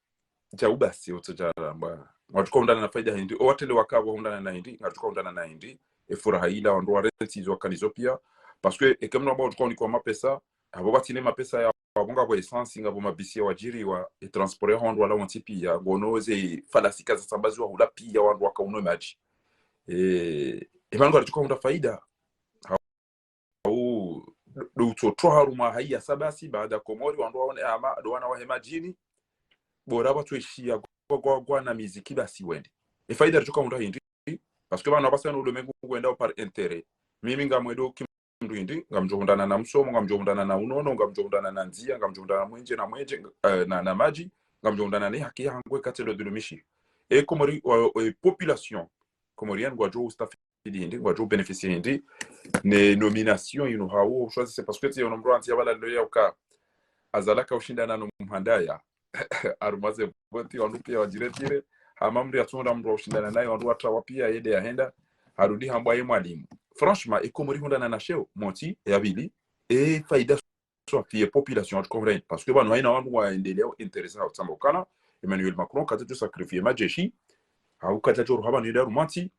jaubasi utojara mba watuko ndana na faida hindi watele wakabo hundana na hindi ngatuko ndana na hindi furaha ila wandu wareti zo kanizopia parce que ekamno ba watuko ni kwa mapesa abo batine mapesa ya wabonga kwa essence ngabo mabisi wajiri wa transporter hondo wala wantipi ya gonoze falasika za sambazi wa hula pia wandu wakauno maji evango watuko nda faida au do haruma haya sabasi baada komori wandu waone ama do wana wa majini bora watu ishia kwa na muziki basi wende faida ritoka unda hindi parce que bana basana ulomengu kwenda par intérêt mimi ngamwedo kimndu hindi ngamjohundana na msomo ngamjohundana na unono ngamjohundana na nzia ngamjohundana mwenje na maji ngamjohundana ne haki yangu katelo de mishi et komori population komorienne gwajo staff hindi gwajo bénéficier hindi ne nomination ino hawo choisi c'est parce que tu nombre anti abala loya uka azalaka ushindana no mhandaya arumaze boti wanupia wajiretire hamamri atunda mro ushindana naye wandu watra pia yede yahenda harudi hambwa ye mwalimu franchement ekomori hondana na sheo moti yabili faida so pie population comprendre parce que bano haina wandu waendelea interesa utambokana Emmanuel Macron kati sacrifier majeshi au kati joro haba ni daru mati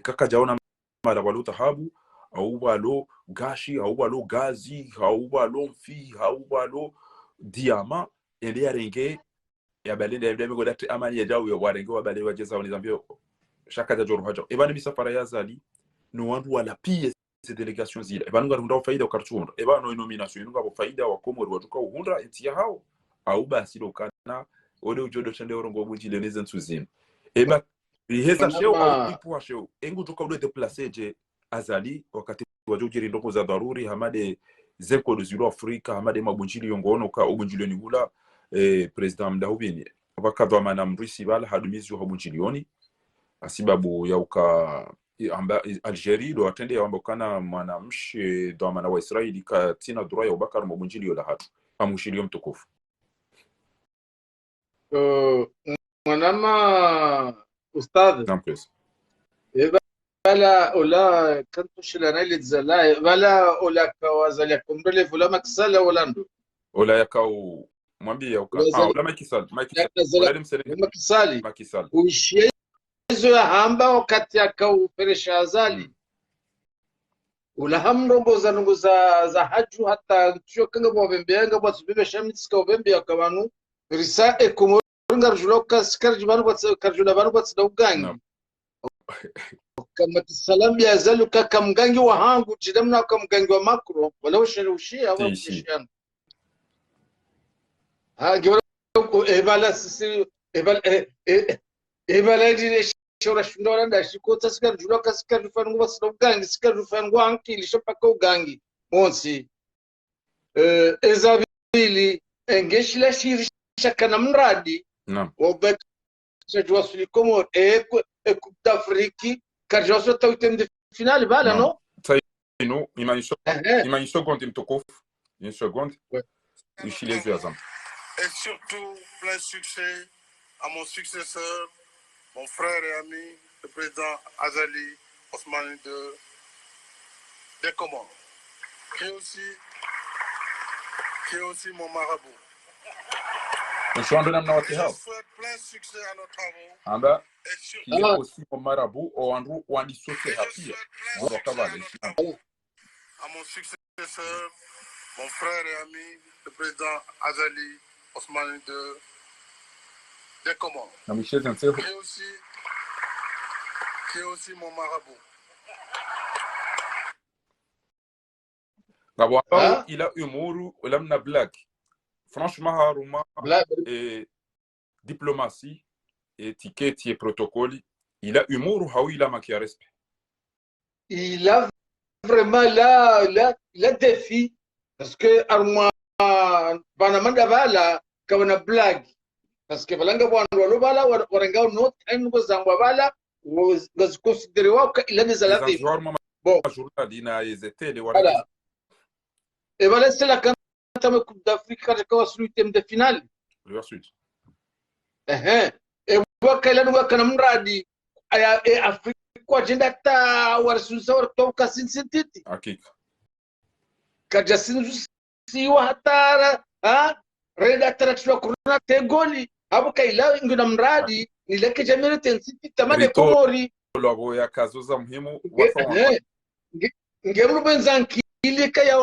kaka jaona mara waluta habu au walo gashi au walo gazi au walo mfi au walo diamant ende arenge ya balinde ya mego dati amani ya jawu ya warenge wa balinde wajeza wanizambio shaka joro hajo ebani misafara ya zali no wandu wala pia ces délégations zile ebani ngarunda faida ukarchunda ebani no nomination ngabo faida wa komori watuka uhunda etia hao au basi lokana ode ujodo chande orongo bujile neze nsuzini eba iheza sheo au ipuwa sheo engu toka ude déplacer je azali wakati wajojiri ndoko za dharuri hamade zeko do Afrika hamade mabunjili yongono ka ubunjili ni hula president Mdahubini wakadwa mana mrisi bala hadumizi wa bunjilioni asibabu ya uka Algeria do atende ya wambokana mwanamshe do mana wa Israeli katina dura ya ubakar mabunjili yola hatu amushili mtukufu mwanama ustadh nampes bala ola kanto shilana ile zala bala ola kawazali kumdole vula makisala olando ola yakau mwambie ya uka ola makisal ola makisali uishie hizo ya hamba wakati akauperesha azali ola hamrongoza nongoza za haju hata tuyo kanga mwabembeanga bwasubebe shamitska ubembe akabanu risa ekomoringa rjuloka sikarjibanu bwatkarjula banu bwatsida ugangi kama salam ya zalu kaka mgangi wa hangu jidamna kama mgangi wa makro wala ushia au ushia ngiwala ebala sisi ebala ndi shora shundora ndashi kota sikar jula kasikar rufangu basida ugangi sikar rufangu anki lishopaka ugangi monsi ezabili engeshila shirisha kana mradi wobek jwa sulikomor Coupe d'Afrique karjoso tawtem de finale bala non no ima une seconde mtokofu une seconde ushileze azam et surtout plein succès à mon successeur mon frère et ami le président Azali Osmani II des Comores, qui est aussi mon marabout. Je souhaite plein succès à nos travaux. Amba, Et surtout, qui est aussi mon marabout, ou Andrew, ou Andy Soté Happy. On va cavaler. À mon successeur, mon frère et ami, le président Azali Osmani des Comores, qui est aussi mon marabout. Gabon, il a humour, il a une blague. Franchement, Haruma, et diplomatie, étiquette et protocole, il a humour, il a maquillé respect. Il a vraiment la défi parce que Haruma, banamanda bala, kawana blague. Parce que balanga bwana walo bala waranga no time go zangwa bala was considéré wa il a des alafes. Bon, journal dina ezete les voilà. Et voilà c'est la quatrième Coupe d'Afrique quand on suit thème de finale. Le sud. Et wakala wakana mradi aya Afrique kwa jenda ta warsusa wartoka sinsintiti. Hakika. Kaja sinzu siwa hatara reda tarakshwa kuruna tegoli hapo kaila ngina mradi nileke jamii tensiti tamane Komori labo ya kazoza muhimu ngemru benzanki ilika ya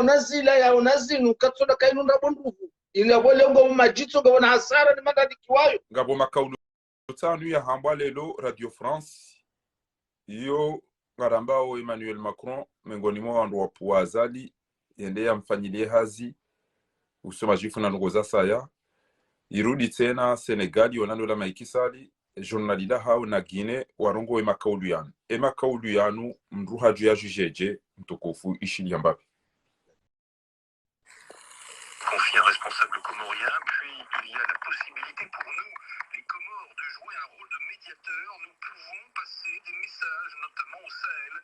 onazinu katsoda kainunda bonduvu ila bole ngo majitso ngabona hasara ni magadi kiwayo ngabo makaulu tsanu ya hamba lelo Radio France iyo ngarambao Emmanuel Macron miongoni mwa wandu wa puazali yende yamfanyilie hazi usoma jifu na ngoza saya irudi tena Senegal yonando la maikisali journalida hao na Guinée warongo emakaulu yanu mruha juu ya jujeje mtukufu ishili Mbappé. Confie un responsable comorien, puis il y a la possibilité pour nous, les Comores, de jouer un rôle de médiateur. Nous pouvons passer des messages, notamment au Sahel,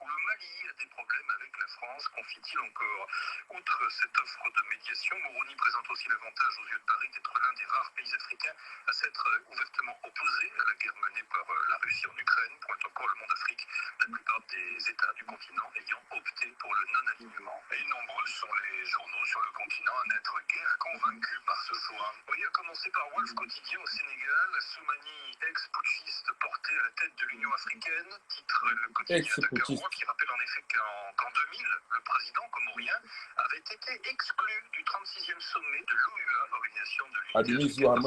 où le Mali a des problèmes avec la France, confie-t-il encore. Outre cette offre de médiation, Moroni présente aussi l'avantage aux yeux de Paris d'être l'un des rares pays africains à s'être ouvertement opposé à la guerre menée par la Russie en Ukraine, pointe encore le monde Afrique, la plupart des États du continent ayant opté pour le non-alignement. Et nombreux sont les journaux sur le continent à n'être guère convaincus par ce choix. Oui, à commencer par Wolf Quotidien au Sénégal, Soumani, ex-putschiste porté à la tête de l'Union africaine, titre le quotidien dakarois qui rappelle en effet qu'en 2000, le président comorien avait été exclu du 36e sommet de l'OUA, l'Organisation de l'Unité africaine,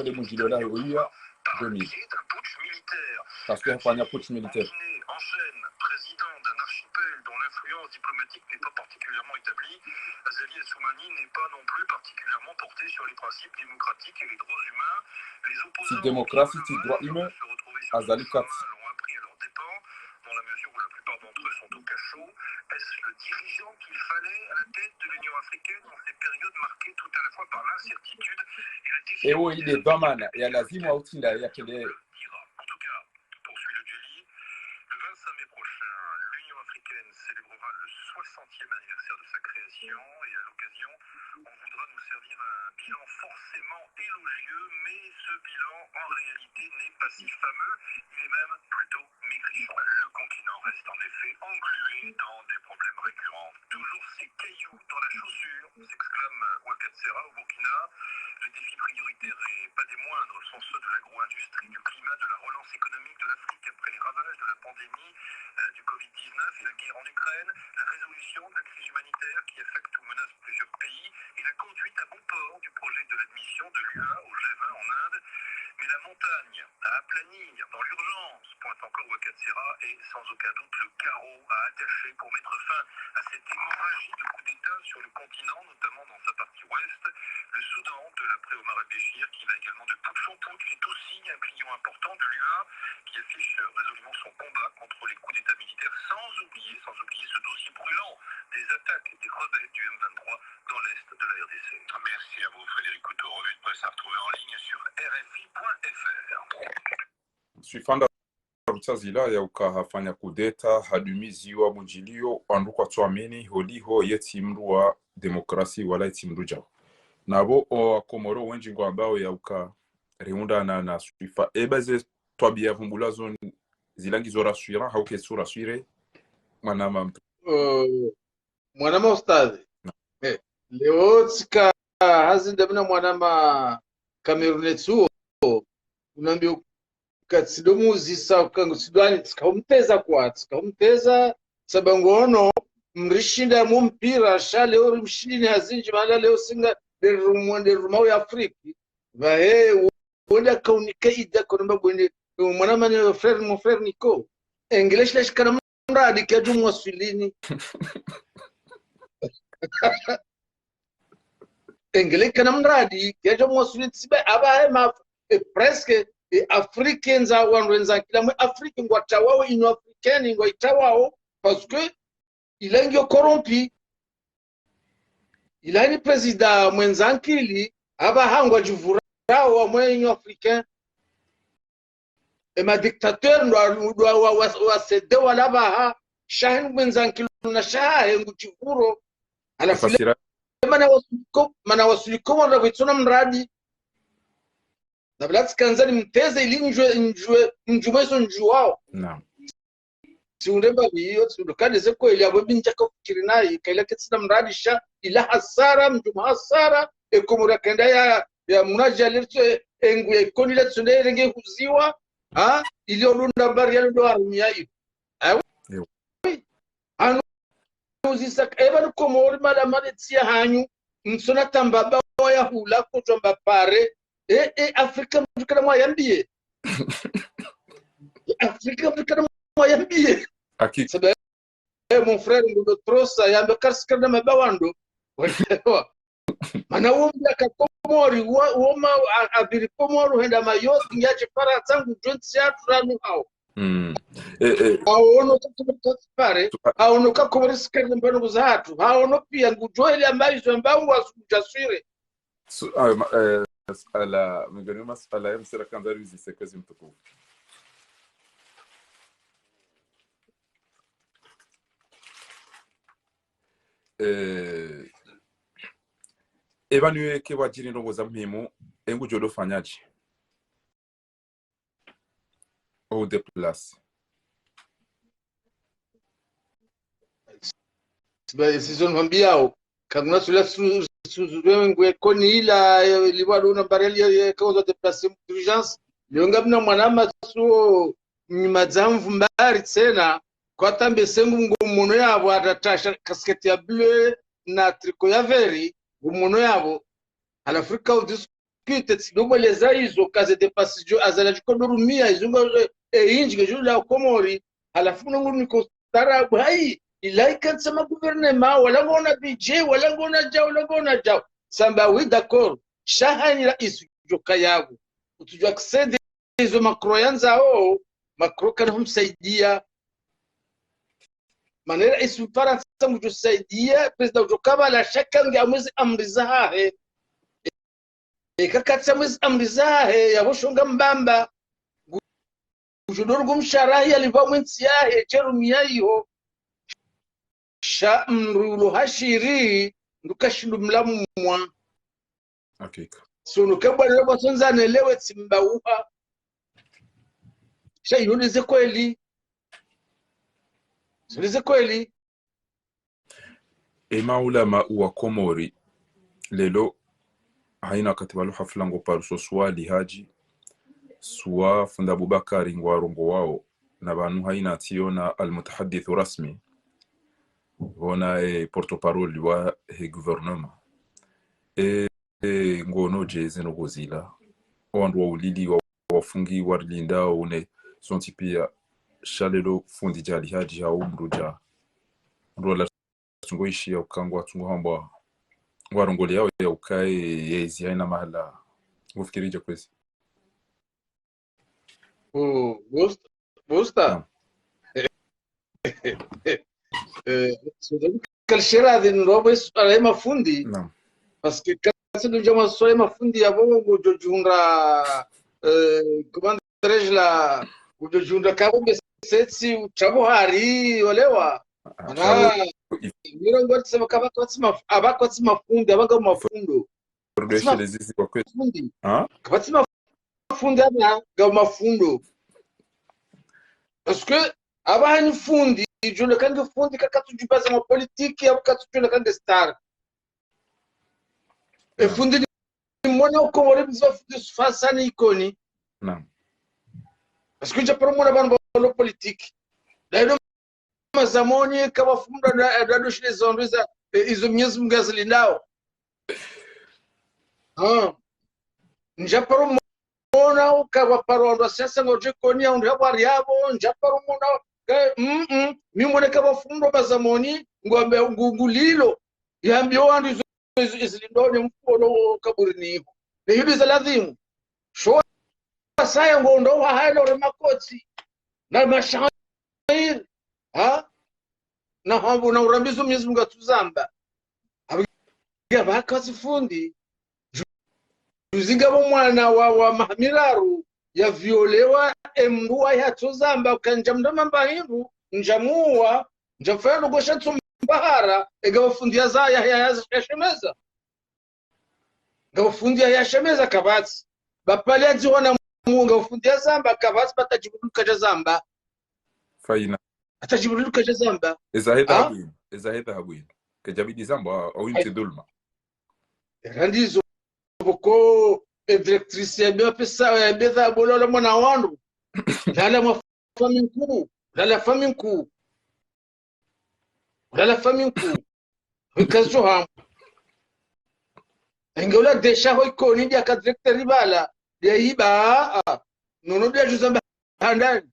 par le biais d'un putsch militaire. Guinée enchaîne, président d'un archipel dont l'influence diplomatique n'est pas particulièrement établie, Azali Assoumani n'est pas non plus particulièrement porté sur les principes démocratiques et les droits humains. Les opposants démocratie, se retrouver sur le chemin l'ont appris à leurs dépens, dans la mesure où la plupart d'entre eux sont au cachot. Est-ce le dirigeant qu'il fallait à la tête de l'Union africaine dans ces périodes marquées tout à la fois par l'incertitude et la défiance? En tout cas, poursuit le Djeli, le 25 mai prochain, l'Union africaine célébrera le 60e anniversaire de sa création et à l'occasion, on voudra nous servir un bilan forcément élogieux, mais ce bilan en réalité n'est pas si fameux, il est même plutôt maigrichon. Le continent reste en effet englué dans des problèmes récurrents. Toujours ces cailloux dans la chaussure, s'exclame Ouagatsera au Burkina. Les défis prioritaires et pas des moindres sont ceux de l'agro-industrie, du climat, de la relance économique de l'Afrique après les ravages de la pandémie du Covid-19 et la guerre en Ukraine, la résolution de la crise humanitaire qui affecte ou menace plusieurs pays et la conduite à bon port du projet de l'admission de l'UA au G20 en Inde. Mais la montagne à aplanir dans l'urgence, pointe encore Ouagatsera, est sans aucun doute le carreau à attacher pour mettre fin à cette hémorragie de coups d'État sur le continent, notamment dans sa partie ouest. Le Soudan de l'après-Omar el-Béchir, qui va également de putsch en putsch, est aussi un client important de l'UA, qui affiche résolument son combat contre les coups d'État militaires, sans oublier ce dossier brûlant des attaques des rebelles du M23 dans l'est de la RDC. Merci à vous, Frédéric Couteau. Revue de presse à retrouver en ligne sur rfi.fr. Suifanda rutazila ya ukahafanya kudeta hadumizi wa mujilio andukwa tuamini holiho yetimru wa demokrasi wala yetimru jao nabo o Komoro wenji ngo ambao ya uka reunda na Suifa ebaze twabia vumbulazo zilangi zora suira hauke sura suire manama mwanama ustadhi leo tsika hazinda mna mwanama Cameroonetsuo unaambia katsidomuzisa kangu sidwani tsikahumteza sabangono mrishinda mu mpira sha leo mshindi hazinji mala leo singa derumau ya Afrika vahe wenda kaunika ida konomba bwende mwanama ni frère Nico English lesh kana mradi kaju mwaswilini English kana mradi kaju mwaswilini sibe abahe ma presque africains za wanwenza kila mwe Afrika ngwatawawe ino africaine ngwaitawao parce que il est corrompu il a ni président mwenzankili aba hangwa juvura wa mwenyo africain et ma dictateur ndo wa sede wala baha shahin mwenzankili na shahe ngujivuro alafu mana wasuliko wala vituna mradi na blats kanzani mteze ili njumweso njuwao naam siundemba biyo sindukadeze ko ili abo binjaka kukirinai kaila ketsina mradi sha ila hasara mjuma hasara ekomura kenda ya munaji alirte engu ekoni la tsunde renge huziwa ha ili olunda bari ya ndo arumia hiyo ayo anu uzisa eba ko mori mala maletsia hanyu msona tambaba ya hula ko jomba pare Afrika mtukana mwa yambie Afrika mtukana mwa yambie hakika mon frère ndo trosa yambe karsikana mabawando mana wumya kakomori woma abiri komoro henda mayoti nyache para tangu 20 ranu hao aono pare aono kakomori sikana mbano buzatu aono pia ngujoeli ambayo mbangu asujaswire ala mgeni masala ya msira kanzari zisekezi mtukufu evaluye ke wajiri ndongo za mhimu engu jodo fanyaji au de place season hambiao kaguna sula ngwe koni ila liwalo na bareli ya cause de place d'urgence lionga bina mwanama so nyimadzamvu mbari tsena kwa tambe sengu ngomuno yabo atatasha casquette ya bleu na tricot ya veri ngomuno yabo alafrika udiscute tsidomo leza hizo kaze de passejo azala jikodorumia izunga injige jula komori alafu ngunu nikostara hai ilaika tsama gouvernement wala ngona budget wala ngona jaw samba oui d'accord shahani rais joka yabo utujua accede hizo makroyanza makro kana humsaidia manera isufara mujusaidia president jokaba la shaka ngamwezi amrizahe ekakatsa mwezi amrizahe yaboshonga mbamba ujudorgo msharahi aliva mwensi yahe jerumia hiyo sha mrulo hashiri ndukashindu mlamwa hakika sunu kabwa lebo sonza nelewe tsimbauha sha yonize kweli Sulize kweli maulama wa Komori lelo haina katibalu hafla ngo paruso swali haji suwa funda Abubakari ngwarongo wao na banu haina tiona almutahaddith rasmi wana porte-parole wa gouvernement ngono jeze no gozila wandu wa ulili wa wafungi warlinda une sonti pia shalelo fundi jali haji ha umruja ndola tungoishi ya ukangwa tungohamba ngwarongole yao ya ukae yezi haina mahala ufikirije kwezi bosta kalshera de nrobo ala mafundi naam parce que quand nous jamons soye mafundi yabo gojunra comment dirais-je la gojunra kabo setsi uchabo hari olewa ana mirongo tsema kaba kwatsima abakwatsi mafundi abaga mafundo production les ici kwa kwezi kwatsi mafundi aba ga mafundo parce que abahani fundi jule kange fundi kakatujubaza ma politiki au katujule kange star e fundi ni mwana ukomore mzofu fasani ikoni naam parce que japaro mwana bana bolo politiki dairo mazamoni kama funda da shile zonriza izo Mwenyezi Mungu azilindao njaparo mona ukawa parondo sasa ngoje koni au ndabari yabo njaparo mona mimone kama fundo bazamoni ngombe ngulilo yambio wandu izilindoni mfuno kaburini hiyo zalazimu sho saya ngondo wa hailo remakoti na mashairi na hambu na urambizo Mwenyezi Mungu atuzamba abiga bakazi fundi Tuzingabo mwana wa mahamiraru ya violewa emruwa ya tuzamba kanja mdama mbahiru njamuwa njafayano gosha tumbahara ega wafundia za ya shemeza ga wafundia ya shemeza kabati bapali anzi wana munga wafundia zamba kabati batajibudu kaja zamba faina atajibudu kaja zamba ezaheta habuin kajabidi zamba au inti dhulma randizo boko directrice ya bia pesa ya bidha bolola mwana wandu lala faminku wikazo ham engola desha ho ikoni dia ka director ribala dia iba nono dia juzamba handani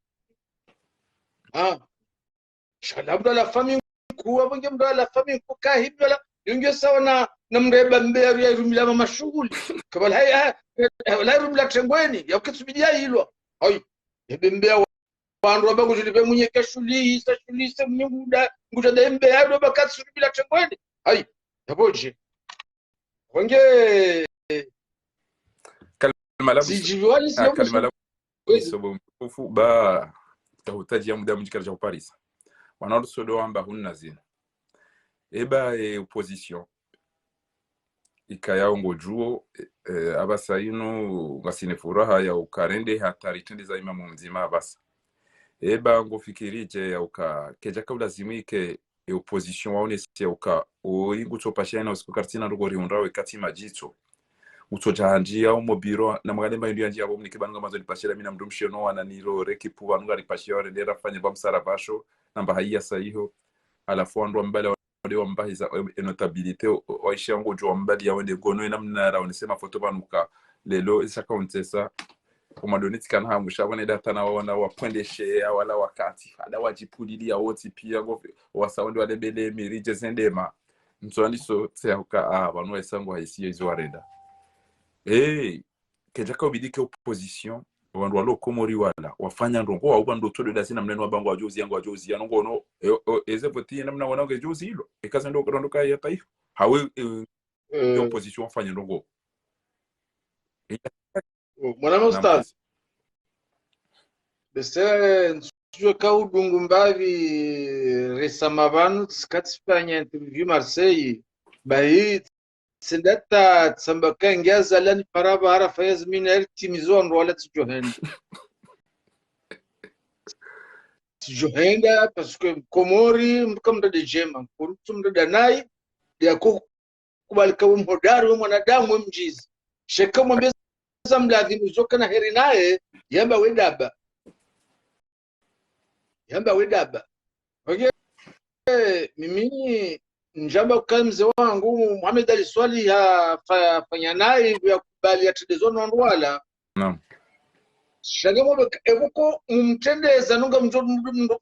shalabda la faminku abonge mdo la faminku kahibla yunge sawa na mreba mbea ya rumila mashughuli kabla haya la rumila tengweni ya ukisubidia hilo ai mbea wandu abangu jilipe mwenye kashuli se mnyuda nguja da mbea ndo bakati rumila tengweni ai yaboje wange kalmala sijiwali sio kalmala sobo mfufu ba tahutaji ya muda mjikara ja Paris wanadu sodo amba hunna zina eba opposition ikaya ngojuo abasa ino ngasine furaha ya ukarende hatari tende za imamu mzima abasa eba ngofikirije ya uka keja kabla zimike opposition waone si ya uka oingu topashia na usiku kartina rugori unrawe kati majito utojanji ya umobiro na magalemba ndio njia abo mnikibanga mazo lipashira mina mdumshio no ananiro rekipu wanunga lipashia rendera fanye bamsara basho namba haiya sahiho alafu ando mbele wa mbahiza notabilite waisha ngo jo mbali ya wende gono namna ra onisema foto banuka lelo isa kauntesa umadoniti kana hamu shabone data na wana wapwendeshe wala wakati ada wajipulili ya woti pia ngo wasaundi wale bele mirije zendema mtwandi so tseahuka banu esango haisiye izo arenda kejaka ubidike opposition wandu walo komori wala wafanya ndongo wa ubando todo da sina mneno wabango wajozi yangu wajozi yanongo no eze voti namna wanange jozi hilo ikaza ndo kai ya taifa hawe opposition wafanya ndongo mwana ustaz bese nsujo ka udungu mbavi resama banu tskatsipanya interview Marseille bayi sendata tsambaka ngiaza lani paraba ara fayaz mina eltimizon wala tijohenda parce que komori mkamda de jema kuntumda danai ya kubalika mhodari mwanadamu mjizi sheka mwambeza mladhimu zoka na heri naye yamba wedaba okay mimi njamba kwa mzee wangu Muhammad Ali Swali ya fanya naye ya kubali ya tredezono ndwala naam shagamo ebuko mumtendeza nunga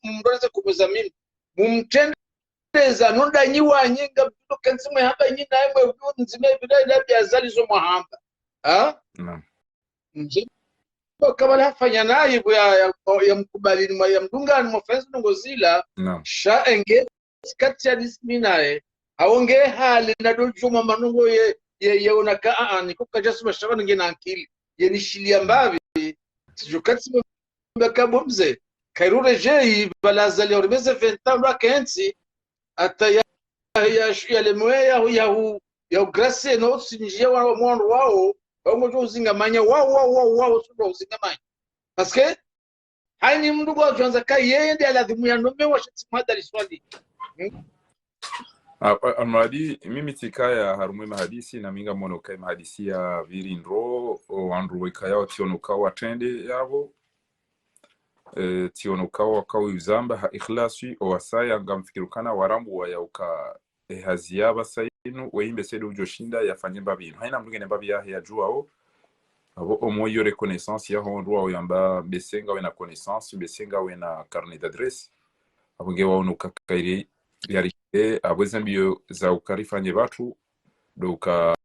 mndoreza kumeza mimi mumtendeza nunda nyiwa nyinga mtudo kansimu hamba nyina yemwe nzime bidai da byazali zo muhamba naam njamba kabala fanya naye ya mkubali ya mdungani mfenzi ngozila naam sha enge kati ya disminae aonge hali na dojuma manungo ye onaka nikuka jasuma shabana ngena akili yenishilia mbavi sijukati mbakabomze kairure jei balazali orbeze 20 ans kensi ata ya lemweya ya grace no sinjia wa mwandu wao bango jozinga manya wao sudo uzinga manya parce que hani mndu kwa kwanza kai yeye ndiye aladhimu ya nome wa shati madali swali Almadi mimi tikaya harumwe mahadisi na minga mono kai mahadisi ya virindro wandu wekaya tiono kawa tende yabo tiono kawa kawa uzamba ha ikhlasi o wasaya ngamfikirukana warambu wa yauka haziyaba sayinu weimbe sedu ujoshinda yafanye babinu haina mlugene babi ya juao abo omoyo reconnaissance ya hondwa oyamba besenga wena connaissance besenga wena carnet d'adresse abunge waonu kakairi yarike abwezambio za ukarifanye watu doka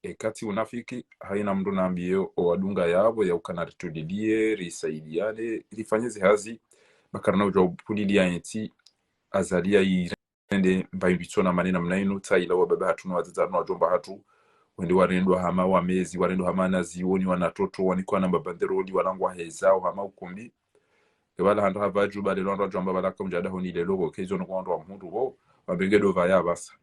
ekati unafiki haina mndu naambio owadunga yabo ya ukanaritudilie risaidiane rifanyeze hazi bakarna ujo pulilia enti azalia irende mbayimbitsona manena mnainu taila wababa hatu wazaza no jomba hatu wende warendwa hama wamezi warendwa hama nazioni wanatoto wanikuwa na mabanderoli walangwa hezao hama ukumbi wala hando havaju bale londo jomba balaka mjada honi lelo kezo no kwando mhundu bo babengedo vaya basa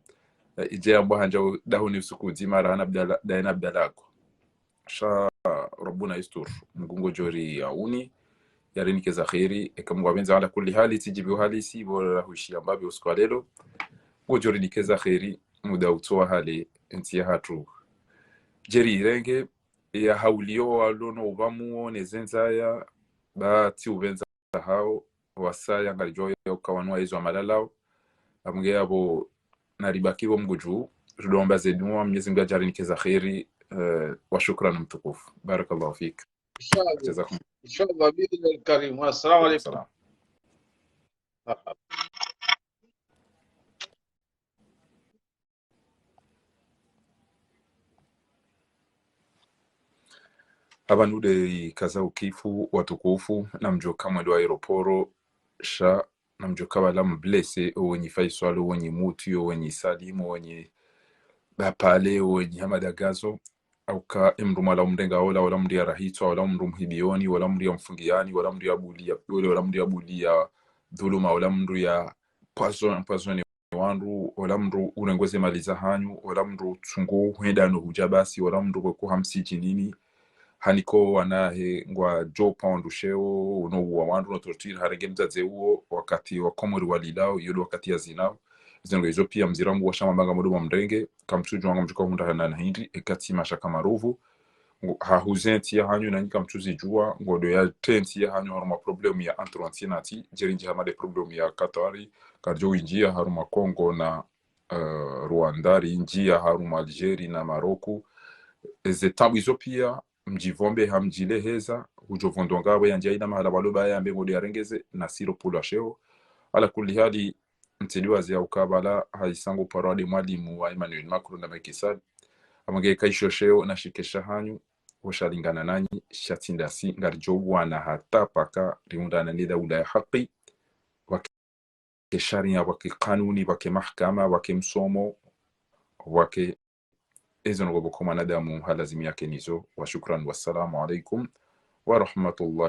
ije ambo hanja dahoni usiku zima rana bdala daina bdalako sha rabbuna yastur mgungo jori yauni yarini za khairi ekamwa benza ala kulli hali tijibu hali si bora hushi ambabe usiku lelo ngojori nikeza khairi muda utoa hali entia hatu jeri renge ya haulio alono ubamu nezenzaya ba ti ubenza hao wasaya ngalijoyo ukawanua hizo malalao amge abo naribakiwa mguju tudomba zedumwa Mwenyezi Mungu ajalie nikeza khairi wa shukran mtukufu barakallahu fik jazakum inshallah billahi karim assalamu alaykum abanude kaza ukifu watukufu na mjoka mwendo wa aeroporo sha na mjoka wala mblese wenye Faisal wenye Mutu wenye Salimu wenye bapale wenye Hamadagazo au ka imruma la mrenga wala mri ya rahitwa wala mru mhibioni wala mri ya mfungiani wala mri ya bulia wala mri ya bulia dhuluma wala mru ya pazoni wandu wala mru urengweze maliza hanyu wala mru tsungu huenda no hujabasi wala mru kwa hamsiji nini haniko wanahe ngwa Joe Pound usheo uno wandu no tortire haregemza zeuo wakati wa komori walilao yodo wakati ya zinao zingo hizo pia mzirangu wa shama mbanga modu wa mrenge kamchuju wanga mchuka hunda hanana hindi ekati mashaka maruvu hahuzenti ya hanyu na nika mchuzi jua ngodo ya tenti ya hanyu haruma problemu ya antrontienati jerinji hamade problemu ya Katari karjo injia haruma Kongo na Rwandari injia haruma Algeri na Maroku tabu hizo pia mjivombe hamjile heza hujovondonga we yanjia ina mahala baloba ya mbengo ya rengeze na siro pula sheo ala kulli hali mtiliwa zia ukabala haisangu parade mwalimu wa Emmanuel Macron na Macky Sall amage kaisho sheo na shikesha hanyu washalingana nanyi shatindasi ngarjowa na hata paka riundana ni daula ya haki wake sharia wake kanuni wake mahkama wake msomo wake إذن وبكم أنا دامو هلازم يكنيزو وشكرا والسلام عليكم ورحمة الله